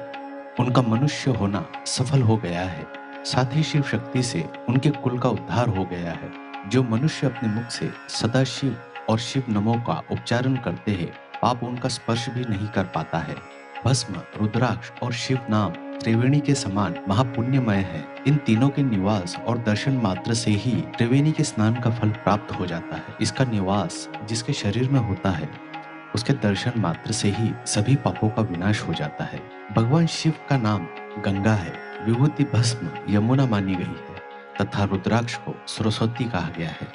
उनका मनुष्य होना सफल हो गया है। साथ ही शिव शक्ति से उनके कुल का उद्धार हो गया है। जो मनुष्य अपने मुख से सदा शिव और शिव नमो का उच्चारण करते हैं, पाप उनका स्पर्श भी नहीं कर पाता है। भस्म, रुद्राक्ष और शिव नाम त्रिवेणी के समान महापुण्यमय है। इन तीनों के निवास और दर्शन मात्र से ही त्रिवेणी के स्नान का फल प्राप्त हो जाता है। इसका निवास जिसके शरीर में होता है उसके दर्शन मात्र से ही सभी पापों का विनाश हो जाता है। भगवान शिव का नाम गंगा है। विभूति भस्म यमुना मानी गई है तथा रुद्राक्ष को सरस्वती कहा गया है।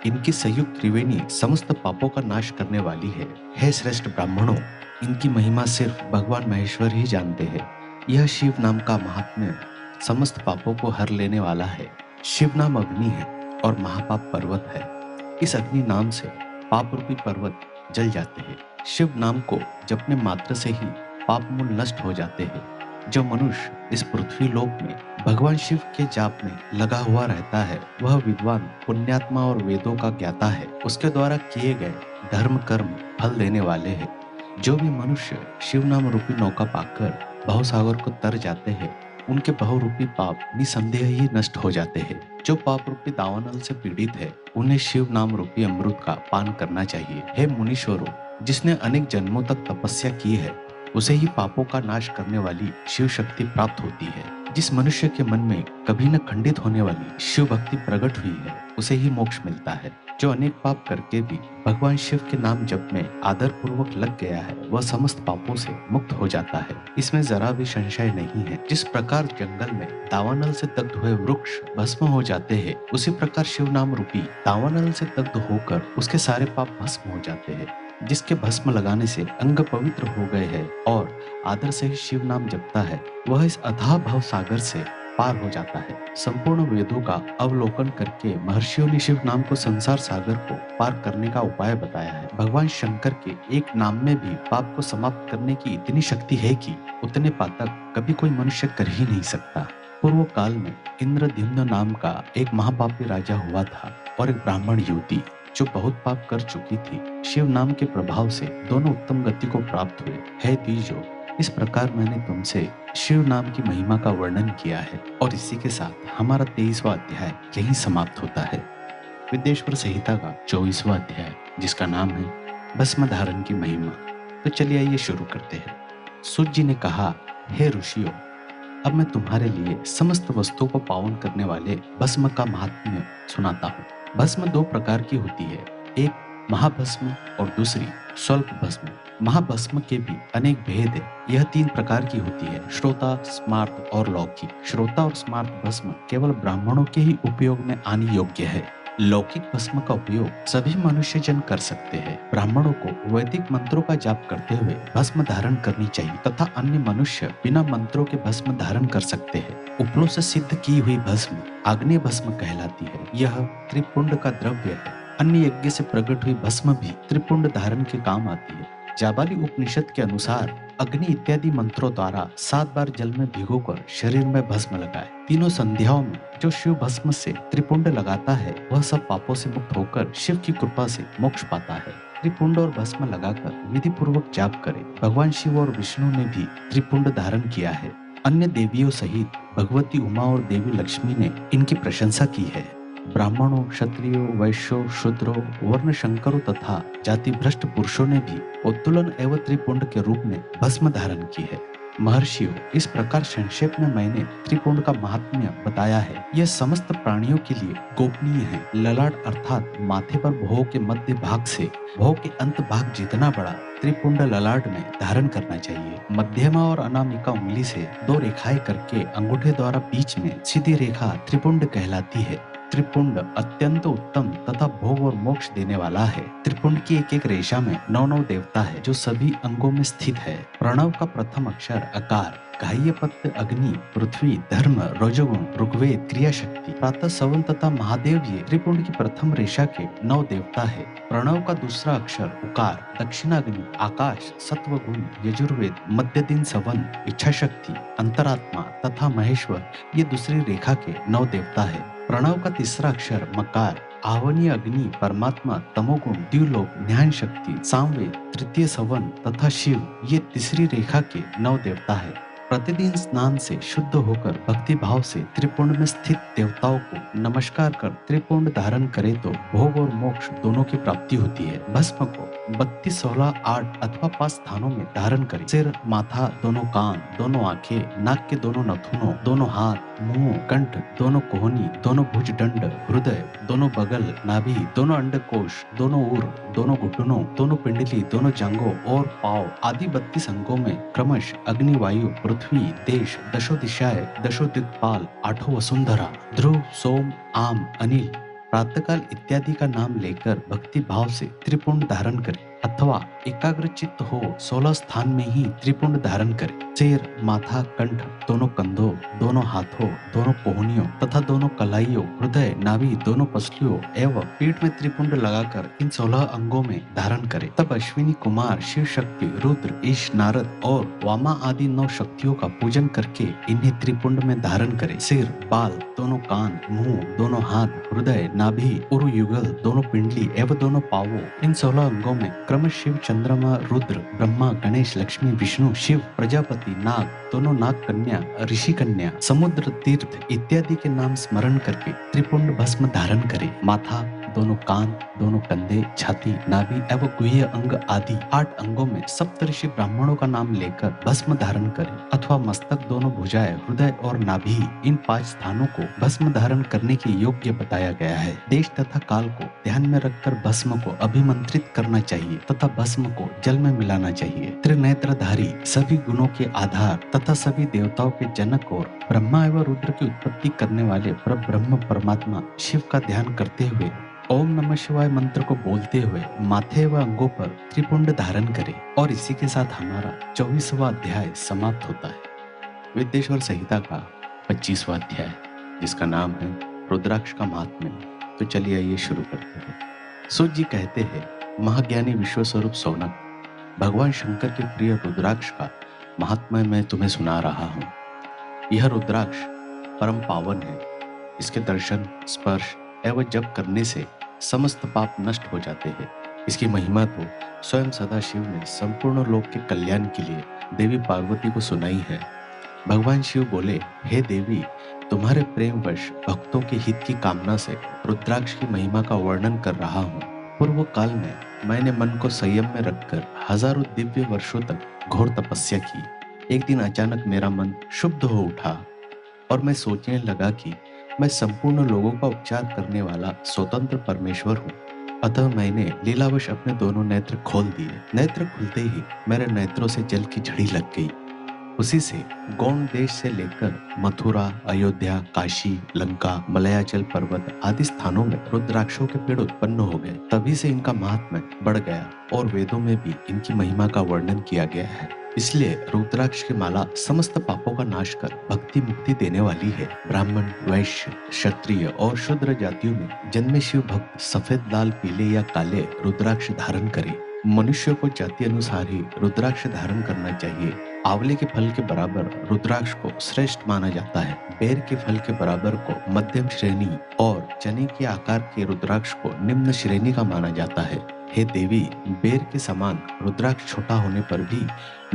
इनकी संयुक्त त्रिवेणी समस्त पापों का नाश करने वाली है। हे श्रेष्ठ ब्राह्मणों, इनकी महिमा सिर्फ भगवान महेश्वर ही जानते हैं। यह शिव नाम का महात्म्य समस्त पापों को हर लेने वाला है। शिव नाम अग्नि है और महापाप पर्वत है। इस अग्नि नाम से पाप रूपी पर्वत जल जाते हैं। शिव नाम को जपने मात्र से ही पाप मूल नष्ट हो जाते हैं। जो मनुष्य इस पृथ्वी लोक में भगवान शिव के जाप में लगा हुआ रहता है वह विद्वान, पुण्यात्मा और वेदों का ज्ञाता है। उसके द्वारा किए गए धर्म कर्म फल देने वाले हैं। जो भी मनुष्य शिव नाम रूपी नौका पाकर भवसागर को तर जाते हैं उनके बहुरूपी पाप निसंदेह ही नष्ट हो जाते हैं। जो पाप रूपी दावानल से पीड़ित है उन्हें शिव नाम रूपी अमृत का पान करना चाहिए। हे मुनीश्वरों, जिसने अनेक जन्मों तक तपस्या की है उसे ही पापों का नाश करने वाली शिव शक्ति प्राप्त होती है। जिस मनुष्य के मन में कभी न खंडित होने वाली शिव भक्ति प्रकट हुई है उसे ही मोक्ष मिलता है। जो अनेक पाप करके भी भगवान शिव के नाम जप में आदर पूर्वक लग गया है वह समस्त पापों से मुक्त हो जाता है। इसमें जरा भी संशय नहीं है। जिस प्रकार जंगल में दावानल से दग्ध हुए वृक्ष भस्म हो जाते हैं उसी प्रकार शिव नाम रूपी दावानल से दग्ध होकर उसके सारे पाप भस्म हो जाते हैं। जिसके भस्म लगाने से अंग पवित्र हो गए हैं और आदर से ही शिव नाम जपता है वह इस अथाह भव सागर से पार हो जाता है। संपूर्ण वेदों का अवलोकन करके महर्षियों ने शिव नाम को संसार सागर को पार करने का उपाय बताया है। भगवान शंकर के एक नाम में भी पाप को समाप्त करने की इतनी शक्ति है कि उतने पातक कभी कोई मनुष्य कर ही नहीं सकता। पूर्व काल में इंद्रद्युम्न नाम का एक महापापी राजा हुआ था और एक ब्राह्मण युवती जो बहुत पाप कर चुकी थी। शिव नाम के प्रभाव से दोनों उत्तम गति को प्राप्त हुए। है तीजो, इस प्रकार मैंने तुमसे शिव नाम की महिमा का वर्णन किया है और इसी के साथ हमारा 23वां अध्याय यहीं समाप्त होता है। विद्येश्वर संहिता का 24वां अध्याय, जिसका नाम है भस्म धारण की महिमा। तो चलिए आइए शुरू करते हैं। सूत जी ने कहा, हे ऋषियों, अब मैं तुम्हारे लिए समस्त वस्तुओं को पावन करने वाले भस्म का महात्म्य सुनाता हूँ। भस्म दो प्रकार की होती है, एक महाभस्म और दूसरी स्वल्प भस्म। महाभस्म के भी अनेक भेद है। यह तीन प्रकार की होती है, श्रोता, स्मार्त और लौकिक। श्रोता और स्मार्त भस्म केवल ब्राह्मणों के ही उपयोग में आने योग्य है। लौकिक भस्म का उपयोग सभी मनुष्य जन कर सकते हैं। ब्राह्मणों को वैदिक मंत्रों का जाप करते हुए भस्म धारण करनी चाहिए तथा अन्य मनुष्य बिना मंत्रों के भस्म धारण कर सकते हैं। उपलों से सिद्ध की हुई भस्म आग्नेय भस्म कहलाती है। यह त्रिपुंड का द्रव्य है। अन्य यज्ञ से प्रकट हुई भस्म भी त्रिपुंड धारण के काम आती है। जाबाली उपनिषद के अनुसार अग्नि इत्यादि मंत्रों द्वारा 7 बार जल में भिगोकर शरीर में भस्म लगाए। तीनों संध्याओं में जो शिव भस्म से त्रिपुंड लगाता है वह सब पापों से मुक्त होकर शिव की कृपा से मोक्ष पाता है। त्रिपुंड और भस्म लगाकर विधि पूर्वक जाप करे। भगवान शिव और विष्णु ने भी त्रिपुंड धारण किया है। अन्य देवियों सहित भगवती उमा और देवी लक्ष्मी ने इनकी प्रशंसा की है। ब्राह्मणों, क्षत्रियों, वैश्यों, शूद्रों, वर्ण शंकरों तथा जाति भ्रष्ट पुरुषों ने भी उत्तोलन एवं त्रिपुंड के रूप में भस्म धारण की है। महर्षियों, इस प्रकार संक्षेप में मैंने त्रिपुंड का महात्म्य बताया है। यह समस्त प्राणियों के लिए गोपनीय है। ललाट अर्थात माथे पर भौं के मध्य भाग से भौं के अंत भाग जितना बड़ा त्रिपुंड ललाट में धारण करना चाहिए। मध्यमा और अनामिका उंगली से 2 रेखाएं करके अंगूठे द्वारा बीच में सीधी रेखा त्रिपुंड कहलाती है। त्रिपुंड अत्यंत उत्तम तथा भोग और मोक्ष देने वाला है। त्रिपुंड की एक एक रेशा में 9 देवता है जो सभी अंगों में स्थित है। प्रणव का प्रथम अक्षर अकार, घाह्य पत्य अग्नि, पृथ्वी, धर्म, रजोगुण, ऋग्वेद, क्रिया शक्ति, प्रातः सवन तथा महादेव ये त्रिपुंड की प्रथम रेशा के 9 देवता है। प्रणव का दूसरा अक्षर उकार, दक्षिणाग्नि, आकाश, सत्व गुण, यजुर्वेद, मध्य दिन सवन, इच्छा शक्ति, अंतरात्मा तथा महेश्वर ये दूसरी रेखा के 9 देवता है। प्रणव का तीसरा अक्षर मकार, आवनीय अग्नि, परमात्मा, तमोगुण, द्युलोक, ज्ञान शक्ति, सामवेद, तृतीय सवन तथा शिव ये तीसरी रेखा के 9 देवता है। प्रतिदिन स्नान से शुद्ध होकर भक्ति भाव से त्रिपुंड में स्थित देवताओं को नमस्कार कर त्रिपुंड धारण करे तो भोग और मोक्ष दोनों की प्राप्ति होती है। भस्म को 32, 16, 8 अथवा 5 स्थानों में धारण करें। सिर, माथा, दोनों कान, दोनों आंखें, नाक के दोनों नथुनों, दोनों हाथ, मुंह, कंठ, दोनों कोहनी, दोनों भुजदंड, हृदय, दोनों बगल, नाभि, दोनों अंडकोश, दोनों उर, दोनों घुटनों, दोनों पिंडली, दोनों जांघों और पांव आदि 32 अंगों में क्रमश अग्नि, वायु, पृथ्वी, देश, दशो दिशाएं, दशो दिक्पाल, 8 वसुंधरा, ध्रुव, सोम, आम, अनिल, प्रातःकाल इत्यादि का नाम लेकर भक्ति भाव से त्रिपुंड धारण करें अथवा एकाग्र चित्त हो 16 स्थान में ही त्रिपुंड धारण करें। सिर, माथा, कंठ, दोनों कंधों, दोनों हाथों, दोनों कोहनियों तथा दोनों कलाइयों, हृदय, नाभि, दोनों पसलियों एवं पीठ में त्रिपुंड लगाकर इन 16 अंगों में धारण करें। तब अश्विनी कुमार, शिव शक्ति, रुद्र, ईश, नारद और वामा आदि 9 शक्तियों का पूजन करके इन्हें त्रिपुंड में धारण करें। सिर, बाल, दोनों कान, मुंह, दोनों हाथ, हृदय, नाभि, उरु युगल, दोनों पिंडली एवं दोनों पावों इन 16 अंगों में क्रम शिव, चंद्रमा, रुद्र, ब्रह्मा, गणेश, लक्ष्मी, विष्णु, शिव, प्रजापति, नाग, दोनों नाग कन्या, ऋषि कन्या, समुद्र, तीर्थ इत्यादि के नाम स्मरण करके त्रिपुंड भस्म धारण करें। माथा, दोनों कान, दोनों कंधे, छाती, नाभि एवं गुह्य अंग आदि 8 अंगों में सप्तऋषि ब्राह्मणों का नाम लेकर भस्म धारण करें अथवा मस्तक, दोनों भुजाएं, हृदय और नाभि इन 5 स्थानों को भस्म धारण करने के योग्य बताया गया है। देश तथा काल को ध्यान में रखकर भस्म को अभिमंत्रित करना चाहिए तथा भस्म को जल में मिलाना चाहिए। त्रिनेत्रधारी, सभी गुणों के आधार तथा सभी देवताओं के जनक और ब्रह्मा एवं रुद्र की उत्पत्ति करने वाले परब्रह्म परमात्मा शिव का ध्यान करते हुए ओम नमः शिवाय मंत्र को बोलते हुए माथे व अंगों पर त्रिपुंड धारण करें। और इसी के साथ हमारा 24वां अध्याय समाप्त होता है। विद्येश्वर संहिता का 25वां अध्याय जिसका नाम है रुद्राक्ष का महात्म्य। तो चलिए आइए शुरू करते हैं। सूत जी कहते हैं, महाज्ञानी विश्वस्वरूप सौनक, भगवान शंकर के प्रिय रुद्राक्ष का महात्म्य मैं तुम्हें सुना रहा हूँ। यह रुद्राक्ष परम पावन है। इसके दर्शन, स्पर्श एवं जप करने से समस्त पाप नष्ट हो जाते हैं। इसकी महिमा तो स्वयं सदाशिव ने संपूर्ण लोक के कल्याण के लिए देवी पार्वती को सुनाई है। भगवान शिव बोले, हे देवी, तुम्हारे प्रेमवश भक्तों के हित की कामना से रुद्राक्ष की महिमा का वर्णन कर रहा हूँ। पूर्व काल में मैंने मन को संयम में रखकर हजारों दिव्य वर्षों तक घोर तपस्या की। एक दिन अचानक मेरा मन शुद्ध हो उठा और मैं सोचने लगा कि मैं संपूर्ण लोगों का उपचार करने वाला स्वतंत्र परमेश्वर हूँ। अतः मैंने लीलावश अपने दोनों नेत्र खोल दिए। नेत्र खुलते ही मेरे नेत्रों से जल की झड़ी लग गई। उसी से गौड़ देश से लेकर मथुरा, अयोध्या, काशी, लंका, मलयाचल पर्वत आदि स्थानों में रुद्राक्षों के पेड़ उत्पन्न हो गए। तभी से इनका महात्म्य बढ़ गया और वेदों में भी इनकी महिमा का वर्णन किया गया है। इसलिए रुद्राक्ष की माला समस्त पापों का नाश कर भक्ति मुक्ति देने वाली है। ब्राह्मण, वैश्य, क्षत्रिय और शूद्र जातियों में जन्मे शिव भक्त सफेद, लाल, पीले या काले रुद्राक्ष धारण करे। मनुष्य को जाति अनुसार ही रुद्राक्ष धारण करना चाहिए। आंवले के फल के बराबर रुद्राक्ष को श्रेष्ठ माना जाता है। बेर के फल के बराबर को मध्यम श्रेणी और चने के आकार के रुद्राक्ष को निम्न श्रेणी का माना जाता है। हे देवी, बेर के समान रुद्राक्ष छोटा होने पर भी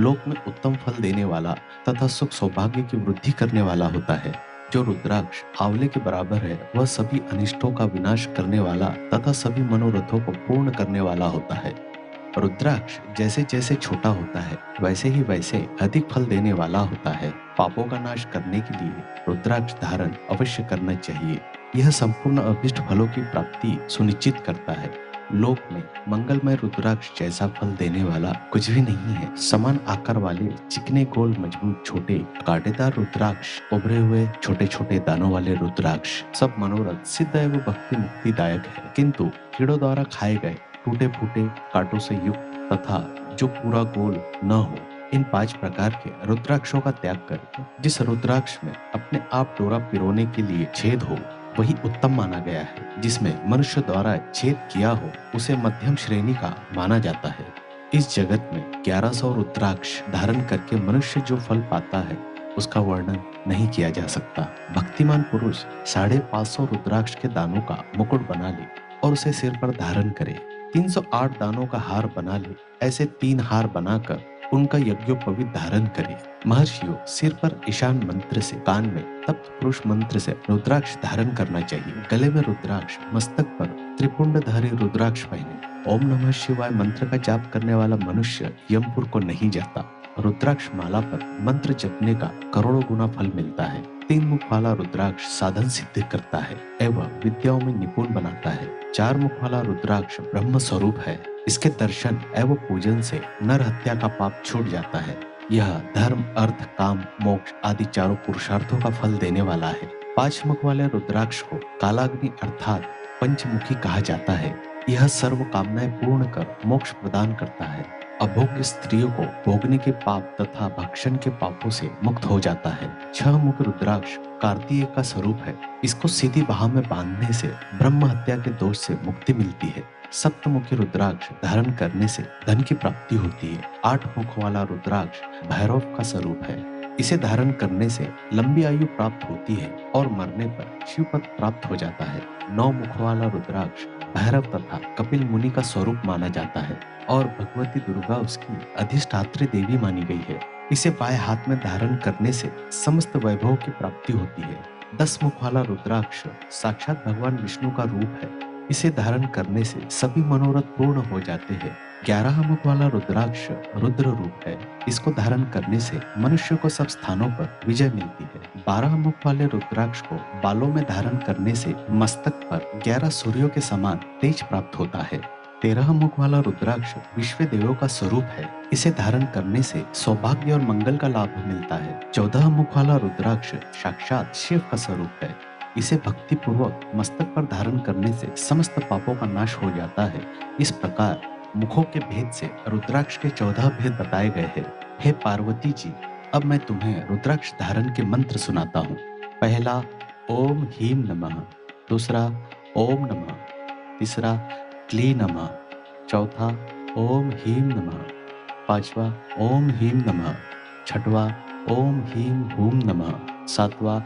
लोक में उत्तम फल देने वाला तथा सुख सौभाग्य की वृद्धि करने वाला होता है। जो रुद्राक्ष आंवले के बराबर है वह सभी अनिष्टों का विनाश करने वाला तथा सभी मनोरथों को पूर्ण करने वाला होता है। रुद्राक्ष जैसे जैसे छोटा होता है वैसे अधिक फल देने वाला होता है। पापों का नाश करने के लिए रुद्राक्ष धारण अवश्य करना चाहिए। यह संपूर्ण अभिष्ट फलों की प्राप्ति सुनिश्चित करता है। लोक में मंगलमय रुद्राक्ष जैसा फल देने वाला कुछ भी नहीं है। समान आकार वाले चिकने, गोल, मजबूत, छोटे कांटेदार रुद्राक्ष, उभरे हुए छोटे छोटे दानों वाले रुद्राक्ष सब मनोरथ सिद्ध एवं भक्ति मुक्तिदायक है, किंतु कीड़ों द्वारा खाए गए टूटे फूटे कांटों से युक्त तथा जो पूरा गोल न हो, इन 5 प्रकार के रुद्राक्षों का त्याग करें। जिस रुद्राक्ष में अपने आप डोरा पिरोने के लिए छेद हो वही उत्तम माना गया है। जिसमें मनुष्य द्वारा छेद किया हो उसे मध्यम श्रेणी का माना जाता है। इस जगत में 1100 रुद्राक्ष धारण करके मनुष्य जो फल पाता है उसका वर्णन नहीं किया जा सकता। भक्तिमान पुरुष 550 रुद्राक्ष के दानों का मुकुट बना ले और उसे सिर पर धारण करे। 308 दानों का हार बना ले, ऐसे 3 हार बनाकर उनका यज्ञोपवीत धारण करे। महर्षियों, सिर पर ईशान मंत्र से, कान में तप्त पुरुष मंत्र से रुद्राक्ष धारण करना चाहिए। गले में रुद्राक्ष, मस्तक पर त्रिपुंडधारी रुद्राक्ष पहने। ओम नमः शिवाय मंत्र का जाप करने वाला मनुष्य यमपुर को नहीं जाता। रुद्राक्ष माला पर मंत्र जपने का करोड़ों गुना फल मिलता है। 3 मुख वाला रुद्राक्ष साधन सिद्ध करता है एवं विद्याओं में निपुण बनाता है। 4 मुख वाला रुद्राक्ष ब्रह्म स्वरूप है। इसके दर्शन एवं पूजन से नर हत्या का पाप छूट जाता है। यह धर्म, अर्थ, काम, मोक्ष आदि चारों पुरुषार्थों का फल देने वाला है। 5 मुख वाले रुद्राक्ष को कालाग्नि अर्थात पंचमुखी कहा जाता है। यह सर्व कामनाएं पूर्ण कर मोक्ष प्रदान करता है। अभोग्य स्त्रियों को भोगने के पाप तथा भक्षण के पापों से मुक्त हो जाता है। 6 मुख रुद्राक्ष कार्तिकेय का स्वरूप है। इसको सीधी बाह में बांधने से ब्रह्म हत्या के दोष से मुक्ति मिलती है। सप्तमुखी रुद्राक्ष धारण करने से धन की प्राप्ति होती है। 8 मुख वाला रुद्राक्ष भैरव का स्वरूप है। इसे धारण करने से लंबी आयु प्राप्त होती है और मरने पर शिवपद प्राप्त हो जाता है। 9 मुख वाला रुद्राक्ष भैरव तथा कपिल मुनि का स्वरूप माना जाता है और भगवती दुर्गा उसकी अधिष्ठात्री देवी मानी गई है। इसे बाएं हाथ में धारण करने से समस्त वैभव की प्राप्ति होती है। 10 मुख वाला रुद्राक्ष साक्षात भगवान विष्णु का रूप है। इसे धारण करने से सभी मनोरथ पूर्ण हो जाते हैं। 11 मुख वाला रुद्राक्ष रुद्र रूप है। इसको धारण करने से मनुष्य को सब स्थानों पर विजय मिलती है। 12 मुख वाले रुद्राक्ष को बालों में धारण करने से मस्तक पर 11 सूर्यों के समान तेज प्राप्त होता है। 13 मुख वाला रुद्राक्ष विश्व देवों का स्वरूप है। इसे धारण करने से सौभाग्य और मंगल का लाभ मिलता है। 14 मुख वाला रुद्राक्ष साक्षात शिव का स्वरूप है। इसे भक्ति पूर्वक मस्तक पर धारण करने से समस्त पापों का नाश हो जाता है। इस प्रकार मुखों के भेद से रुद्राक्ष के 14 भेद बताए गए हैं। हे पार्वती जी, अब मैं तुम्हें रुद्राक्ष धारण के मंत्र सुनाता हूँ। पहला ओम ह्रीं नमः, दूसरा ओम नमः, तीसरा क्ली नमः, चौथा ओम ह्रीं नमः, पांचवा ओम ह्रीं नमः, छठवा ओम ह्रीं हूं नमः, सातवां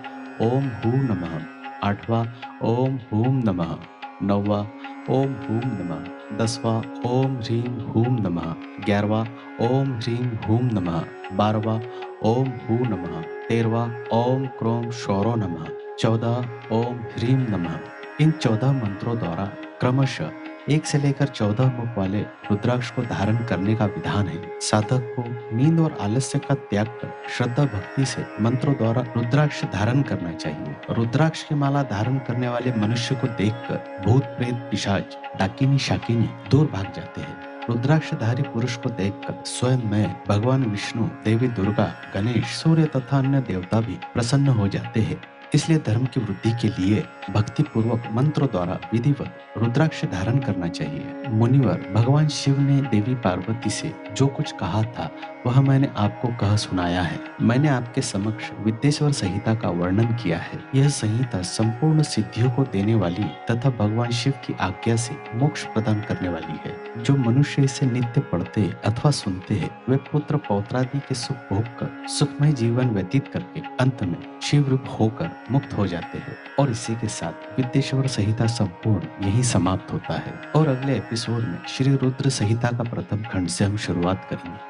ओम हूं नमः, आठवां ओम हूं नमः, नौवां ओम हूं नमः, 10वां ओम ह्रीं हूं नमः, 11वां ओम ह्रीं हूं नमः, 12वां ओम हूं नमः, 13वां ओम क्रोम शौरो नमः, 14 ओम ह्रीं नमः। इन 14 मंत्रों द्वारा क्रमशः 1 से लेकर 14 मुख वाले रुद्राक्ष को धारण करने का विधान है। साधक को नींद और आलस्य का त्याग कर श्रद्धा भक्ति से मंत्रों द्वारा रुद्राक्ष धारण करना चाहिए। रुद्राक्ष की माला धारण करने वाले मनुष्य को देखकर भूत प्रेत पिशाच डाकिनी शाकिनी दूर भाग जाते हैं। रुद्राक्षधारी पुरुष को देखकर स्वयं मैं, भगवान विष्णु, देवी दुर्गा, गणेश, सूर्य तथा अन्य देवता भी प्रसन्न हो जाते हैं। इसलिए धर्म की वृद्धि के लिए भक्ति पूर्वक मंत्रों द्वारा विधिवत रुद्राक्ष धारण करना चाहिए। मुनिवर, भगवान शिव ने देवी पार्वती से जो कुछ कहा था वह मैंने आपको कह सुनाया है। मैंने आपके समक्ष विद्येश्वर संहिता का वर्णन किया है। यह संहिता संपूर्ण सिद्धियों को देने वाली तथा भगवान शिव की आज्ञा से मोक्ष प्रदान करने वाली है। जो मनुष्य इसे नित्य पढ़ते अथवा सुनते हैं वे पुत्र पौत्रादि के सुख भोग कर सुखमय जीवन व्यतीत करके अंत में शिव रूप होकर मुक्त हो जाते हैं। और इसी के साथ विद्येश्वर संहिता संपूर्ण यही समाप्त होता है। और अगले एपिसोड में श्री रुद्र संहिता का प्रथम खंड से हम शुरुआत करेंगे।